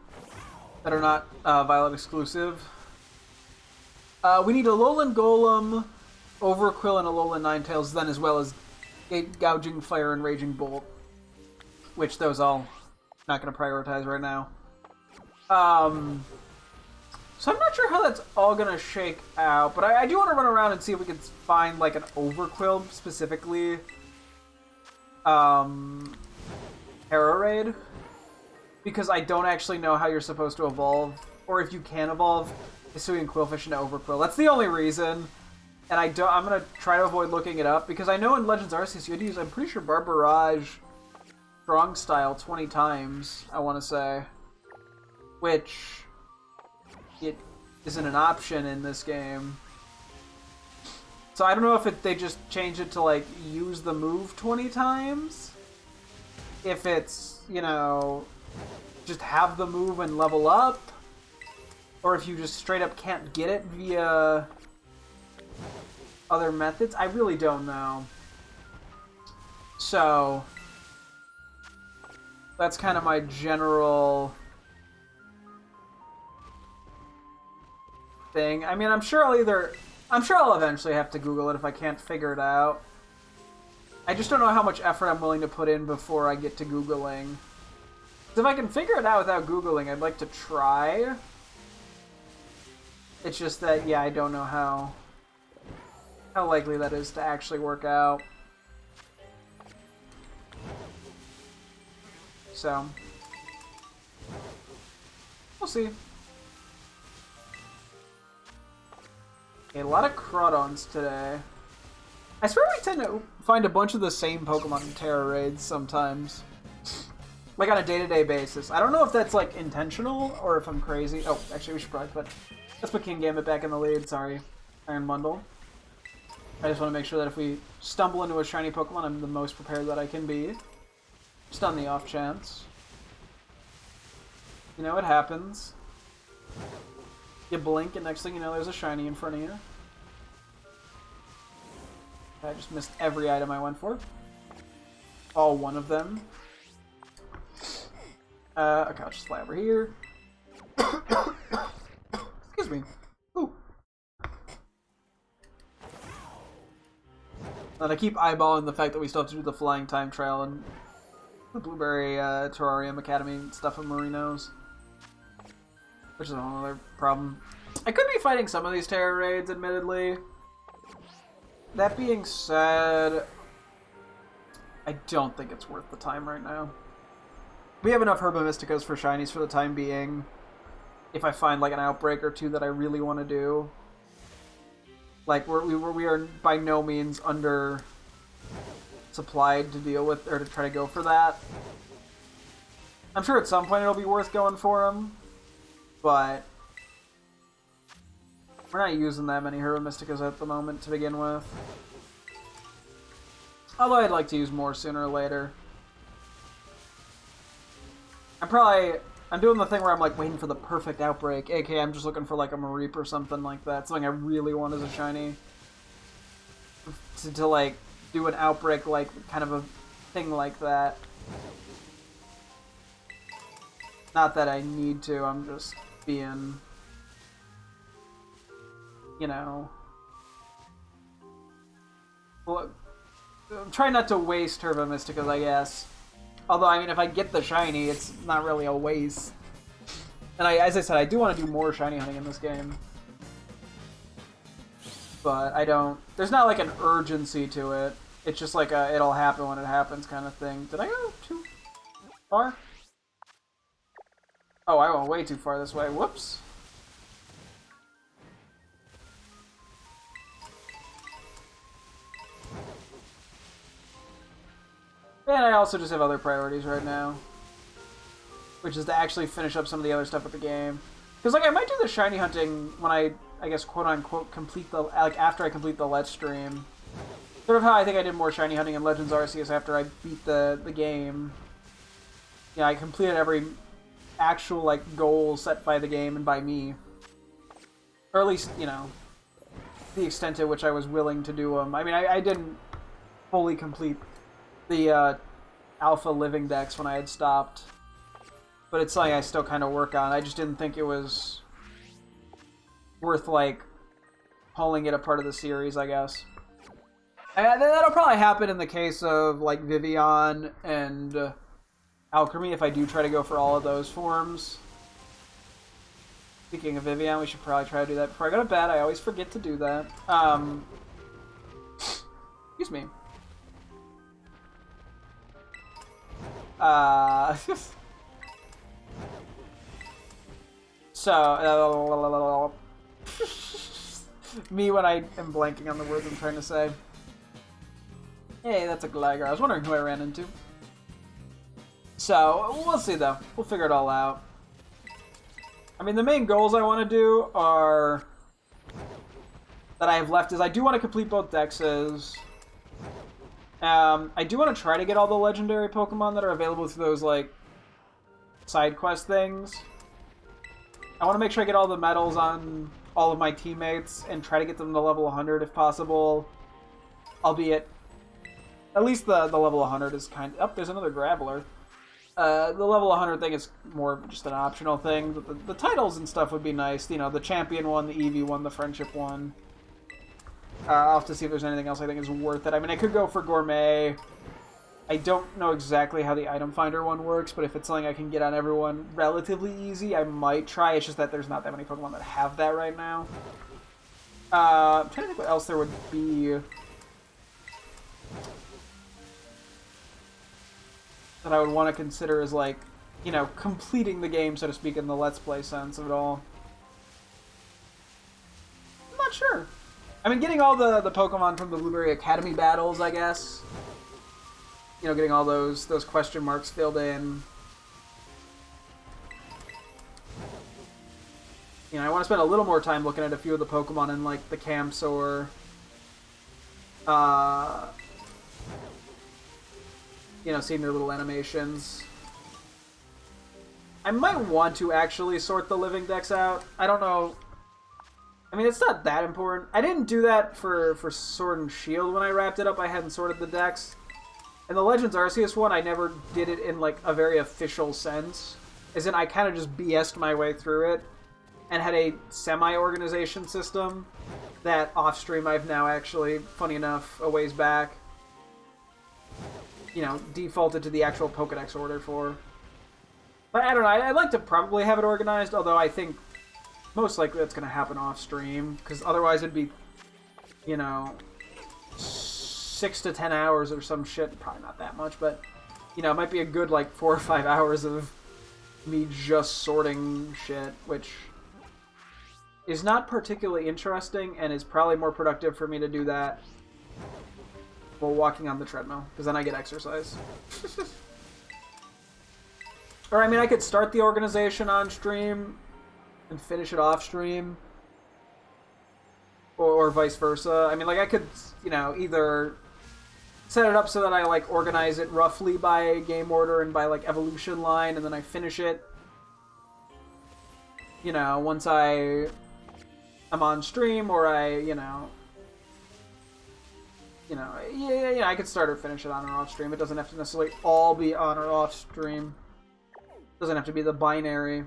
that are not Violet exclusive. We need a Alolan Golem, Overquill, and Alolan Ninetales, then as well as Gouging Fire and Raging Bolt, which those all not going to prioritize right now. So I'm not sure how that's all going to shake out, but I do want to run around and see if we can find like an Overquill specifically. Terror Raid, because I don't actually know how you're supposed to evolve, or if you can evolve Hisuian Quillfish into Overquill. That's the only reason. And I'm going to try to avoid looking it up, because I know in Legends Arceus you had to use, I'm pretty sure, Barbarage Strong Style 20 times, I want to say. Which, it isn't an option in this game. So I don't know if they just change it to, like, use the move 20 times. If it's, you know, just have the move and level up. Or if you just straight up can't get it via other methods. I really don't know. So that's kind of my general thing. I mean, I'm sure I'll eventually have to Google it if I can't figure it out. I just don't know how much effort I'm willing to put in before I get to Googling. If I can figure it out without Googling, I'd like to try. It's just that, yeah, I don't know how likely that is to actually work out. So, we'll see. Okay, a lot of Crawdons today. I swear we tend to find a bunch of the same Pokemon in Terror Raids sometimes. Like on a day-to-day basis. I don't know if that's like intentional or if I'm crazy. Oh, actually we should probably put... Let's put King Gambit back in the lead. Sorry, Iron Bundle. I just want to make sure that if we stumble into a shiny Pokemon, I'm the most prepared that I can be. Just on the off chance. You know, it happens. You blink and next thing you know there's a shiny in front of you. I just missed every item I went for. All one of them. Okay, I'll just fly over here. Excuse me. Ooh. And I keep eyeballing the fact that we still have to do the flying time trial and the Blueberry Terrarium Academy stuff in Marinos. Which is another problem. I could be fighting some of these Terror Raids, admittedly. That being said, I don't think it's worth the time right now. We have enough Herba Mysticos for shinies for the time being. If I find like an outbreak or two that I really want to do. Like, we are by no means under supplied to deal with, or to try to go for that. I'm sure at some point it'll be worth going for them, but we're not using that many Herba Mysticos at the moment to begin with. Although I'd like to use more sooner or later. I'm doing the thing where I'm like waiting for the perfect outbreak, aka I'm just looking for like a Mareep or something like that. Something I really want as a shiny. To like do an outbreak like kind of a thing like that. Not that I need to, I'm just being, you know, well, I'm trying not to waste Herba Mysticas, I guess. Although, I mean, if I get the shiny, it's not really a waste. And as I said, I do want to do more shiny hunting in this game. But I don't... There's not like an urgency to it. It's just like a it'll happen when it happens kind of thing. Did I go too far? Oh, I went way too far this way. Whoops. And I also just have other priorities right now, which is to actually finish up some of the other stuff with the game. Because, like, I might do the shiny hunting when I guess, quote-unquote, complete the, like, after I complete the Let's Stream. Sort of how I think I did more shiny hunting in Legends Arceus after I beat the game. Yeah, I completed every actual, like, goal set by the game and by me. Or at least, you know, the extent to which I was willing to do them. I mean, I didn't fully complete the Alpha Living Dex when I had stopped. But it's something I still kind of work on. I just didn't think it was worth, like, pulling it a part of the series, I guess. And that'll probably happen in the case of, like, Vivian and Alchemy, if I do try to go for all of those forms. Speaking of Vivian, we should probably try to do that before I go to bed. I always forget to do that. Excuse me. So, me when I am blanking on the words I'm trying to say. Hey, that's a Gligar. I was wondering who I ran into. So, we'll see though. We'll figure it all out. I mean, the main goals I want to do are... that I have left is I do want to complete both Dexes. I do want to try to get all the legendary Pokemon that are available through those, like, side quest things. I want to make sure I get all the medals on all of my teammates and try to get them to level 100 if possible. Albeit, at least the level 100 is kind of... Oh, there's another Graveler. The level 100 thing is more just an optional thing. But the titles and stuff would be nice. You know, the Champion one, the Eevee one, the Friendship one. I'll have to see if there's anything else I think is worth it. I mean, I could go for Gourmet. I don't know exactly how the Item Finder one works, but if it's something I can get on everyone relatively easy, I might try. It's just that there's not that many Pokemon that have that right now. I'm trying to think what else there would be that I would want to consider as, like, you know, completing the game, so to speak, in the Let's Play sense of it all. I'm not sure. I mean, getting all the Pokemon from the Blueberry Academy battles, I guess. You know, getting all those question marks filled in. You know, I want to spend a little more time looking at a few of the Pokemon in, like, the camps or... you know, seeing their little animations. I might want to actually sort the Living Dex out. I don't know. I mean, it's not that important. I didn't do that for Sword and Shield when I wrapped it up. I hadn't sorted the decks. In the Legends Arceus one, I never did it in, like, a very official sense. As in, I kind of just BS'd my way through it and had a semi-organization system that off-stream I've now actually, funny enough, a ways back, you know, defaulted to the actual Pokedex order for. But I don't know, I'd like to probably have it organized, although I think most likely that's going to happen off-stream, because otherwise it'd be, you know, 6 to 10 hours or some shit. Probably not that much, but, you know, it might be a good, like, 4 or 5 hours of me just sorting shit, which is not particularly interesting, and is probably more productive for me to do that while walking on the treadmill, because then I get exercise. Or, I mean, I could start the organization on stream and finish it off stream, or vice versa. I mean, like, I could, you know, either set it up so that I, like, organize it roughly by game order and by, like, evolution line, and then I finish it, you know, once I'm on stream, or I, yeah, I could start or finish it on or off stream. It doesn't have to necessarily all be on or off stream. It doesn't have to be the binary.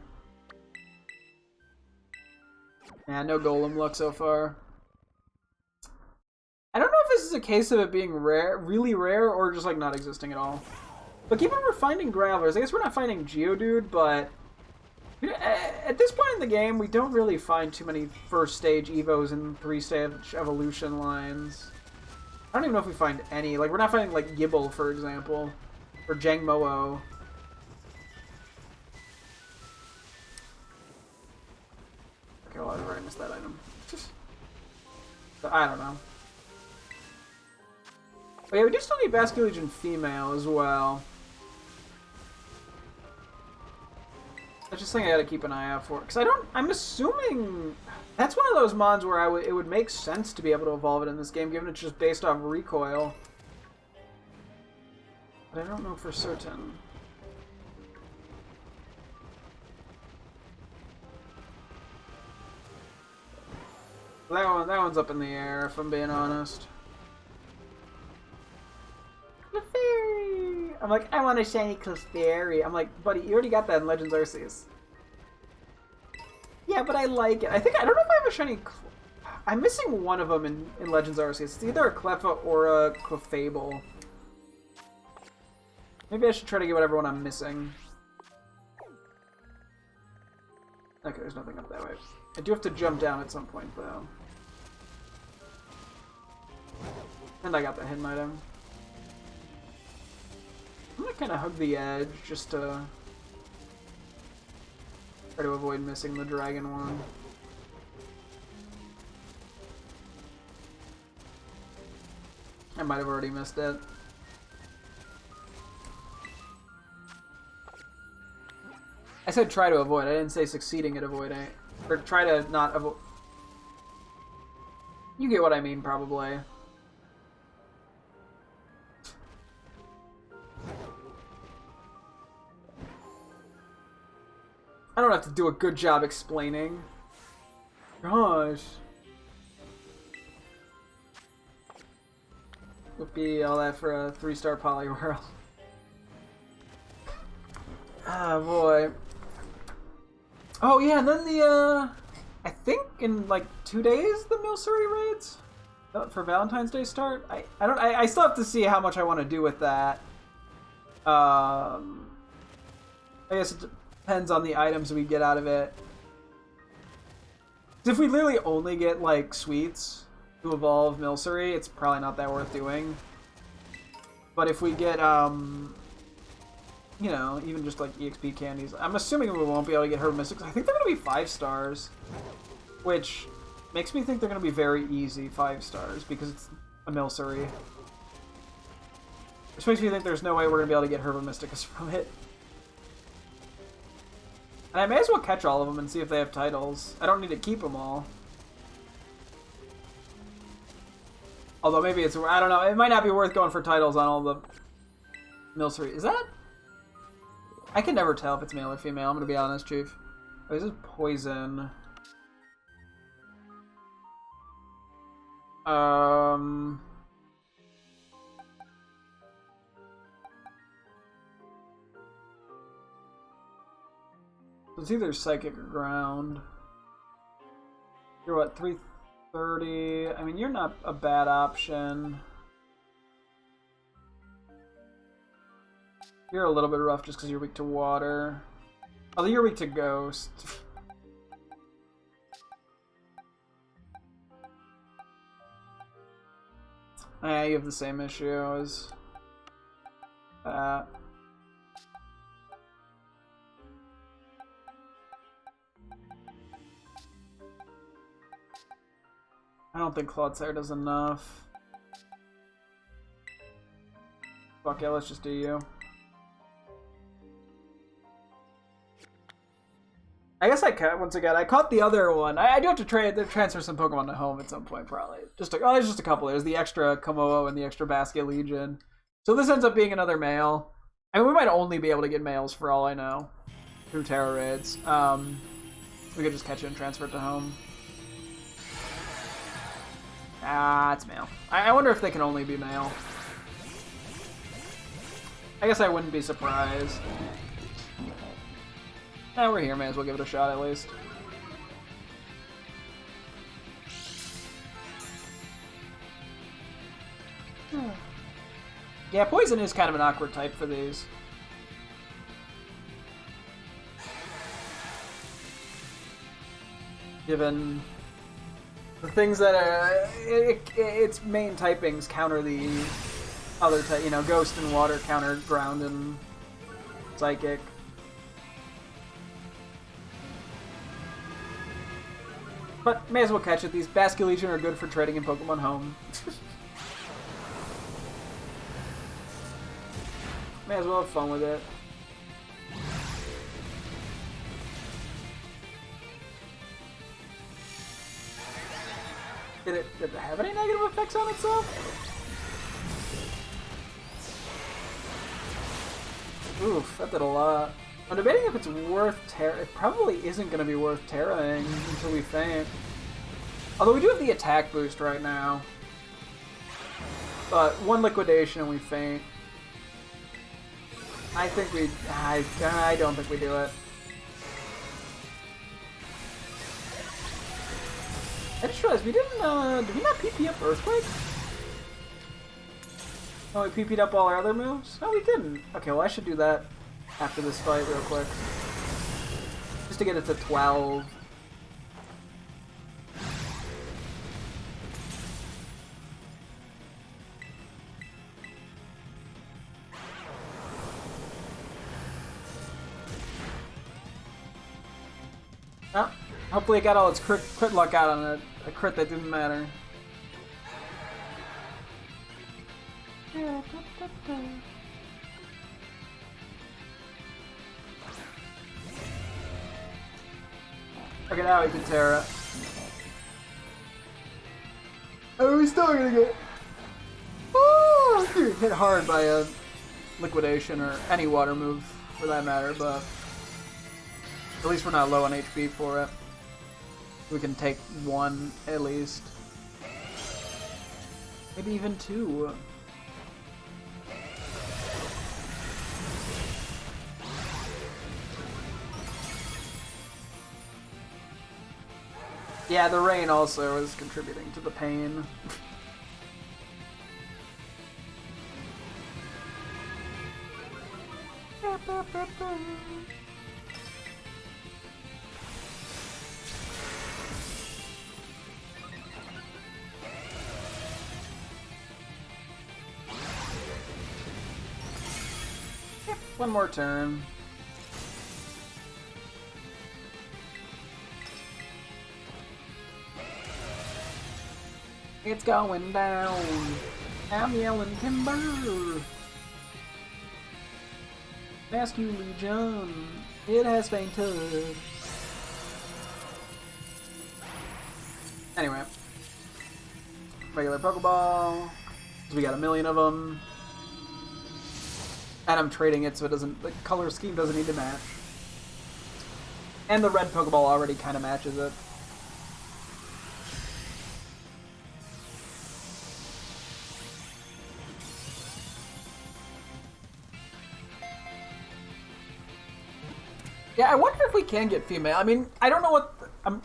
Yeah, no Golem luck so far. I don't know if this is a case of it being rare, really rare, or just, like, not existing at all. But keep on we're finding Gravelers. I guess we're not finding Geodude, but you know, at this point in the game, we don't really find too many first stage Evos and 3-stage evolution lines. I don't even know if we find any. Like, we're not finding, like, Gible, for example, or Jangmo-o. Okay, well, I missed that item. So, I don't know. Oh yeah, we do still need Basculegion female as well. That's just something I gotta keep an eye out for. Because I'm assuming... That's one of those mods where it would make sense to be able to evolve it in this game, given it's just based off recoil. But I don't know for certain. That one's up in the air, if I'm being honest. Clefairy! I'm like, I want a shiny Clefairy. I'm like, buddy, you already got that in Legends Arceus. Yeah, but I like it. I don't know if I have a shiny... I'm missing one of them in Legends Arceus. It's either a Cleffa or a Clefable. Maybe I should try to get whatever one I'm missing. Okay, there's nothing up that way. I do have to jump down at some point, though. And I got the hidden item. I'm gonna kind of hug the edge, just to try to avoid missing the dragon one. I might have already missed it. I said try to avoid, I didn't say succeeding at avoiding. Or try to not avoid. You get what I mean, probably. I don't have to do a good job explaining. Gosh. Would be all that for a 3-star Poliwhirl. Ah, boy. Oh, yeah, and then the, I think in, like, 2 days, the Milcery raids? For Valentine's Day start? I still have to see how much I want to do with that. I guess it depends on the items we get out of it. 'Cause if we literally only get, like, sweets to evolve Milcery, it's probably not that worth doing. But if we get, you know, even just, like, EXP candies, I'm assuming we won't be able to get her Mystics. I think they're going to be 5 stars, which makes me think they're going to be very easy 5 stars, because it's a Milcery. Which makes me think there's no way we're going to be able to get Herba Mysticus from it. And I may as well catch all of them and see if they have titles. I don't need to keep them all. Although maybe it's... I don't know. It might not be worth going for titles on all the Milcery. Is that... I can never tell if it's male or female. I'm going to be honest, Chief. Oh, this is poison. It's either psychic or ground. You're what, 330? I mean, you're not a bad option. You're a little bit rough just because you're weak to water. Although you're weak to ghost. Yeah, you have the same issue as that. I don't think Clodsire does enough. Fuck yeah, let's just do you. I guess I caught, once again, I caught the other one. I do have to transfer some Pokemon to home at some point, probably. There's just a couple. There's the extra Komodo and the extra Basculegion. So this ends up being another male. I mean, we might only be able to get males for all I know through Terra raids. We could just catch it and transfer it to home. Ah, it's male. I wonder if they can only be male. I guess I wouldn't be surprised. We're here, may as well give it a shot at least. Yeah, poison is kind of an awkward type for these. Given the things that are... its main typings counter the other type, you know, Ghost and Water counter Ground and Psychic. But may as well catch it. These Basculegion are good for trading in Pokemon Home. May as well have fun with it. Did it have any negative effects on itself? Oof, that did a lot. I'm debating if it's worth Terra. It probably isn't going to be worth Terraing until we faint. Although we do have the attack boost right now. But one liquidation and we faint. I think we... I don't think we do it. I just realized we didn't, did we not PP up Earthquake? Oh, we PP'd up all our other moves? No, we didn't. Okay, well I should do that after this fight real quick. Just to get it to 12. Oh, hopefully it got all its crit luck out on a crit that didn't matter. Okay, now we can Terra. Oh, we're still gonna get hit hard by a liquidation or any water move for that matter, but at least we're not low on HP for it. We can take one at least. Maybe even two. Yeah, the rain also is contributing to the pain. One more turn. It's going down. I'm yelling timber. Rescue Legion. It has fainted. Anyway. Regular Pokeball. We got 1,000,000 of them. And I'm trading it so it doesn't, the color scheme doesn't need to match. And the red Pokeball already kind of matches it. Yeah, I wonder if we can get female. I mean, I don't know what... I'm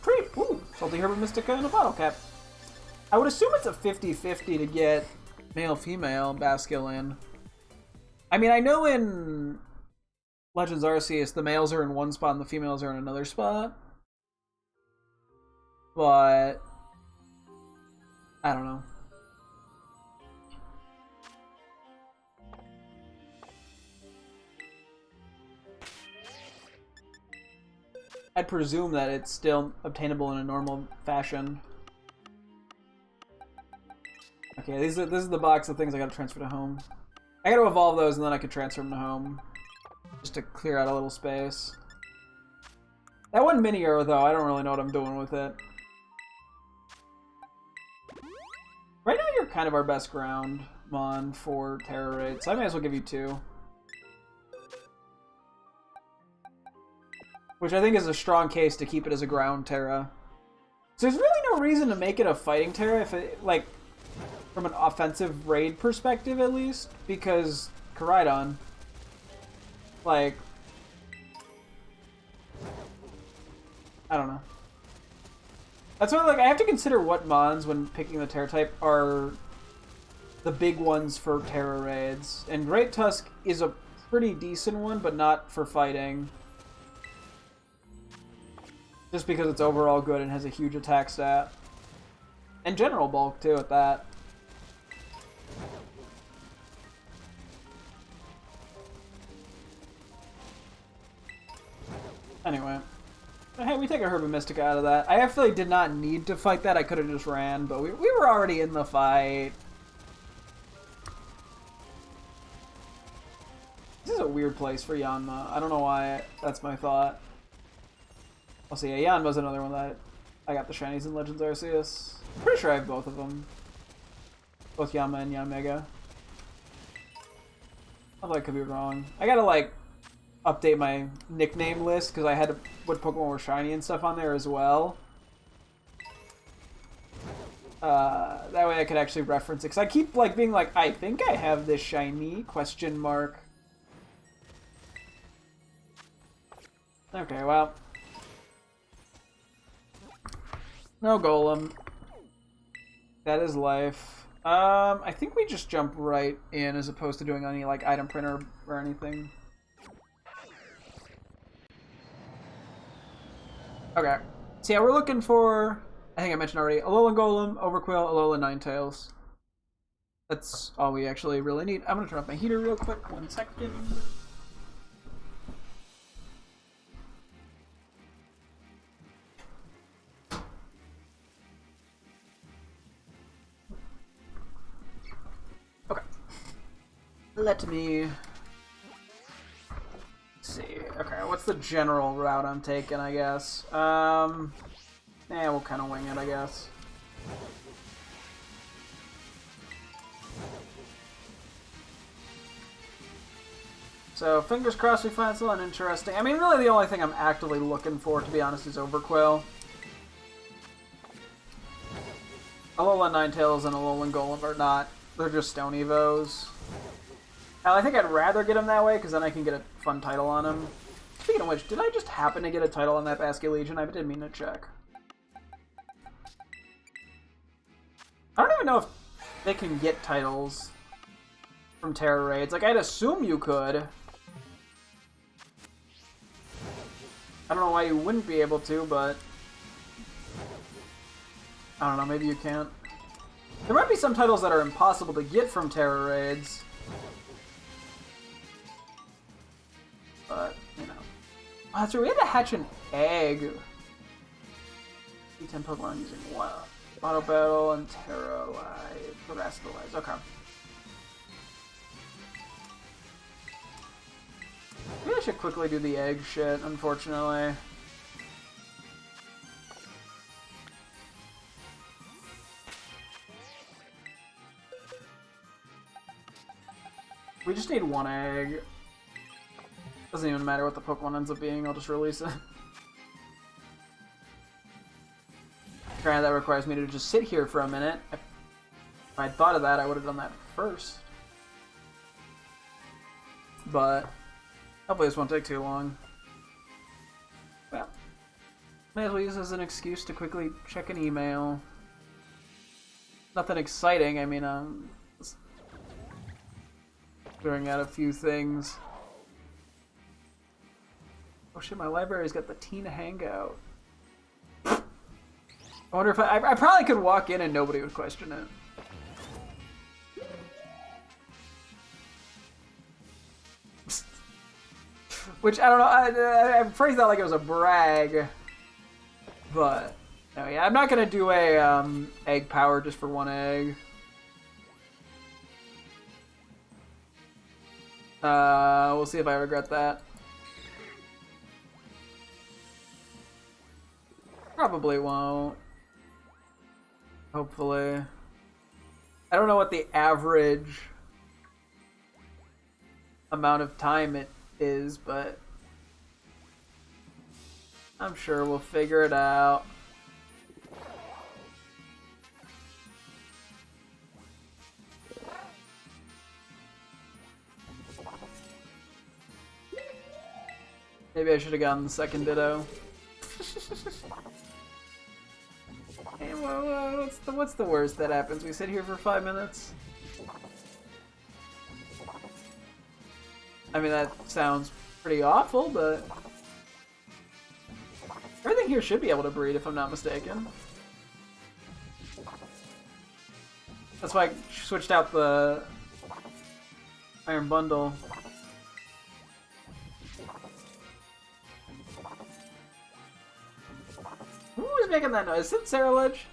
pretty... Ooh, Salty Herbal Mystica and a bottle cap. I would assume it's a 50-50 to get male-female Basculin. I mean, I know in Legends Arceus, the males are in one spot and the females are in another spot. But... I don't know. I'd presume that it's still obtainable in a normal fashion. Okay, this is the box of things I gotta transfer to home. I gotta evolve those and then I can transfer them to home. Just to clear out a little space. That one mini arrow though, I don't really know what I'm doing with it. Right now you're kind of our best ground, Mon, for Terra Raid, so I may as well give you 2. Which I think is a strong case to keep it as a ground Terra. So there's really no reason to make it a fighting Terra if it, like, from an offensive raid perspective at least, because Koraidon, like, I don't know. That's why, like, I have to consider what mons when picking the Terra type are the big ones for Terra raids. And Great Tusk is a pretty decent one, but not for fighting. Just because it's overall good and has a huge attack stat. And general bulk, too, at that. Anyway. Hey, we take a Herba Mystica out of that. I actually did not need to fight that. I could have just ran, but we were already in the fight. a weird place for Yanma. I don't know why. That's my thought. Also, yeah, Yanma's another one that I got the shinies in Legends Arceus. Pretty sure I have both of them. Both Yanma and Yanmega. Although I could be wrong. I gotta, like, update my nickname list because I had to put Pokemon were shiny and stuff on there as well. That way I could actually reference it. Because I keep, like, being like, I think I have this shiny, question mark. Okay, well. No Golem. That is life. I think we just jump right in as opposed to doing any, like, item printer or anything. Okay. So yeah, we're looking for, I think I mentioned already, Alolan Golem, Overquill, Alolan Ninetales. That's all we actually really need. I'm gonna turn off my heater real quick. 1 second. Okay. Let me see. Okay, what's the general route I'm taking, I guess? We'll kind of wing it, I guess. So, fingers crossed we find something interesting. I mean, really the only thing I'm actively looking for, to be honest, is Overquill. Alolan Ninetales and Alolan Golem are not. They're just Stone Evos. Hell, I think I'd rather get them that way, because then I can get a fun title on them. Speaking of which, did I just happen to get a title on that Basket Legion? I didn't mean to check. I don't even know if they can get titles from Terra Raids. Like, I'd assume you could. I don't know why you wouldn't be able to, but I don't know, maybe you can't. There might be some titles that are impossible to get from Terra Raids. But, you know. Oh, that's right, we had to hatch an egg. D10 Pokemon using what? Auto Battle and Terralize. Terrastalize. Okay. Maybe I should quickly do the egg shit, unfortunately. We just need 1 egg. Doesn't even matter what the Pokemon ends up being, I'll just release it. Granted, that requires me to just sit here for a minute. If I'd thought of that, I would have done that first. But hopefully this won't take too long. Well, may as well use this as an excuse to quickly check an email. Nothing exciting, I mean, just clearing out a few things. Oh shit, my library's got the teen hangout. I wonder if I probably could walk in and nobody would question it. Which, I don't know, I phrased that like it was a brag. But, no, yeah, I'm not gonna do a egg power just for 1 egg. We'll see if I regret that. Probably won't. Hopefully. I don't know what the average amount of time it is, but I'm sure we'll figure it out. Maybe I should have gotten the second Ditto. Hey, what's the worst that happens? We sit here for 5 minutes? I mean, that sounds pretty awful, but everything here should be able to breed, if I'm not mistaken. That's why I switched out the Iron Bundle. Who was making that noise? Is it Sarah Ledge?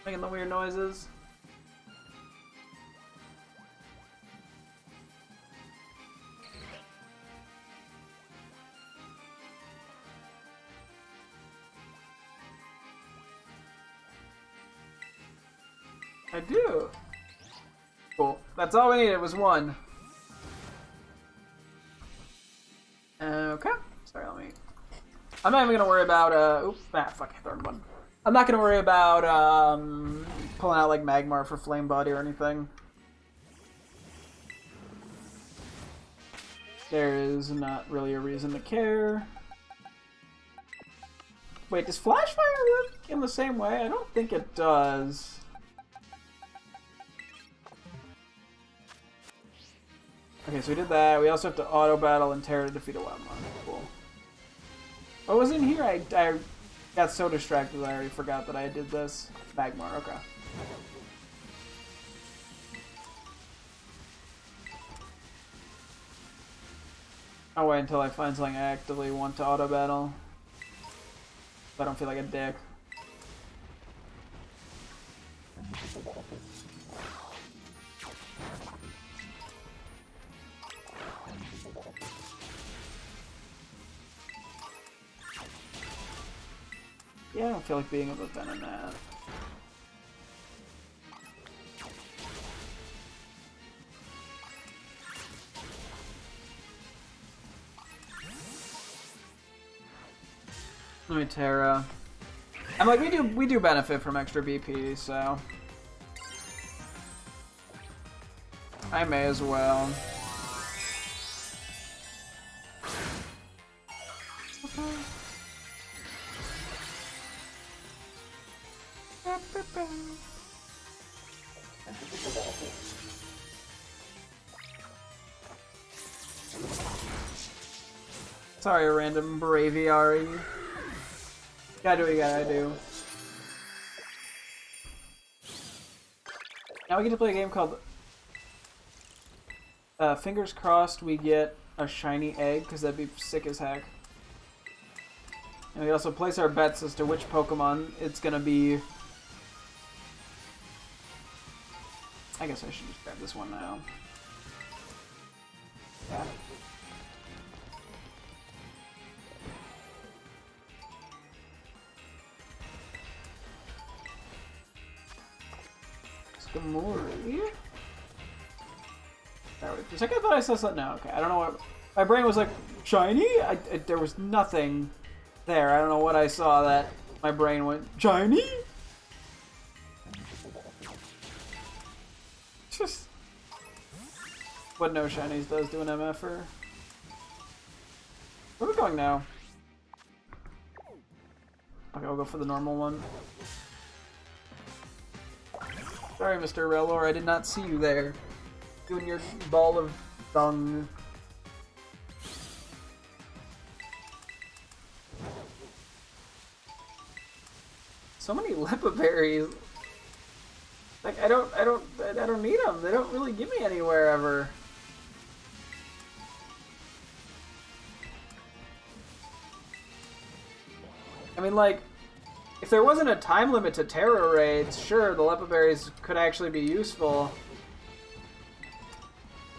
Making the weird noises? I do. Cool. That's all we needed was one. Okay. Sorry, let me... I'm not even gonna worry about, oops, fuck, third one. I'm not gonna worry about, pulling out, like, Magmar for Flame Body or anything. There is not really a reason to care. Wait, does Flash Fire work in the same way? I don't think it does. Okay, so we did that. We also have to auto battle and Terra to defeat a Wildmon. Cool. What was in here? I got so distracted that I already forgot that I did this. Magmar, okay. I'll wait until I find something I actively want to auto battle. So I don't feel like a dick. Yeah, I don't feel like being able to defend that. Let me Terra. I'm like, we do benefit from extra BP, so I may as well. Sorry, a random Braviary. Gotta do what you gotta do. Now we get to play a game called Fingers Crossed we get a shiny egg, because that'd be sick as heck. And we also place our bets as to which Pokemon it's gonna be. I guess I should just grab this one now. Yeah. Skamori. For a second I thought I saw something. No, okay. I don't know what. My brain was like, shiny? There was nothing there. I don't know what I saw that my brain went, shiny? Just. What no shinies does to an MFer. Where are we going now? Okay, I'll go for the normal one. Sorry, Mr. Rellor, I did not see you there. Doing your ball of dung. So many Lepa berries. Like I don't need them. They don't really give me anywhere ever. I mean, like, if there wasn't a time limit to Terra raids, sure, the Lepa berries could actually be useful.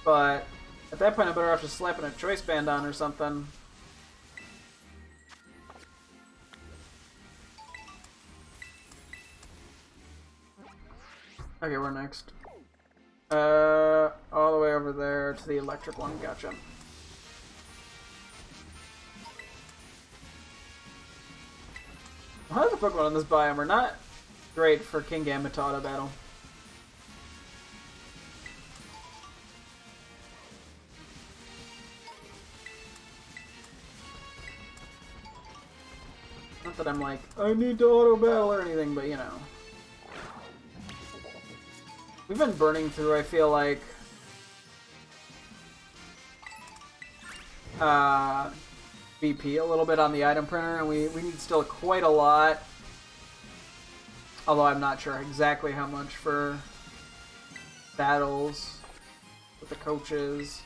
But at that point, I'm better off just slapping a choice band on or something. Okay, we're next. All the way over there to the electric one. Gotcha. A lot of the Pokemon in this biome are not great for King Gambit to auto battle. Not that I'm like, I need to auto battle or anything, but you know. We've been burning through, I feel like, BP a little bit on the item printer, and we need still quite a lot. Although I'm not sure exactly how much for battles with the coaches.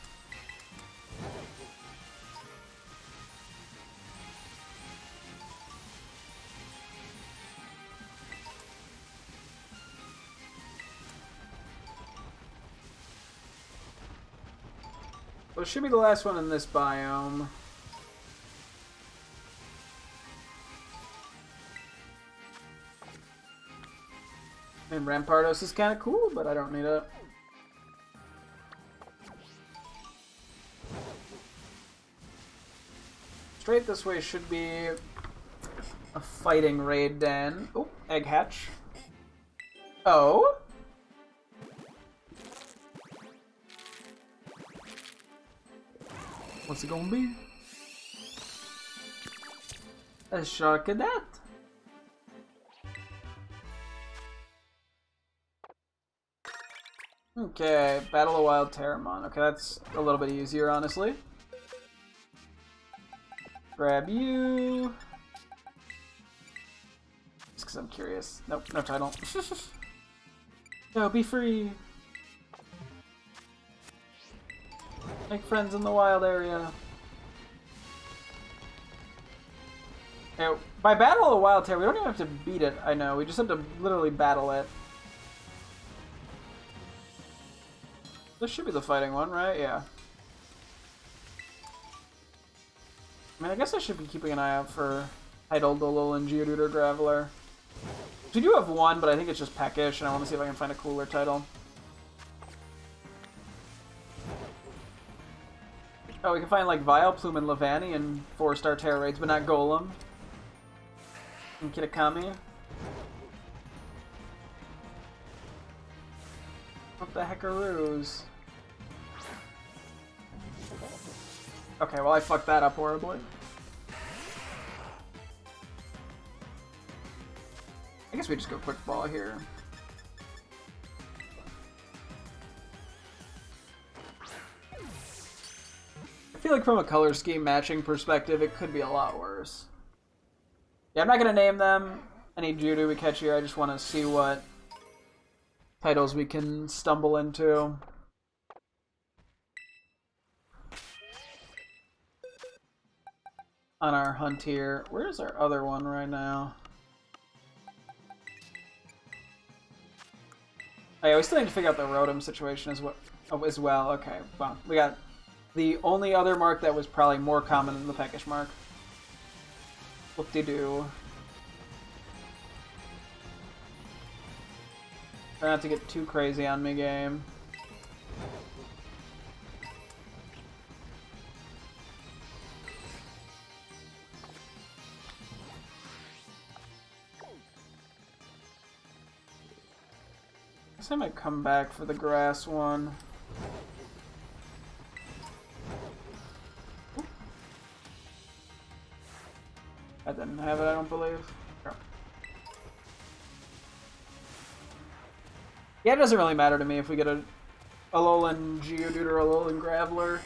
Well, it should be the last one in this biome. And Rampardos is kind of cool, but I don't need it. Straight this way should be a fighting raid den. Oh, egg hatch. Oh? What's it gonna be? A Sharkadet? Okay, Battle of Wild Terramon. Okay, that's a little bit easier, honestly. Grab you. Just because I'm curious. Nope, no title. Go, be free. Make friends in the wild area. Now, by Battle of Wild Terror, we don't even have to beat it, I know. We just have to literally battle it. This should be the fighting one, right? Yeah. I mean, I guess I should be keeping an eye out for Titled, Alolan, Geodude, or Graveler. We do have one, but I think it's just Peckish, and I want to see if I can find a cooler title. Oh, we can find, like, Vileplume and Levani in 4-star Terra raids, but not Golem. And Kitakami. What the heckaroos? Okay, well I fucked that up horribly. I guess we just go quick ball here. I feel like from a color scheme matching perspective, it could be a lot worse. Yeah, I'm not gonna name them any Geodude we catch here. I just want to see what titles we can stumble into. On our hunt here. Where's our other one right now? Oh yeah, we still need to figure out the Rotom situation as well. Okay, well, we got the only other mark that was probably more common than the Peckish mark. Whoop-de-doo. Try not to get too crazy on me, game. I guess I might come back for the grass one. I didn't have it, I don't believe. Sure. Yeah, it doesn't really matter to me if we get a Alolan Geodude or Alolan Graveler.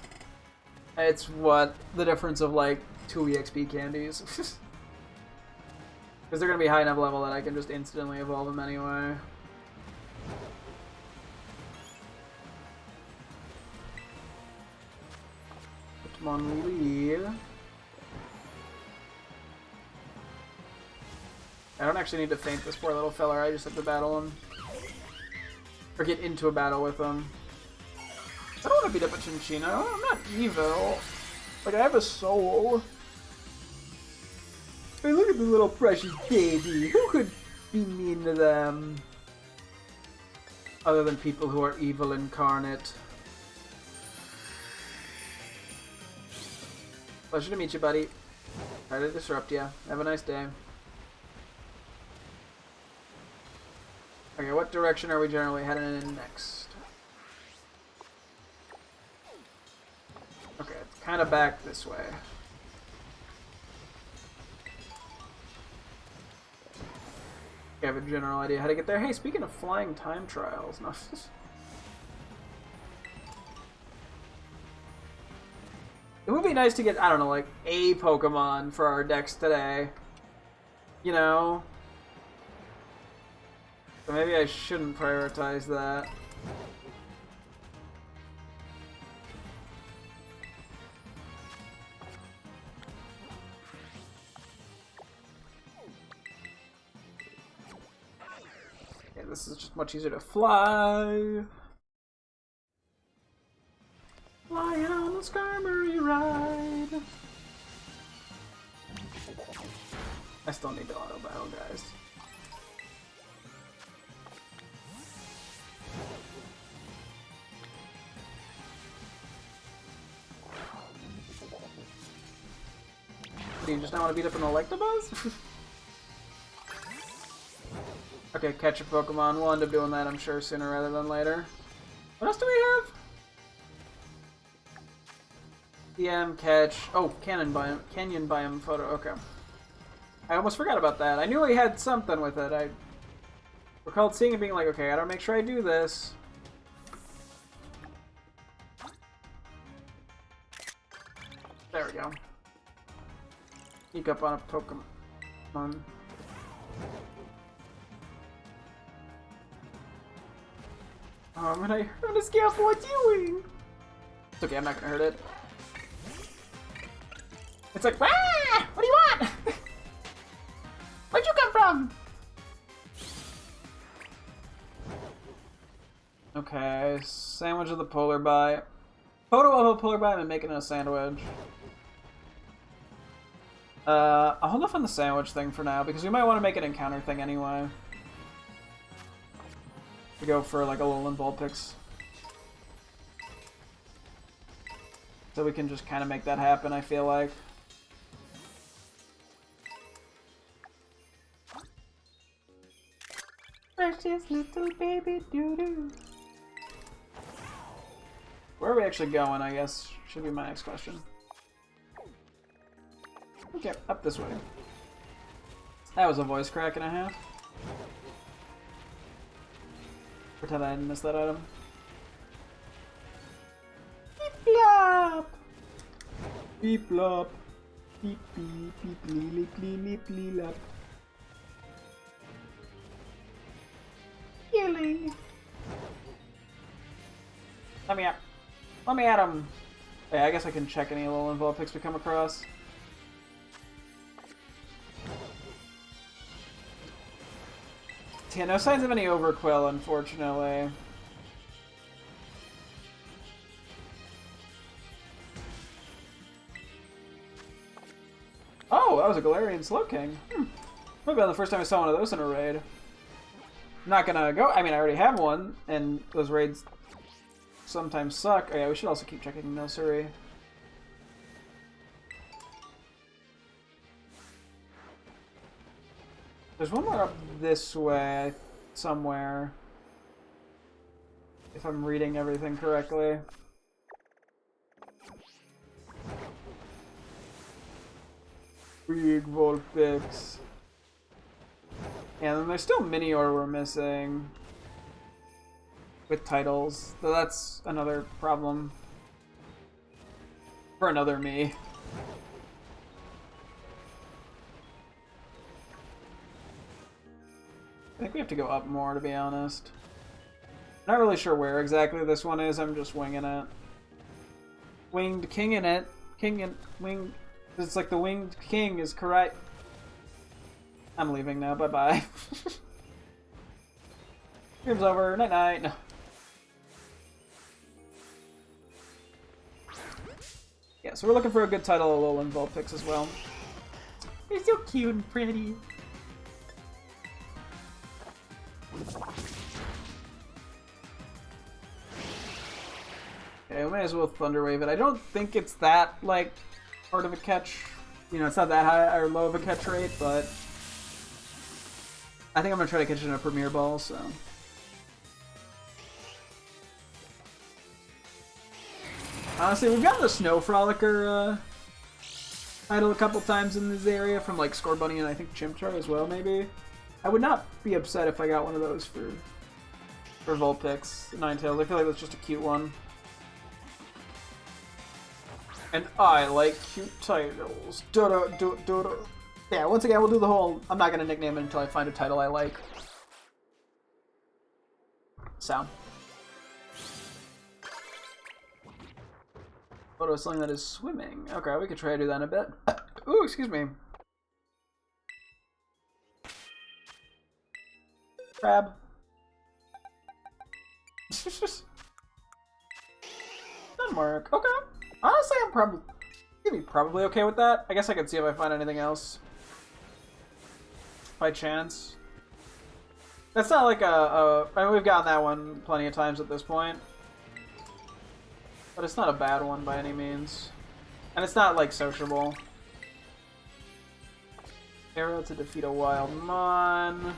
It's what the difference of like 2 EXP candies. Because they're going to be high enough level that I can just instantly evolve them anyway. Pokemon lead. I don't actually need to feint this poor little fella, I just have to battle him. Or get into a battle with him. I don't want to beat up a Chinchino. I'm not evil. Like, I have a soul. Hey, look at the little precious baby. Who could be mean to them? Other than people who are evil incarnate. Pleasure to meet you, buddy. Try to disrupt you. Have a nice day. Okay, what direction are we generally heading in next? Okay, it's kind of back this way. I have a general idea how to get there. Hey, speaking of flying time trials, no. It would be nice to get, I don't know, like a Pokemon for our decks today. You know? So maybe I shouldn't prioritize that. Yeah, this is just much easier to fly. Flying on the Skarmory ride. I still need to auto battle, guys. Do you just not want to beat up an Electabuzz? Okay, catch a Pokemon. We'll end up doing that, I'm sure, sooner rather than later. What else do we have? DM, catch. Oh, Canyon Biome photo. Okay. I almost forgot about that. I knew I had something with it. I recalled seeing it being like, okay, I gotta make sure I do this. There we go. Sneak up on a Pokemon. Oh, I'm gonna scale for what doing. It's okay, I'm not gonna hurt it. It's like, ah! What do you want? Where'd you come from? Okay, sandwich of the polar bear. Photo of a polar bear and making a sandwich. I'll hold off on the sandwich thing for now because we might want to make an encounter thing anyway. To go for like a Alolan Vulpix. So we can just kind of make that happen, I feel like. Precious little baby doo-doo. Where are we actually going, I guess, should be my next question. Okay, up this way. That was a voice crack and a half. Pretend I didn't miss that item. Beep blop! Beep blop! Beep beep beep lee lee lee lee lee lop. Healing! Let me at him! Yeah, I guess I can check any Alolan Vulpix we come across. Yeah, no signs of any Overquill, unfortunately. Oh, that was a Galarian Slowking. Might have been the first time I saw one of those in a raid. I'm not gonna go. I mean, I already have one, and those raids sometimes suck. Oh yeah, we should also keep checking Milcery. There's one more up this way, somewhere. If I'm reading everything correctly. Big Vulpix. Yeah, and then there's still Minior we're missing. With titles. So that's another problem. For another me. I think we have to go up more, to be honest. Not really sure where exactly this one is, I'm just winging it. Winged King in it. King and winged. It's like the Winged King is correct. I'm leaving now, bye-bye. Game's over, night-night. No. Yeah, so we're looking for a good title of Alolan Vulpix as well. They're so cute and pretty. Okay, we may as well Thunder Wave it. I don't think it's that, like, hard of a catch. You know, it's not that high or low of a catch rate, but I think I'm gonna try to catch it in a Premier Ball, so. Honestly, we've gotten the Snow Frolicker title a couple times in this area from like Scorbunny and I think Chimchar as well, maybe. I would not be upset if I got one of those for Vulpix, Ninetales. I feel like that's just a cute one. And I like cute titles. Yeah, once again, we'll do the whole, I'm not going to nickname it until I find a title I like. Sound. Photo of something that is swimming. Okay, we could try to do that in a bit. Ooh, excuse me. Crab. Doesn't work. Okay. Honestly, I'm probably okay with that. I guess I could see if I find anything else. By chance. That's not like I mean, we've gotten that one plenty of times at this point. But it's not a bad one by any means. And it's not, like, sociable. Arrow to defeat a wild mon.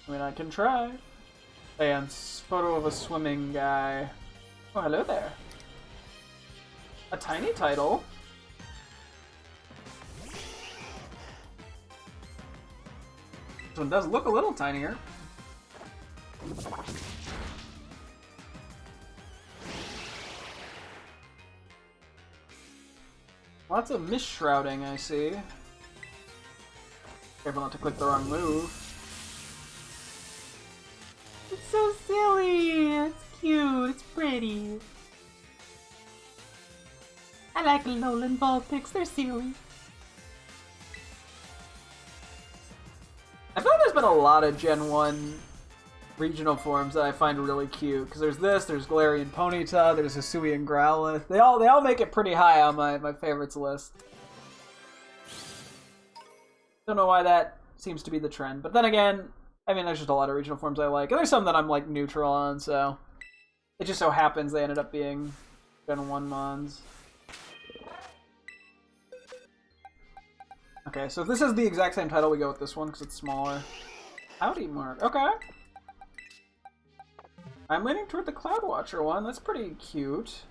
I mean, I can try. And photo of a swimming guy. Oh, hello there. A tiny title. This one does look a little tinier. Lots of misshrouding, I see. Careful not to click the wrong move. It's so silly. It's cute. It's pretty. I like Alolan Vulpix. They're silly. I feel like there's been a lot of Gen 1 regional forms that I find really cute. Because there's this, there's Galarian Ponyta, there's Hisui and Growlithe. They all make it pretty high on my favorites list. Don't know why that seems to be the trend. But then again, I mean, there's just a lot of regional forms I like. And there's some that I'm, like, neutral on, so... It just so happens they ended up being Gen 1 mons. Okay, so if this is the exact same title, we go with this one, because it's smaller. Howdy, Mark. Okay. I'm leaning toward the Cloud Watcher one. That's pretty cute.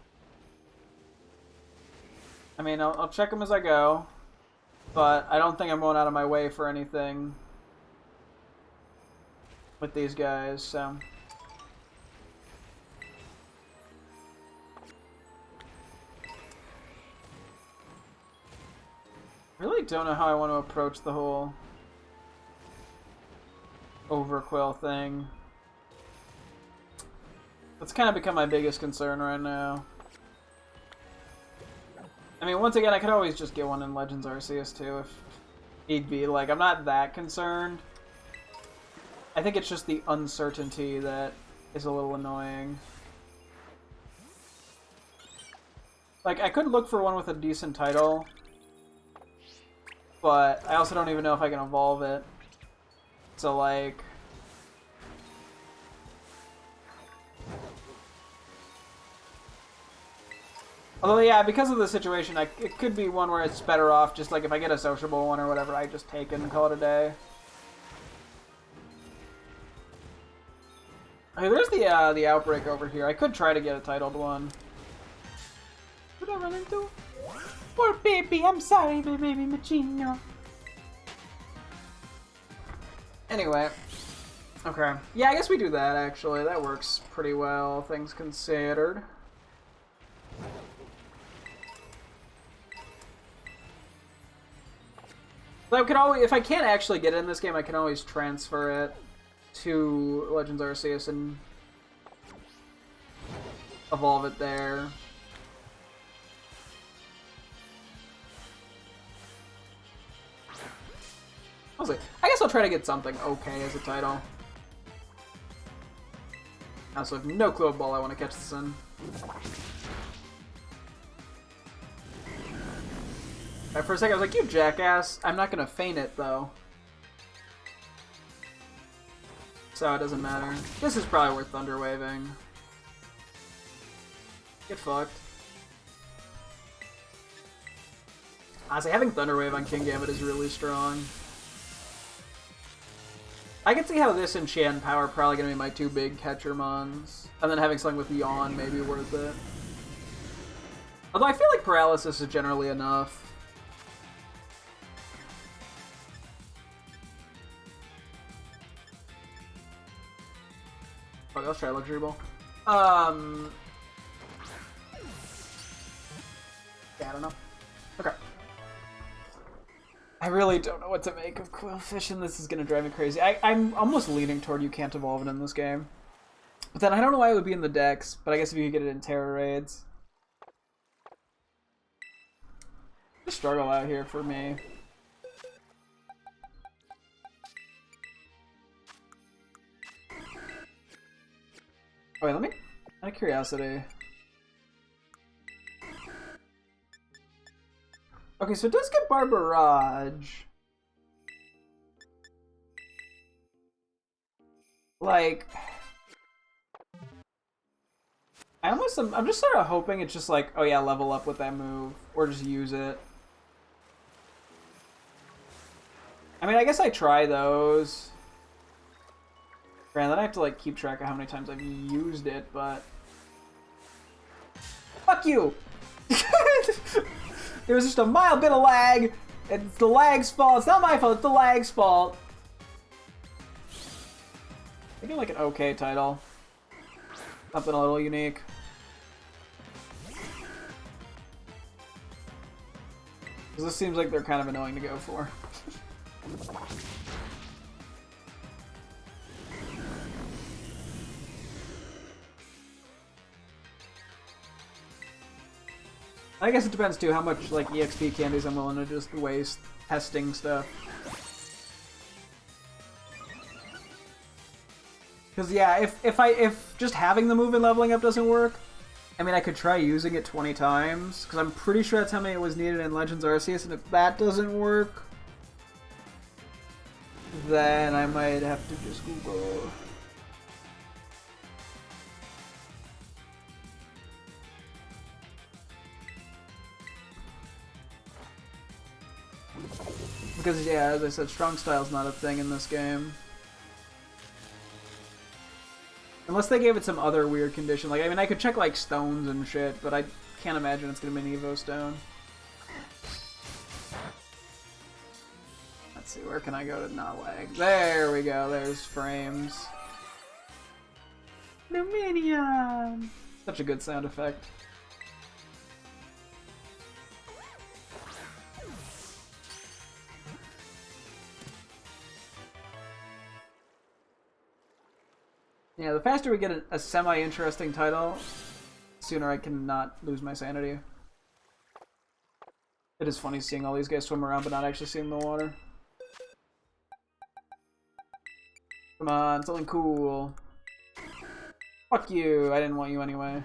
I mean, I'll check them as I go. But I don't think I'm going out of my way for anything with these guys, so... I really don't know how I want to approach the whole Overquill thing. That's kind of become my biggest concern right now. I mean, once again, I could always just get one in Legends Arceus too if need be. Like, I'm not that concerned. I think it's just the uncertainty that is a little annoying. Like, I could look for one with a decent title, but I also don't even know if I can evolve it. So, like... Although, yeah, because of the situation, it could be one where it's better off just, like, if I get a sociable one or whatever, I just take it and call it a day. Okay, there's the outbreak over here. I could try to get a titled one. What did I run into? Poor baby. I'm sorry, baby Machino. Anyway. Okay. Yeah, I guess we do that, actually. That works pretty well, things considered. But I could always, if I can't actually get it in this game, I can always transfer it to Legends Arceus and evolve it there. Honestly, I guess I'll try to get something okay as a title. I also have no clue what ball I want to catch this in. Right, for a second I was like, you jackass. I'm not gonna feign it though. So it doesn't matter. This is probably worth Thunder Waving. Get fucked. Honestly, having Thunder Wave on Kingambit is really strong. I can see how this and Shan Power are probably going to be my two big catcher mons. And then having something with Yawn may be worth it. Although I feel like Paralysis is generally enough. Okay, let's try Luxury Ball. Yeah, I don't know. Okay. I really don't know what to make of Quillfish, and this is going to drive me crazy. I'm almost leaning toward you can't evolve it in this game. But then I don't know why it would be in the decks, but I guess if you could get it in Terra Raids. The struggle out here for me. Oh, wait, let me... Out of curiosity... Okay, so it does get Barbarage. Like... I'm just sort of hoping it's just like, oh yeah, level up with that move. Or just use it. I mean, I guess I try those. Granted, I have to like keep track of how many times I've used it, but fuck you! There was just a mild bit of lag. It's the lag's fault. It's not my fault. It's the lag's fault. I get like an okay title. Something a little unique. Because this seems like they're kind of annoying to go for. I guess it depends too how much like EXP candies I'm willing to just waste testing stuff. Because yeah, if just having the move and leveling up doesn't work, I mean I could try using it 20 times because I'm pretty sure that's how many it was needed in Legends Arceus, and if that doesn't work, then I might have to just Google. Because, yeah, as I said, strong style's not a thing in this game. Unless they gave it some other weird condition. Like, I mean, I could check, like, stones and shit, but I can't imagine it's gonna be an Evo stone. Let's see, where can I go to not lag? There we go, there's frames. Luminium! Such a good sound effect. Yeah, the faster we get a semi-interesting title, the sooner I can not lose my sanity. It is funny seeing all these guys swim around but not actually seeing the water. Come on, something cool. Fuck you, I didn't want you anyway.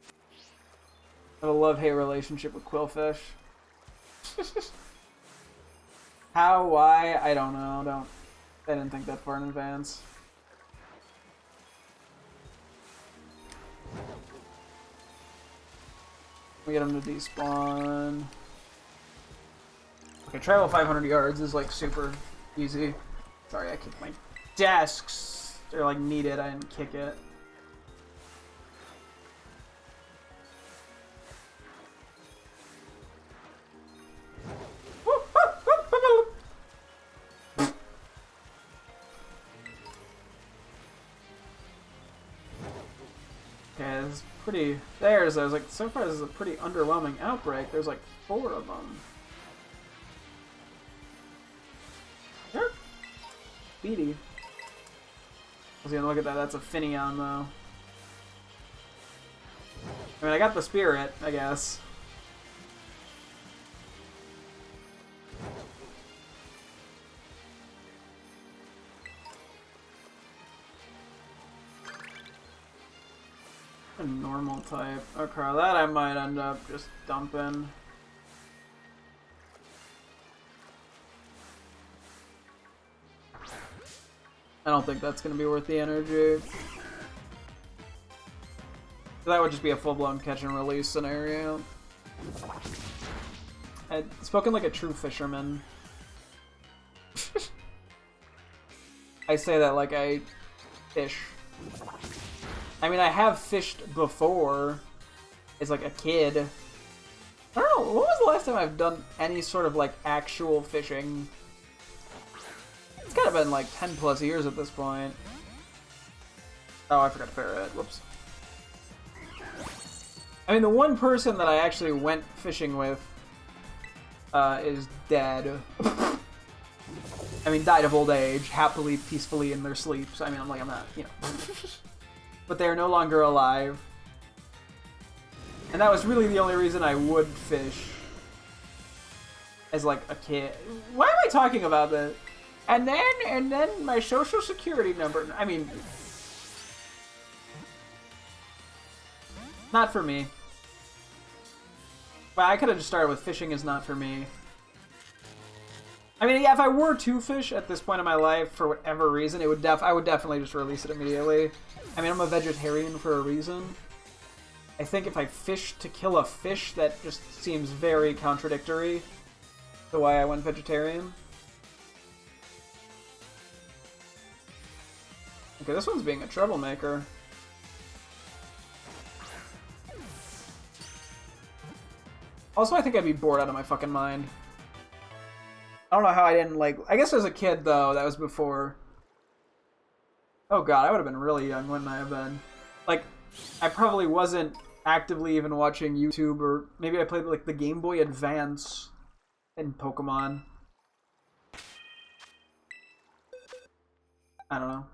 I have a love-hate relationship with Quillfish. How, why, I don't know. I didn't think that far in advance. We get him to despawn. Okay, travel 500 yards is like super easy. Sorry, I kicked my desks. They're like needed, I didn't kick it. Okay, this is pretty... I was like, so far this is a pretty underwhelming outbreak. There's like 4 of them. Sure. Speedy. I was gonna look at that. That's a Finneon, though. I mean, I got the spirit, I guess. A normal type. Okay, that I might end up just dumping. I don't think that's gonna be worth the energy. That would just be a full-blown catch and release scenario. I'd spoken like a true fisherman. I say that like I fish. I mean, I have fished before as like a kid. I don't know, when was the last time I've done any sort of like actual fishing? It's gotta been like 10 plus years at this point. Oh, I forgot to ferret. Whoops. I mean, the one person that I actually went fishing with is dead. I mean, died of old age, happily, peacefully in their sleeps. I mean, I'm not, you know. But they are no longer alive. And that was really the only reason I would fish as like a kid. Why am I talking about this? And then my social security number. I mean, not for me. Well, I could have just started with fishing is not for me. I mean, yeah, if I were to fish at this point in my life for whatever reason, it would I would definitely just release it immediately. I mean, I'm a vegetarian for a reason. I think if I fish to kill a fish, that just seems very contradictory to why I went vegetarian. Okay, this one's being a troublemaker. Also, I think I'd be bored out of my fucking mind. I don't know how I didn't, like... I guess as a kid, though, that was before... Oh god, I would have been really young, wouldn't I have been? Like, I probably wasn't actively even watching YouTube, or maybe I played, like, the Game Boy Advance in Pokemon. I don't know.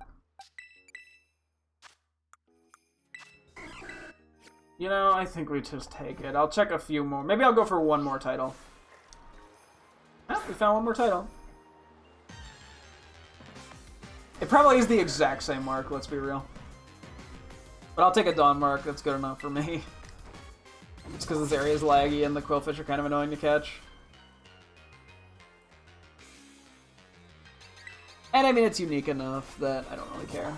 You know, I think we just take it. I'll check a few more. Maybe I'll go for one more title. Oh, we found one more title. It probably is the exact same mark, let's be real. But I'll take a Dawn mark, that's good enough for me. It's because this area is laggy and the Quillfish are kind of annoying to catch. And I mean, it's unique enough that I don't really care.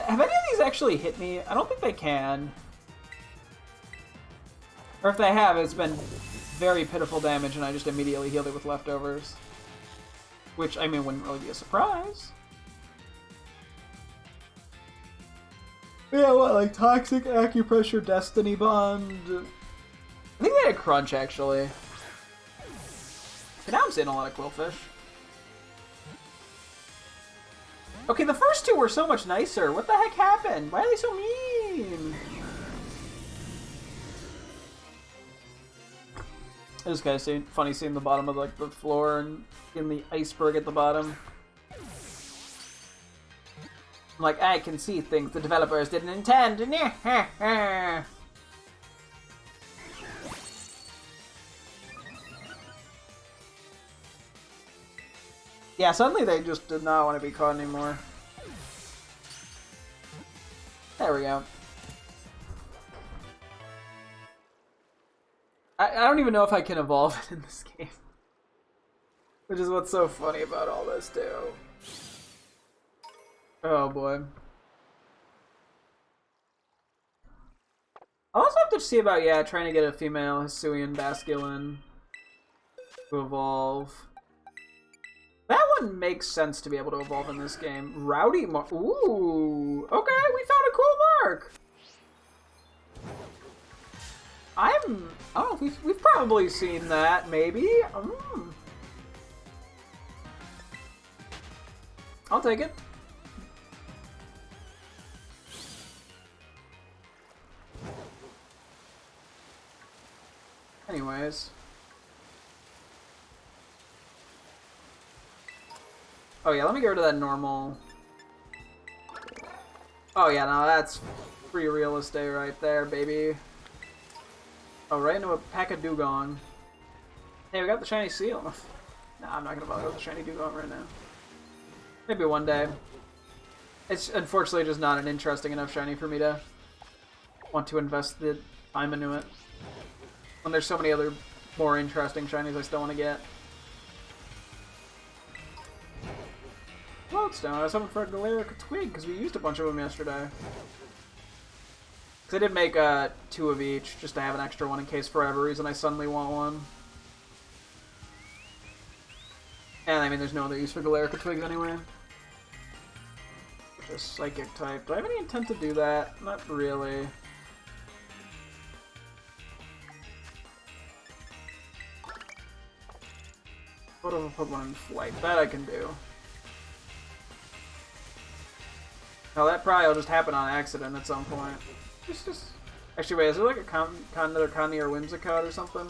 Have any of these actually hit me? I don't think they can. Or if they have, it's been very pitiful damage and I just immediately healed it with leftovers. Which, I mean, wouldn't really be a surprise. Yeah, what, like Toxic, Acupressure, Destiny Bond? I think they had Crunch, actually. Okay, now I'm seeing a lot of Quillfish. Okay, the first two were so much nicer. What the heck happened? Why are they so mean? It was kind of funny seeing the bottom of like the floor and in the iceberg at the bottom. I'm like, I can see things the developers didn't intend. Yeah, suddenly they just did not want to be caught anymore. There we go. I don't even know if I can evolve it in this game. Which is what's so funny about all this, too. Oh, boy. I'll also have to see about, yeah, trying to get a female Hisuian Basculin to evolve. That one makes sense to be able to evolve in this game. Rowdy Mark. Ooh. Okay, we found a cool mark. I don't know if we've probably seen that, maybe. I'll take it. Anyways. Oh yeah, let me get rid of that normal. Oh yeah, no, that's free real estate right there, baby. Oh, right into a pack of Dugong. Hey, we got the shiny seal. Nah, I'm not gonna bother with the shiny Dugong right now. Maybe one day. It's unfortunately just not an interesting enough shiny for me to want to invest the time into it. When there's so many other more interesting shinies I still want to get. Lodestone. I was hoping for a Galaric Twig because we used a bunch of them yesterday. Because I did make 2 of each just to have an extra one in case for whatever reason I suddenly want one. And I mean, there's no other use for Galaric Twigs anyway. Just Psychic type. Do I have any intent to do that? Not really. What if I put one in flight? That I can do. Now that probably will just happen on accident at some point. Just... Actually, wait, is there like a another Connie or Whimsicott or something?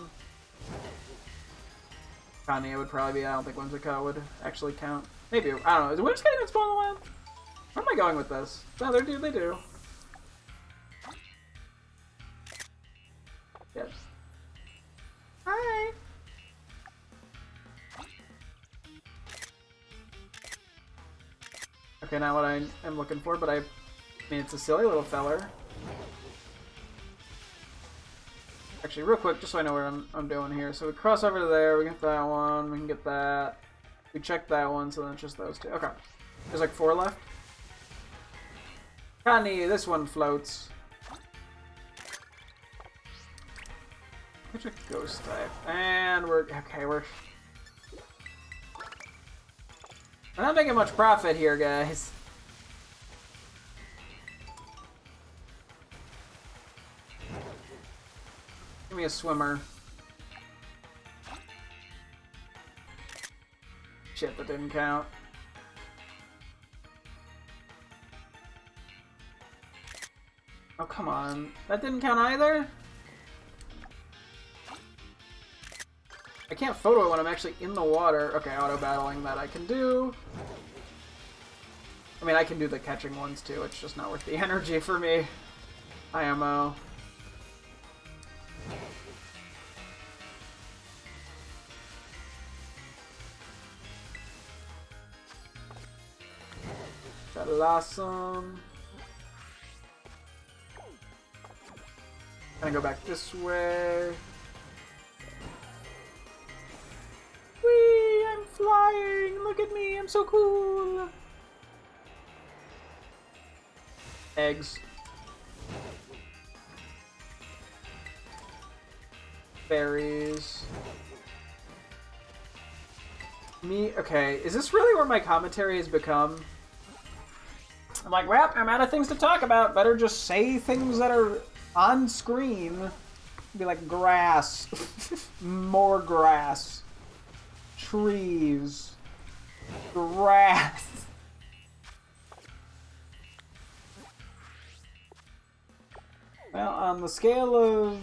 Connie would probably be. I don't think Whimsicott would actually count. Maybe. I don't know. Is Whimsicott even spawn in the land? Where am I going with this? No, they do. Yes. Hi! Okay, not what I am looking for, but I mean, it's a silly little feller. Actually, real quick, just so I know where I'm doing here. So we cross over to there, we get that one, we can get that. We check that one, so then it's just those two. Okay. There's like 4 left. Connie, this one floats. Which a ghost type. And we're not making much profit here, guys. Give me a swimmer. Shit, that didn't count. Oh, come on. That didn't count either? I can't photo it when I'm actually in the water. Okay, auto-battling that I can do. I mean, I can do the catching ones too. It's just not worth the energy for me. IMO. Awesome. Gonna go back this way. Whee! I'm flying! Look at me! I'm so cool! Eggs. Berries. Me? Okay, is this really where my commentary has become? I'm like, well, I'm out of things to talk about. Better just say things that are on screen. Be like grass. More grass. Trees. Grass. Well, on the scale of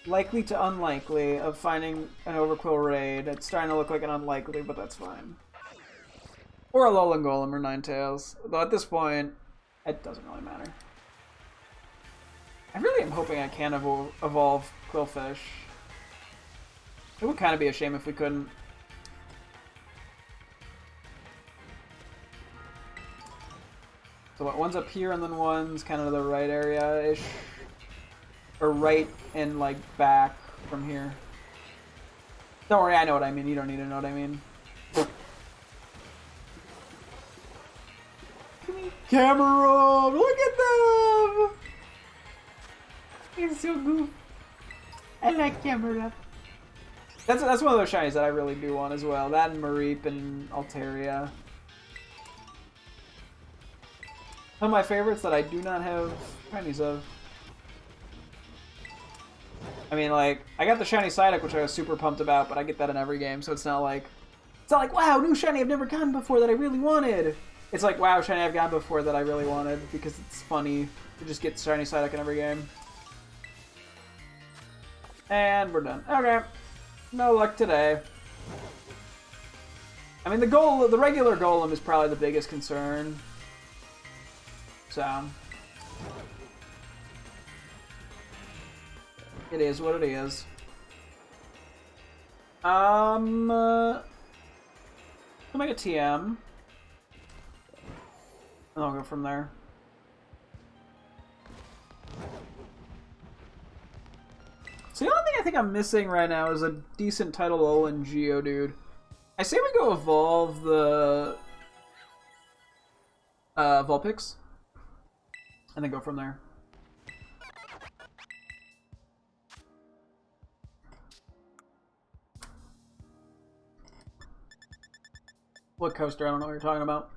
likely to unlikely of finding an Overquill raid, it's starting to look like an unlikely, but that's fine. Or a Alolan Golem or Ninetales. Though at this point, it doesn't really matter. I really am hoping I can evolve Quillfish. It would kind of be a shame if we couldn't. So what, one's up here and then one's kind of the right area-ish? Or right and like back from here. Don't worry, I know what I mean. You don't need to know what I mean. Cameron! Look at them! He's so good. I like Camera. That's one of those shinies that I really do want as well. That and Mareep and Altaria. Some of my favorites that I do not have shinies of. I mean, like, I got the shiny Psyduck, which I was super pumped about, but I get that in every game, so it's not like, wow, new shiny I've never gotten before that I really wanted. It's like, wow, shiny I've gotten before that I really wanted, because it's funny to just get shiny Psyduck in every game. And we're done. Okay. No luck today. I mean, the regular Golem is probably the biggest concern. So. It is what it is. I'll make a TM. And I'll go from there. So the only thing I think I'm missing right now is a decent title Alolan Geodude. I say we go evolve the Vulpix. And then go from there. What coaster? I don't know what you're talking about.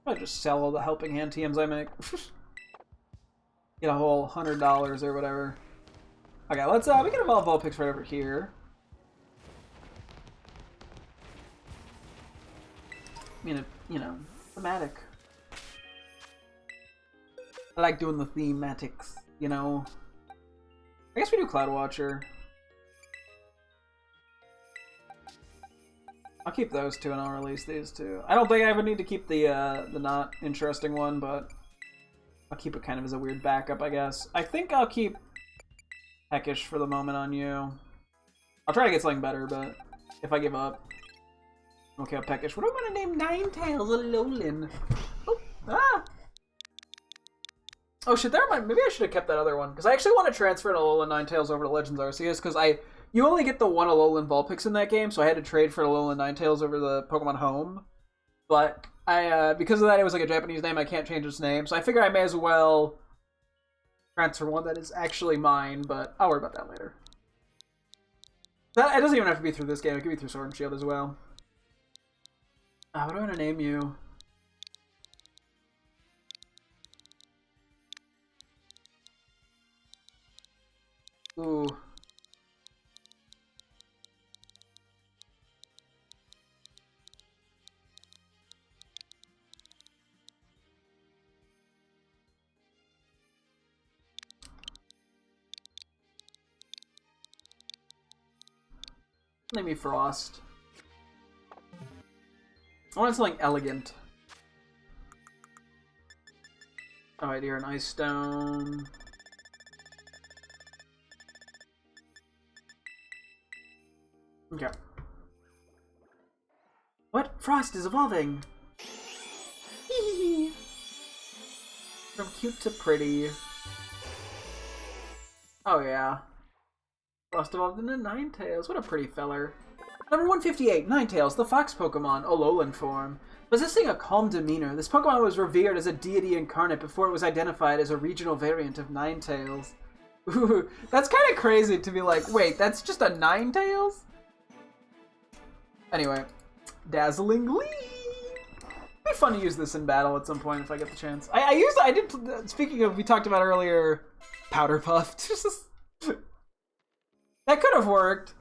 I'll just sell all the helping hand TMs I make. Get a whole $100 or whatever. Okay, let's we can evolve Vulpix right over here. I mean, you know, thematic. I like doing the thematics, you know. I guess we do Cloud Watcher. I'll keep those two and I'll release these two. I don't think I ever need to keep the not interesting one, but I'll keep it kind of as a weird backup, I guess. I think I'll keep Peckish for the moment on you. I'll try to get something better, but if I give up, okay, I'll Peckish. What do I want to name Ninetales? Alolan. Oh, ah! Oh shit, there might. Maybe I should have kept that other one because I actually want to transfer an Alolan Ninetales over to Legends Arceus because I you only get the one Alolan Vulpix in that game, so I had to trade for Alolan Ninetales over the Pokemon Home. But I, because of that, it was like a Japanese name. I can't change its name, so I figure I may as well transfer one that is actually mine. But I'll worry about that later. That it doesn't even have to be through this game. It could be through Sword and Shield as well. What do I want to name you? Ooh. Name me Frost. I want something elegant. Alright, you're an Ice Stone. Okay. What? Frost is evolving! From cute to pretty. Oh yeah. Frost evolved into Ninetales. What a pretty feller. Number 158, Ninetales, the fox Pokemon, Alolan form. Possessing a calm demeanor, this Pokemon was revered as a deity incarnate before it was identified as a regional variant of Ninetales. Ooh, that's kind of crazy to be like, wait, that's just a Ninetales? Anyway, Dazzling Gleam. It'd be fun to use this in battle at some point if I get the chance. I did, speaking of, we talked about earlier, Powder Puff. That could have worked.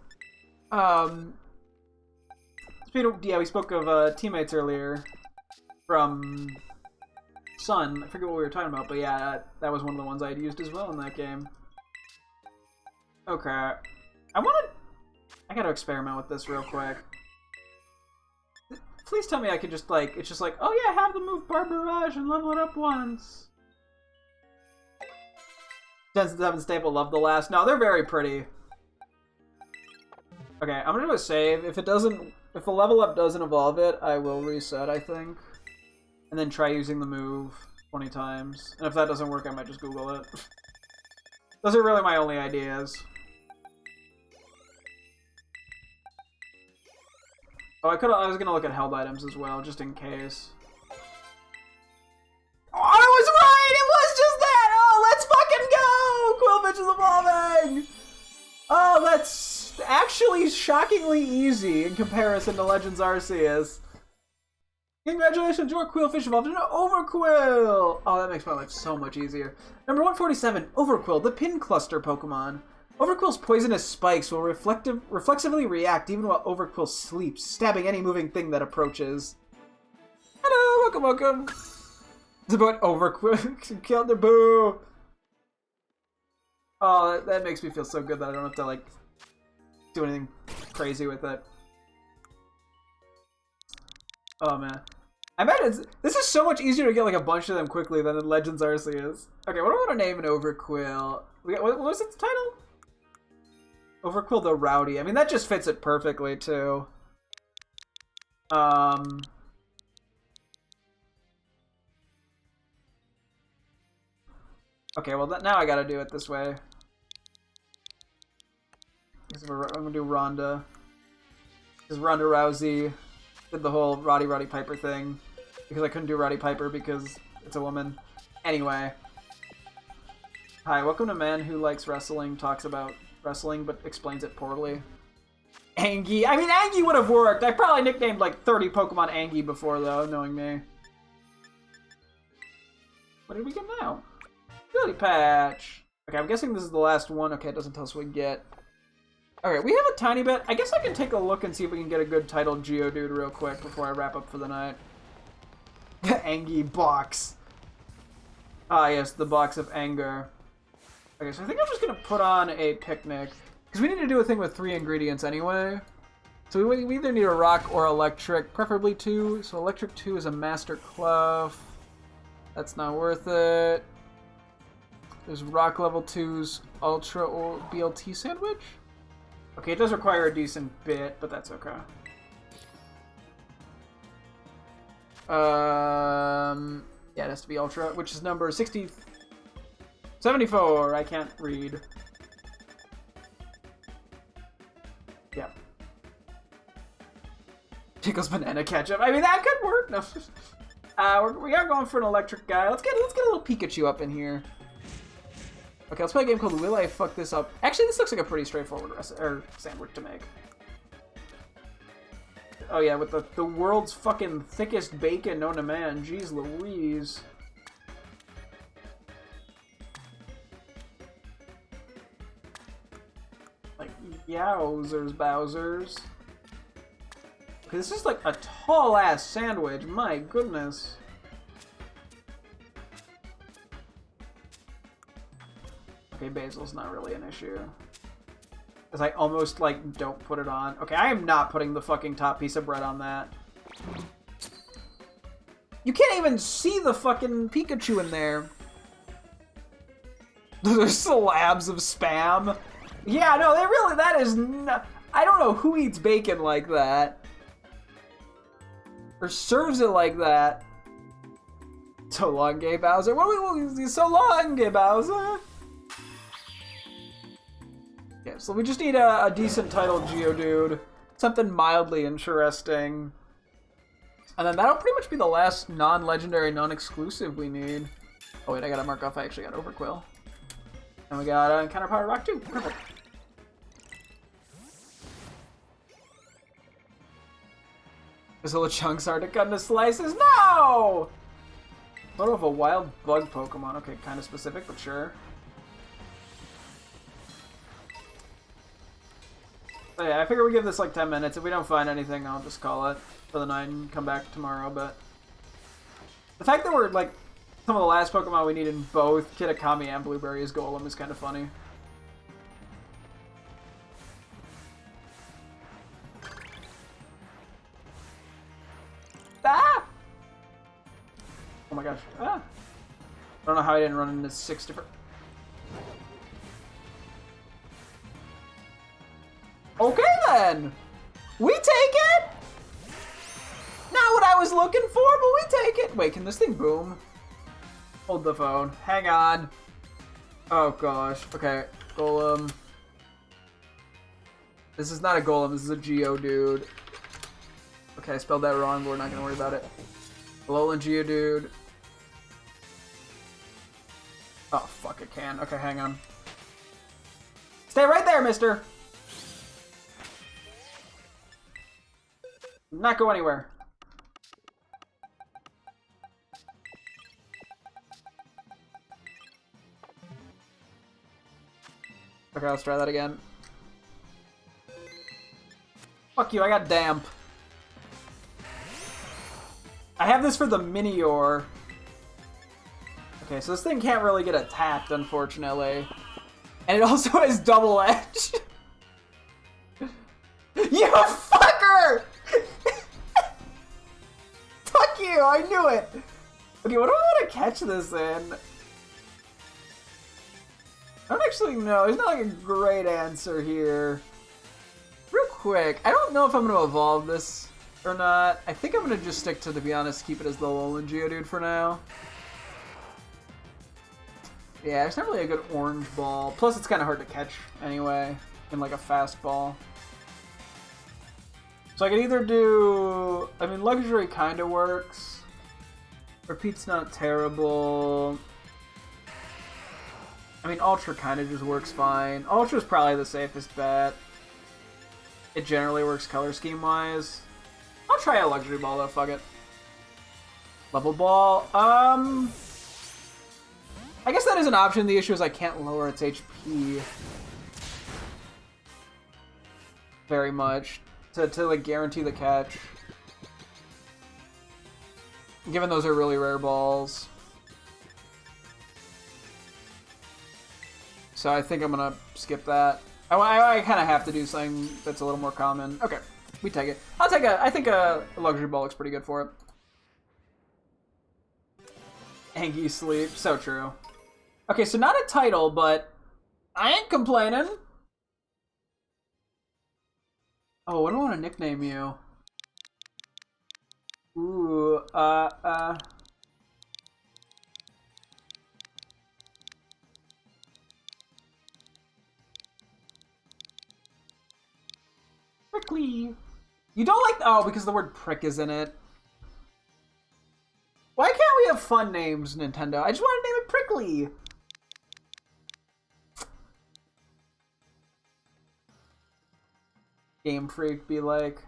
Yeah, we spoke of teammates earlier from Sun. I forget what we were talking about, but yeah, that was one of the ones I had used as well in that game. Okay. I gotta experiment with this real quick. Please tell me I could just, like, it's just like, oh yeah, have them move Barbarage and level it up once. Does Devon Staple love the last? No, they're very pretty. Okay, I'm gonna do a save. If the level up doesn't evolve it, I will reset, I think. And then try using the move 20 times. And if that doesn't work, I might just Google it. Those are really my only ideas. Oh, I was gonna look at held items as well, just in case. Oh, I was right! It was just that! Oh, let's fucking go! Quillfish is evolving! Oh, that's actually shockingly easy in comparison to Legends Arceus. Congratulations, your Quillfish evolved into Overquill! Oh, that makes my life so much easier. Number 147, Overquill, the Pin Cluster Pokemon. Overquill's poisonous spikes will reflexively react even while Overquill sleeps, stabbing any moving thing that approaches. Hello, welcome. It's about Overquill. Killed the boo. Oh, that makes me feel so good that I don't have to, like, do anything crazy with it. Oh, man. I bet this is so much easier to get, like, a bunch of them quickly than in Legends Arceus. Okay, what do I want to name an Overquill? What was its title? Overquill the Rowdy. I mean, that just fits it perfectly, too. Okay, well, now I gotta do it this way. I'm gonna do Rhonda. Because Ronda Rousey did the whole Roddy Piper thing. Because I couldn't do Roddy Piper because it's a woman. Anyway. Hi, welcome to Man Who Likes Wrestling, talks about wrestling, but explains it poorly. Angie. I mean, Angie would have worked. I probably nicknamed like 30 Pokemon Angie before, though, knowing me. What did we get now? Ability Patch. Okay, I'm guessing this is the last one. Okay, it doesn't tell us what we get. Okay, we have a tiny bit. I guess I can take a look and see if we can get a good titled Geodude real quick before I wrap up for the night. Angie box. Ah, yes, the box of anger. Okay, so I think I'm just going to put on a picnic. Because we need to do a thing with 3 ingredients anyway. So we either need a rock or electric, preferably 2. So electric 2 is a Master Cloth. That's not worth it. There's rock level 2's Ultra or BLT Sandwich. Okay, it does require a decent bit, but that's okay. Yeah, it has to be Ultra, which is number 74. I can't read. Yep. Pickles banana ketchup. I mean, that could work. No. We are going for an electric guy. Let's get a little Pikachu up in here. Okay, let's play a game called Will I Fuck This Up? Actually, this looks like a pretty straightforward sandwich to make. Oh yeah, with the world's fucking thickest bacon known to man. Jeez Louise. Like, yowzers, Bowsers. Okay, this is like a tall-ass sandwich. My goodness. Okay, basil's not really an issue. Because I almost, like, don't put it on. Okay, I am not putting the fucking top piece of bread on that. You can't even see the fucking Pikachu in there. There's slabs of Spam. Yeah, no, they really, that is not... I don't know who eats bacon like that. Or serves it like that. So long, Gay Bowser. So long, Gay Bowser. Yeah, so we just need a decent title, Geodude. Something mildly interesting. And then that'll pretty much be the last non-legendary, non-exclusive we need. Oh wait, I gotta mark off I actually got Overquill. And we got Encounter Power Rock too. Perfect. Those little chunks are to cut into slices. No! Photo of a wild bug Pokemon. Okay, kind of specific, but sure. So yeah, I figure we give this like 10 minutes. If we don't find anything, I'll just call it for the night and come back tomorrow. But the fact that we're like some of the last Pokemon we need in both Kitakami and Blueberry's Golem is kind of funny. Ah! Oh my gosh. Ah! I don't know how I didn't run into 6 different... Okay then! We take it! Not what I was looking for, but we take it! Wait, can this thing boom? Hold the phone. Hang on. Oh gosh. Okay. Golem. This is not a Golem, this is a Geodude. Okay, I spelled that wrong, but we're not gonna worry about it. Alolan Geodude. Oh, fuck, it can. Okay, hang on. Stay right there, mister! Not go anywhere. Okay, let's try that again. Fuck you, I got damp. I have this for the Minior. Okay, so this thing can't really get attacked, unfortunately. And it also has double edge. You fucker! Fuck you, I knew it! Okay, what do I want to catch this in? I don't actually know. There's not like a great answer here. Real quick, I don't know if I'm going to evolve this or not. I think I'm going to just stick to be honest, keep it as the Alolan Geodude for now. Yeah, it's not really a good orange ball. Plus, it's kind of hard to catch anyway, in like a fast ball. So I could either do... I mean, Luxury kind of works. Repeat's not terrible. I mean, Ultra kind of just works fine. Ultra's probably the safest bet. It generally works color scheme-wise. I'll try a Luxury Ball, though. Fuck it. Level Ball. I guess that is an option. The issue is I can't lower its HP very much to like guarantee the catch. Given those are really rare balls. So I think I'm gonna skip that. I kind of have to do something that's a little more common. Okay, we take it. I'll take a. I think a Luxury Ball looks pretty good for it. Angie Sleep, so true. Okay, so not a title, but I ain't complaining. Oh, what do I want to nickname you? Ooh, Prickly. You don't like... Oh, because the word prick is in it. Why can't we have fun names, Nintendo? I just want to name it Prickly. Game Freak be like...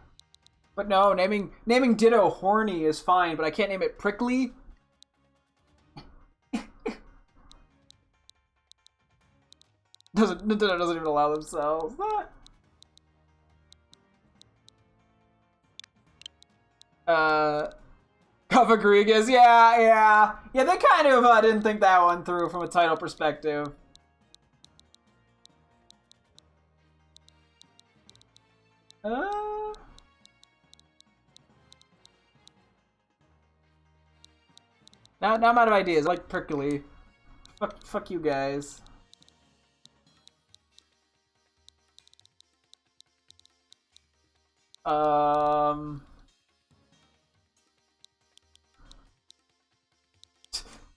But no, naming Ditto Horny is fine, but I can't name it Prickly? Nintendo doesn't even allow themselves that. Covagrigas, yeah, they kind of didn't think that one through from a title perspective. Now I'm out of ideas. I like Prickly. Fuck you guys.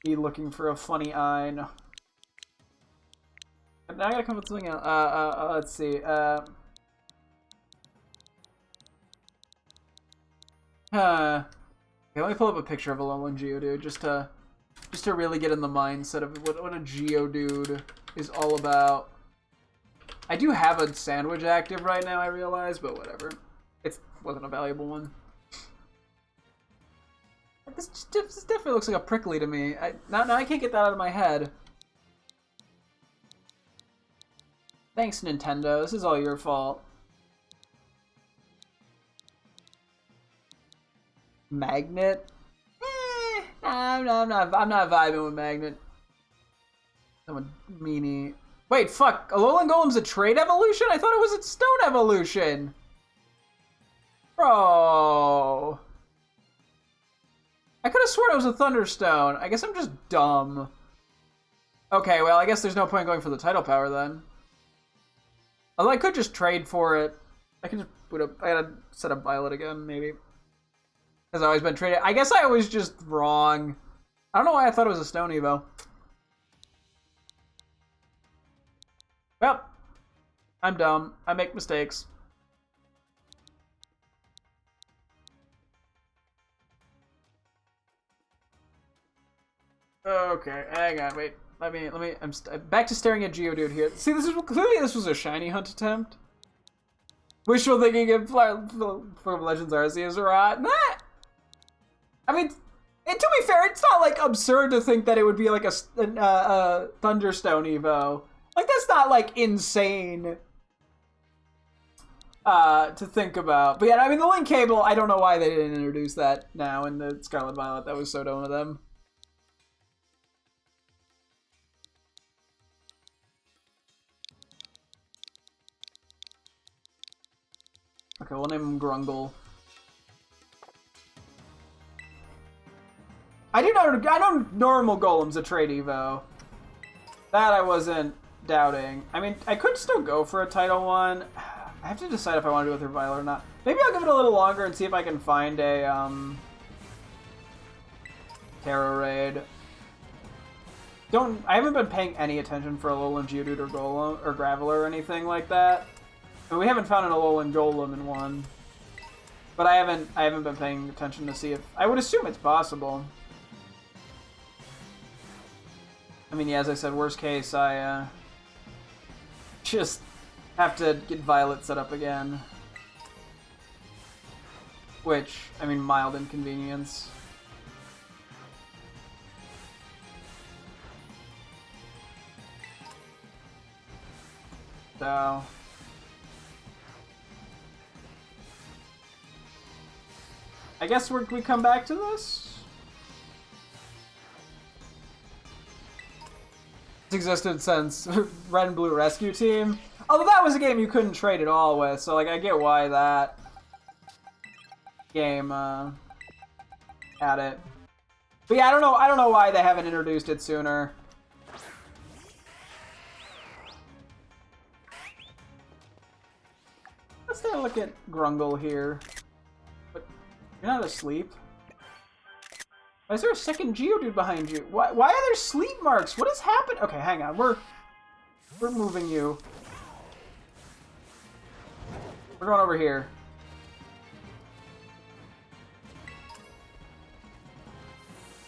Me looking for a funny eye. No. Now I gotta come up with something else. Let's see. Okay, let me pull up a picture of a Alolan Geodude just to really get in the mindset of what a Geodude is all about. I do have a sandwich active right now, I realize, but whatever. It wasn't a valuable one. This definitely looks like a Prickly to me. Now I can't get that out of my head. Thanks, Nintendo. This is all your fault. Magnet? I'm not vibing with Magnet. I'm a meanie. Wait, fuck. Alolan Golem's a trade evolution? I thought it was a stone evolution. Bro. I could have sworn it was a Thunderstone. I guess I'm just dumb. Okay, well, I guess there's no point going for the title power then. Although I could just trade for it. I can just put up... I gotta set up Violet again, maybe. Has always been traded. I guess I was just wrong. I don't know why I thought it was a Stone Evo. Well, I'm dumb. I make mistakes. Okay, hang on, wait. Let me. I'm back to staring at Geodude here. See, clearly this was a shiny hunt attempt. Wishful thinking of for Legends Arceus or nah. I mean, and to be fair, it's not like absurd to think that it would be like a Thunderstone Evo. Like that's not like insane to think about. But yeah, I mean the Link Cable. I don't know why they didn't introduce that now in the Scarlet Violet. That was so dumb of them. Okay, we'll name him Grungle. I know normal Golem's a trade Evo. That I wasn't doubting. I mean, I could still go for a title one. I have to decide if I want to do it with Violet or not. Maybe I'll give it a little longer and see if I can find a Terra Raid. I haven't been paying any attention for Alolan Geodude or Golem or Graveler or anything like that. And we haven't found an Alolan Golem in one. But I haven't been paying attention to see if... I would assume it's possible. I mean, yeah, as I said, worst case, I just have to get Violet set up again. Which, I mean, mild inconvenience. So... I guess we come back to this? It's existed since Red and Blue Rescue Team. Although that was a game you couldn't trade at all with, so like I get why that game had it. But yeah, I don't know why they haven't introduced it sooner. Let's take a look at Grungle here. You're not asleep. Why is there a second Geodude behind you? Why are there sleep marks? What has happened? Okay, hang on. We're moving you. We're going over here.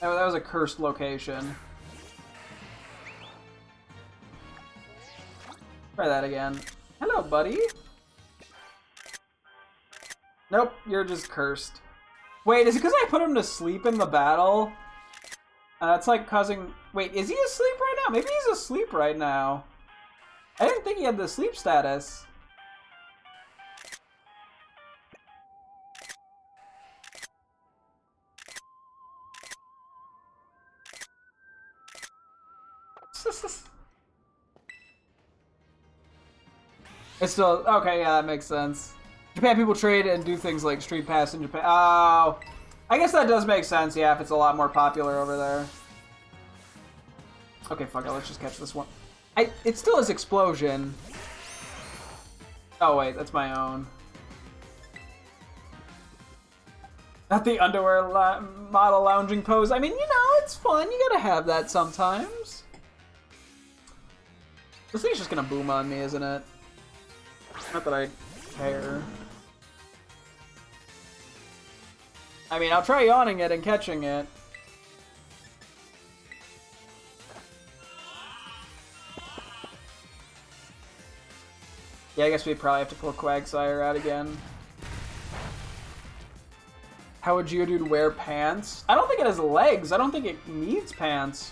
Oh, that was a cursed location. Try that again. Hello, buddy. Nope, you're just cursed. Wait, is it because I put him to sleep in the battle? That's like causing... Wait, is he asleep right now? Maybe he's asleep right now. I didn't think he had the sleep status. It's still... Okay, yeah, that makes sense. Japan people trade and do things like Street Pass in Japan. Oh, I guess that does make sense, yeah, if it's a lot more popular over there. Okay, fuck it, let's just catch this one. It still has Explosion. Oh, wait, that's my own. Not the underwear model lounging pose. I mean, you know, it's fun. You gotta have that sometimes. This thing's just gonna boom on me, isn't it? Not that I care. I mean, I'll try yawning it and catching it. Yeah, I guess we probably have to pull Quagsire out again. How would Geodude wear pants? I don't think it has legs. I don't think it needs pants.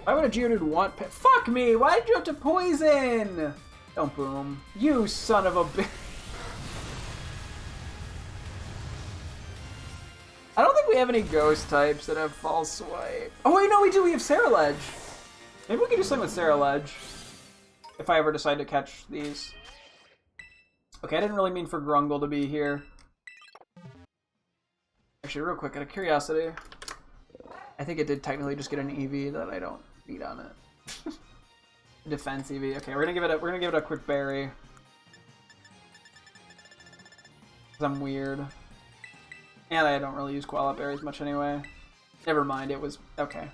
Why would a Geodude want pants? Fuck me! Why did you have to poison? Don't boom. You son of a bitch. I don't think we have any ghost types that have false swipe. Oh wait, no, we do. We have Ceruledge. Maybe we could do something with Ceruledge. If I ever decide to catch these. Okay, I didn't really mean for Grungle to be here. Actually, real quick, out of curiosity, I think it did technically just get an EV that I don't need on it. Defense EV. Okay, we're gonna give it a quick berry. 'Cause I'm weird. And I don't really use Koala berries much anyway. Never mind, it was okay.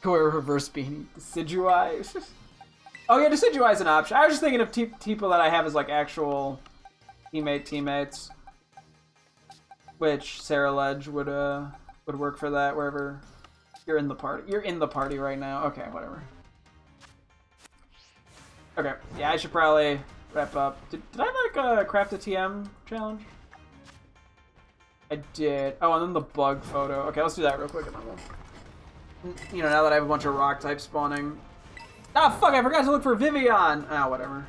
Wear reverse beanie. Decidueye. Oh yeah, Decidueye is an option. I was just thinking of people that I have as like actual teammates. Which Ceruledge would work for that wherever you're in the party. You're in the party right now. Okay, whatever. Okay, yeah, I should probably wrap up. Did I like craft a TM challenge? I did. Oh, and then the bug photo. Okay, let's do that real quick. And then we'll, you know, now that I have a bunch of rock types spawning. Ah, fuck! I forgot to look for Vivian. Ah, whatever.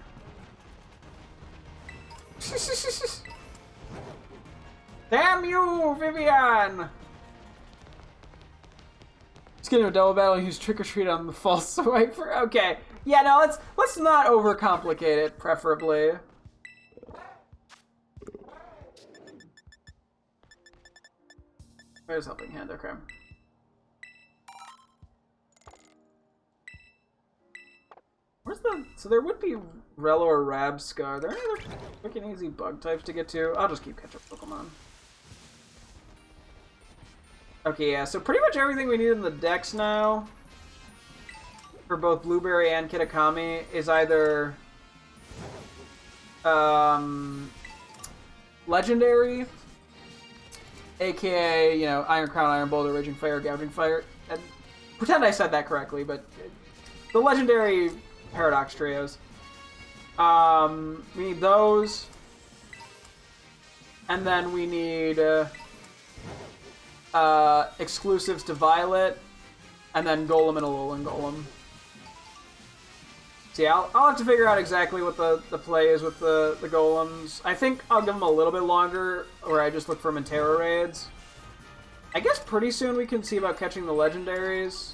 Damn you, Vivian! Just get into a double battle and use Trick or Treat on the false swipe for. Okay, yeah, no, let's not overcomplicate it, preferably. There's Helping Hand. Okay. Where's the... So there would be Relo or Rabsca. Are there any other freaking easy bug types to get to? I'll just keep catching Pokemon. Okay, yeah, so pretty much everything we need in the dex now for both Blueberry and Kitakami is either legendary, aka, you know, Iron Crown, Iron Boulder, Raging Fire, Gouging Fire. And pretend I said that correctly, but the legendary Paradox trios. We need those. And then we need exclusives to Violet, and then Golem and Alolan Golem. So yeah, I'll have to figure out exactly what the play is with the Golems. I think I'll give them a little bit longer, where I just look for them in Terra raids. I guess pretty soon we can see about catching the legendaries.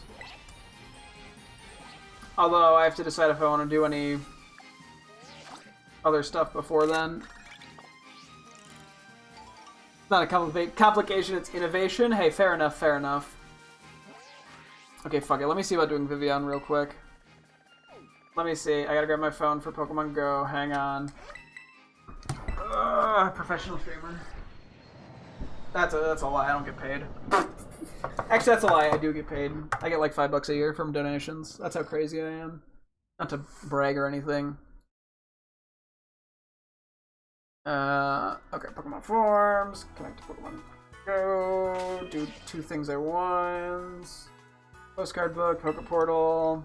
Although I have to decide if I want to do any other stuff before then. It's not a complication, it's innovation. Hey, fair enough, fair enough. Okay, fuck it. Let me see about doing Vivian real quick. Let me see. I gotta grab my phone for Pokemon Go. Hang on. Professional streamer. That's a lie. I don't get paid. Actually, that's a lie. I do get paid. I get like $5 a year from donations. That's how crazy I am. Not to brag or anything. Okay, Pokemon Forms. Connect to Pokemon Go. Do 2 things at once. Postcard book, Poke Portal.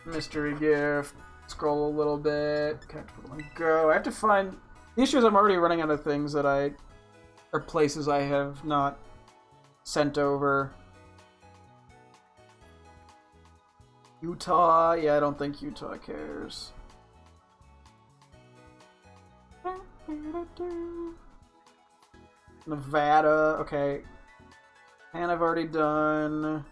Mystery gift. Scroll a little bit. Connect to Pokemon Go. I have to find... The issue is I'm already running out of things that or places I have not sent over. Utah? Yeah, I don't think Utah cares. Nevada, okay. And I've already done.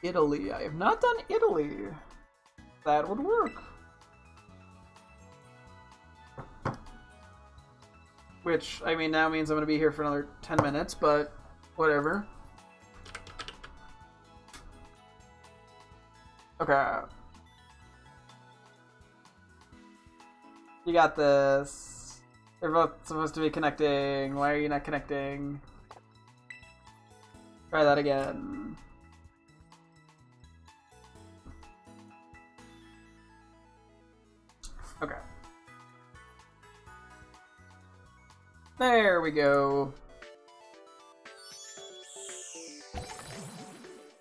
Italy. I have not done Italy. That would work. Which, I mean, now means I'm going to be here for another 10 minutes, but whatever. Okay. You got this. They're both supposed to be connecting. Why are you not connecting? Try that again. Okay. There we go. Did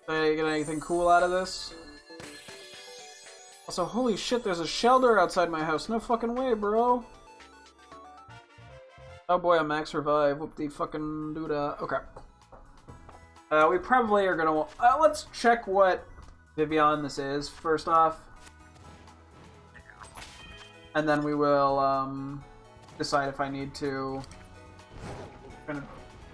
I get anything cool out of this? Also, holy shit, there's a shelter outside my house. No fucking way, bro. Oh boy, I'm max revive. Whoop the fucking doodah. Okay. We probably are gonna... let's check what Vivian this is, first off. And then we will, decide if I need to...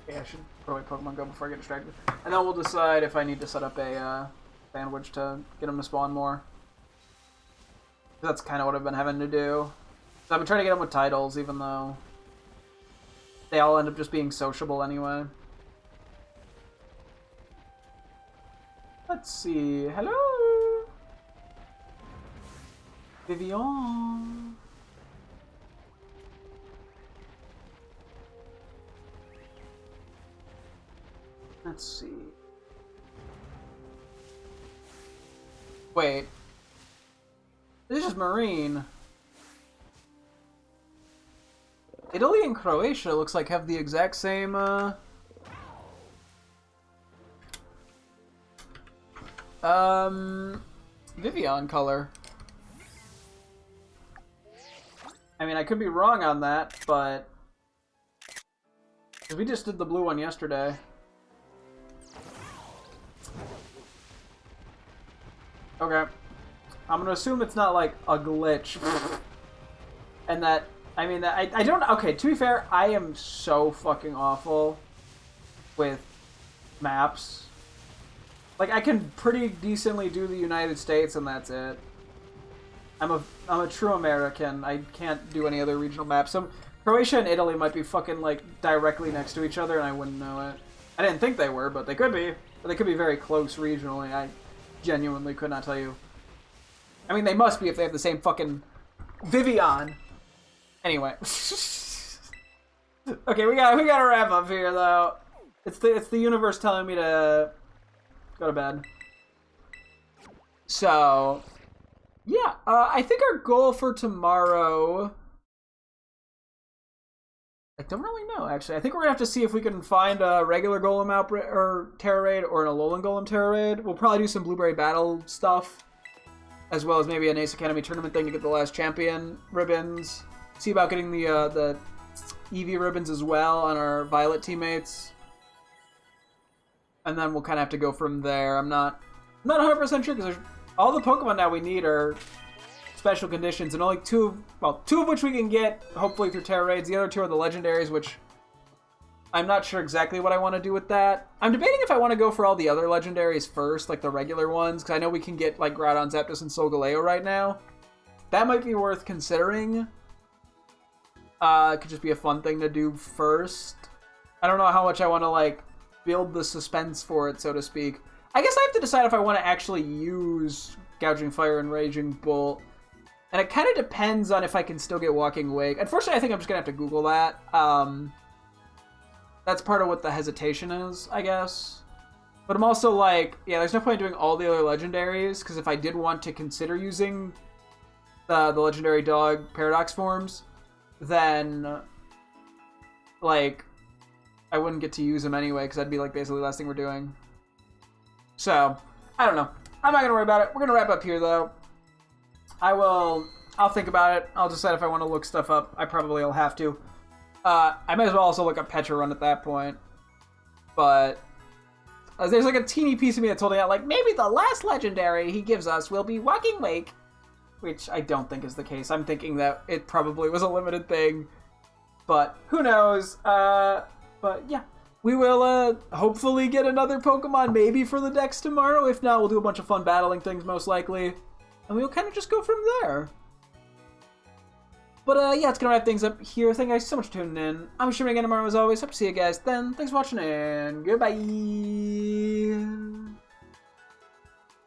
Yeah, I should probably Pokemon Go before I get distracted. And then we'll decide if I need to set up a, sandwich to get them to spawn more. That's kind of what I've been having to do. So I've been trying to get them with titles, even though they all end up just being sociable anyway. Let's see. Hello! Vivian! Let's see. Wait. This is just Marine. Italy and Croatia looks like have the exact same, Vivian color. I mean, I could be wrong on that, but... we just did the blue one yesterday. Okay. I'm gonna assume it's not like a glitch. And that, I mean, that I don't, okay, to be fair, I am so fucking awful with maps. Like, I can pretty decently do the United States and that's it. I'm a true American. I can't do any other regional maps. So Croatia and Italy might be fucking, like, directly next to each other and I wouldn't know it. I didn't think they were, but they could be. But they could be very close regionally. I genuinely could not tell you. I mean, they must be if they have the same fucking Vivian. Anyway. Okay, we gotta wrap up here though. It's the universe telling me to go to bed. So, yeah, I think our goal for tomorrow... I don't really know, actually. I think we're gonna have to see if we can find a regular Golem or Terra Raid or an Alolan Golem Terra Raid. We'll probably do some Blueberry Battle stuff, as well as maybe an Ace Academy tournament thing to get the last champion ribbons. See about getting the Eevee ribbons as well on our Violet teammates. And then we'll kind of have to go from there. I'm not 100% sure because all the Pokemon now we need are special conditions, and only two of which we can get, hopefully through Terra Raids. The other 2 are the legendaries, which I'm not sure exactly what I want to do with that. I'm debating if I want to go for all the other legendaries first, like the regular ones, because I know we can get like Groudon, Zapdos, and Solgaleo right now. That might be worth considering. It could just be a fun thing to do first. I don't know how much I want to like build the suspense for it, so to speak. I guess I have to decide if I want to actually use Gouging Fire and Raging Bolt. And it kind of depends on if I can still get Walking Wake. Unfortunately, I think I'm just going to have to Google that. That's part of what the hesitation is, I guess. But I'm also like, yeah, there's no point in doing all the other legendaries, because if I did want to consider using the legendary dog paradox forms, then, like, I wouldn't get to use them anyway, because that'd be, like, basically the last thing we're doing. So, I don't know. I'm not going to worry about it. We're going to wrap up here, though. I'll think about it. I'll decide if I want to look stuff up. I probably will have to. I might as well also look up Petra Run at that point. But there's like a teeny piece of me that's holding out, like, maybe the last legendary he gives us will be Walking Wake. Which I don't think is the case. I'm thinking that it probably was a limited thing. But who knows? But yeah. We will hopefully get another Pokemon maybe for the Dex tomorrow. If not, we'll do a bunch of fun battling things most likely. And we'll kind of just go from there. But yeah, it's going to wrap things up here. Thank you guys so much for tuning in. I'm streaming again tomorrow as always. Hope to see you guys then. Thanks for watching and goodbye.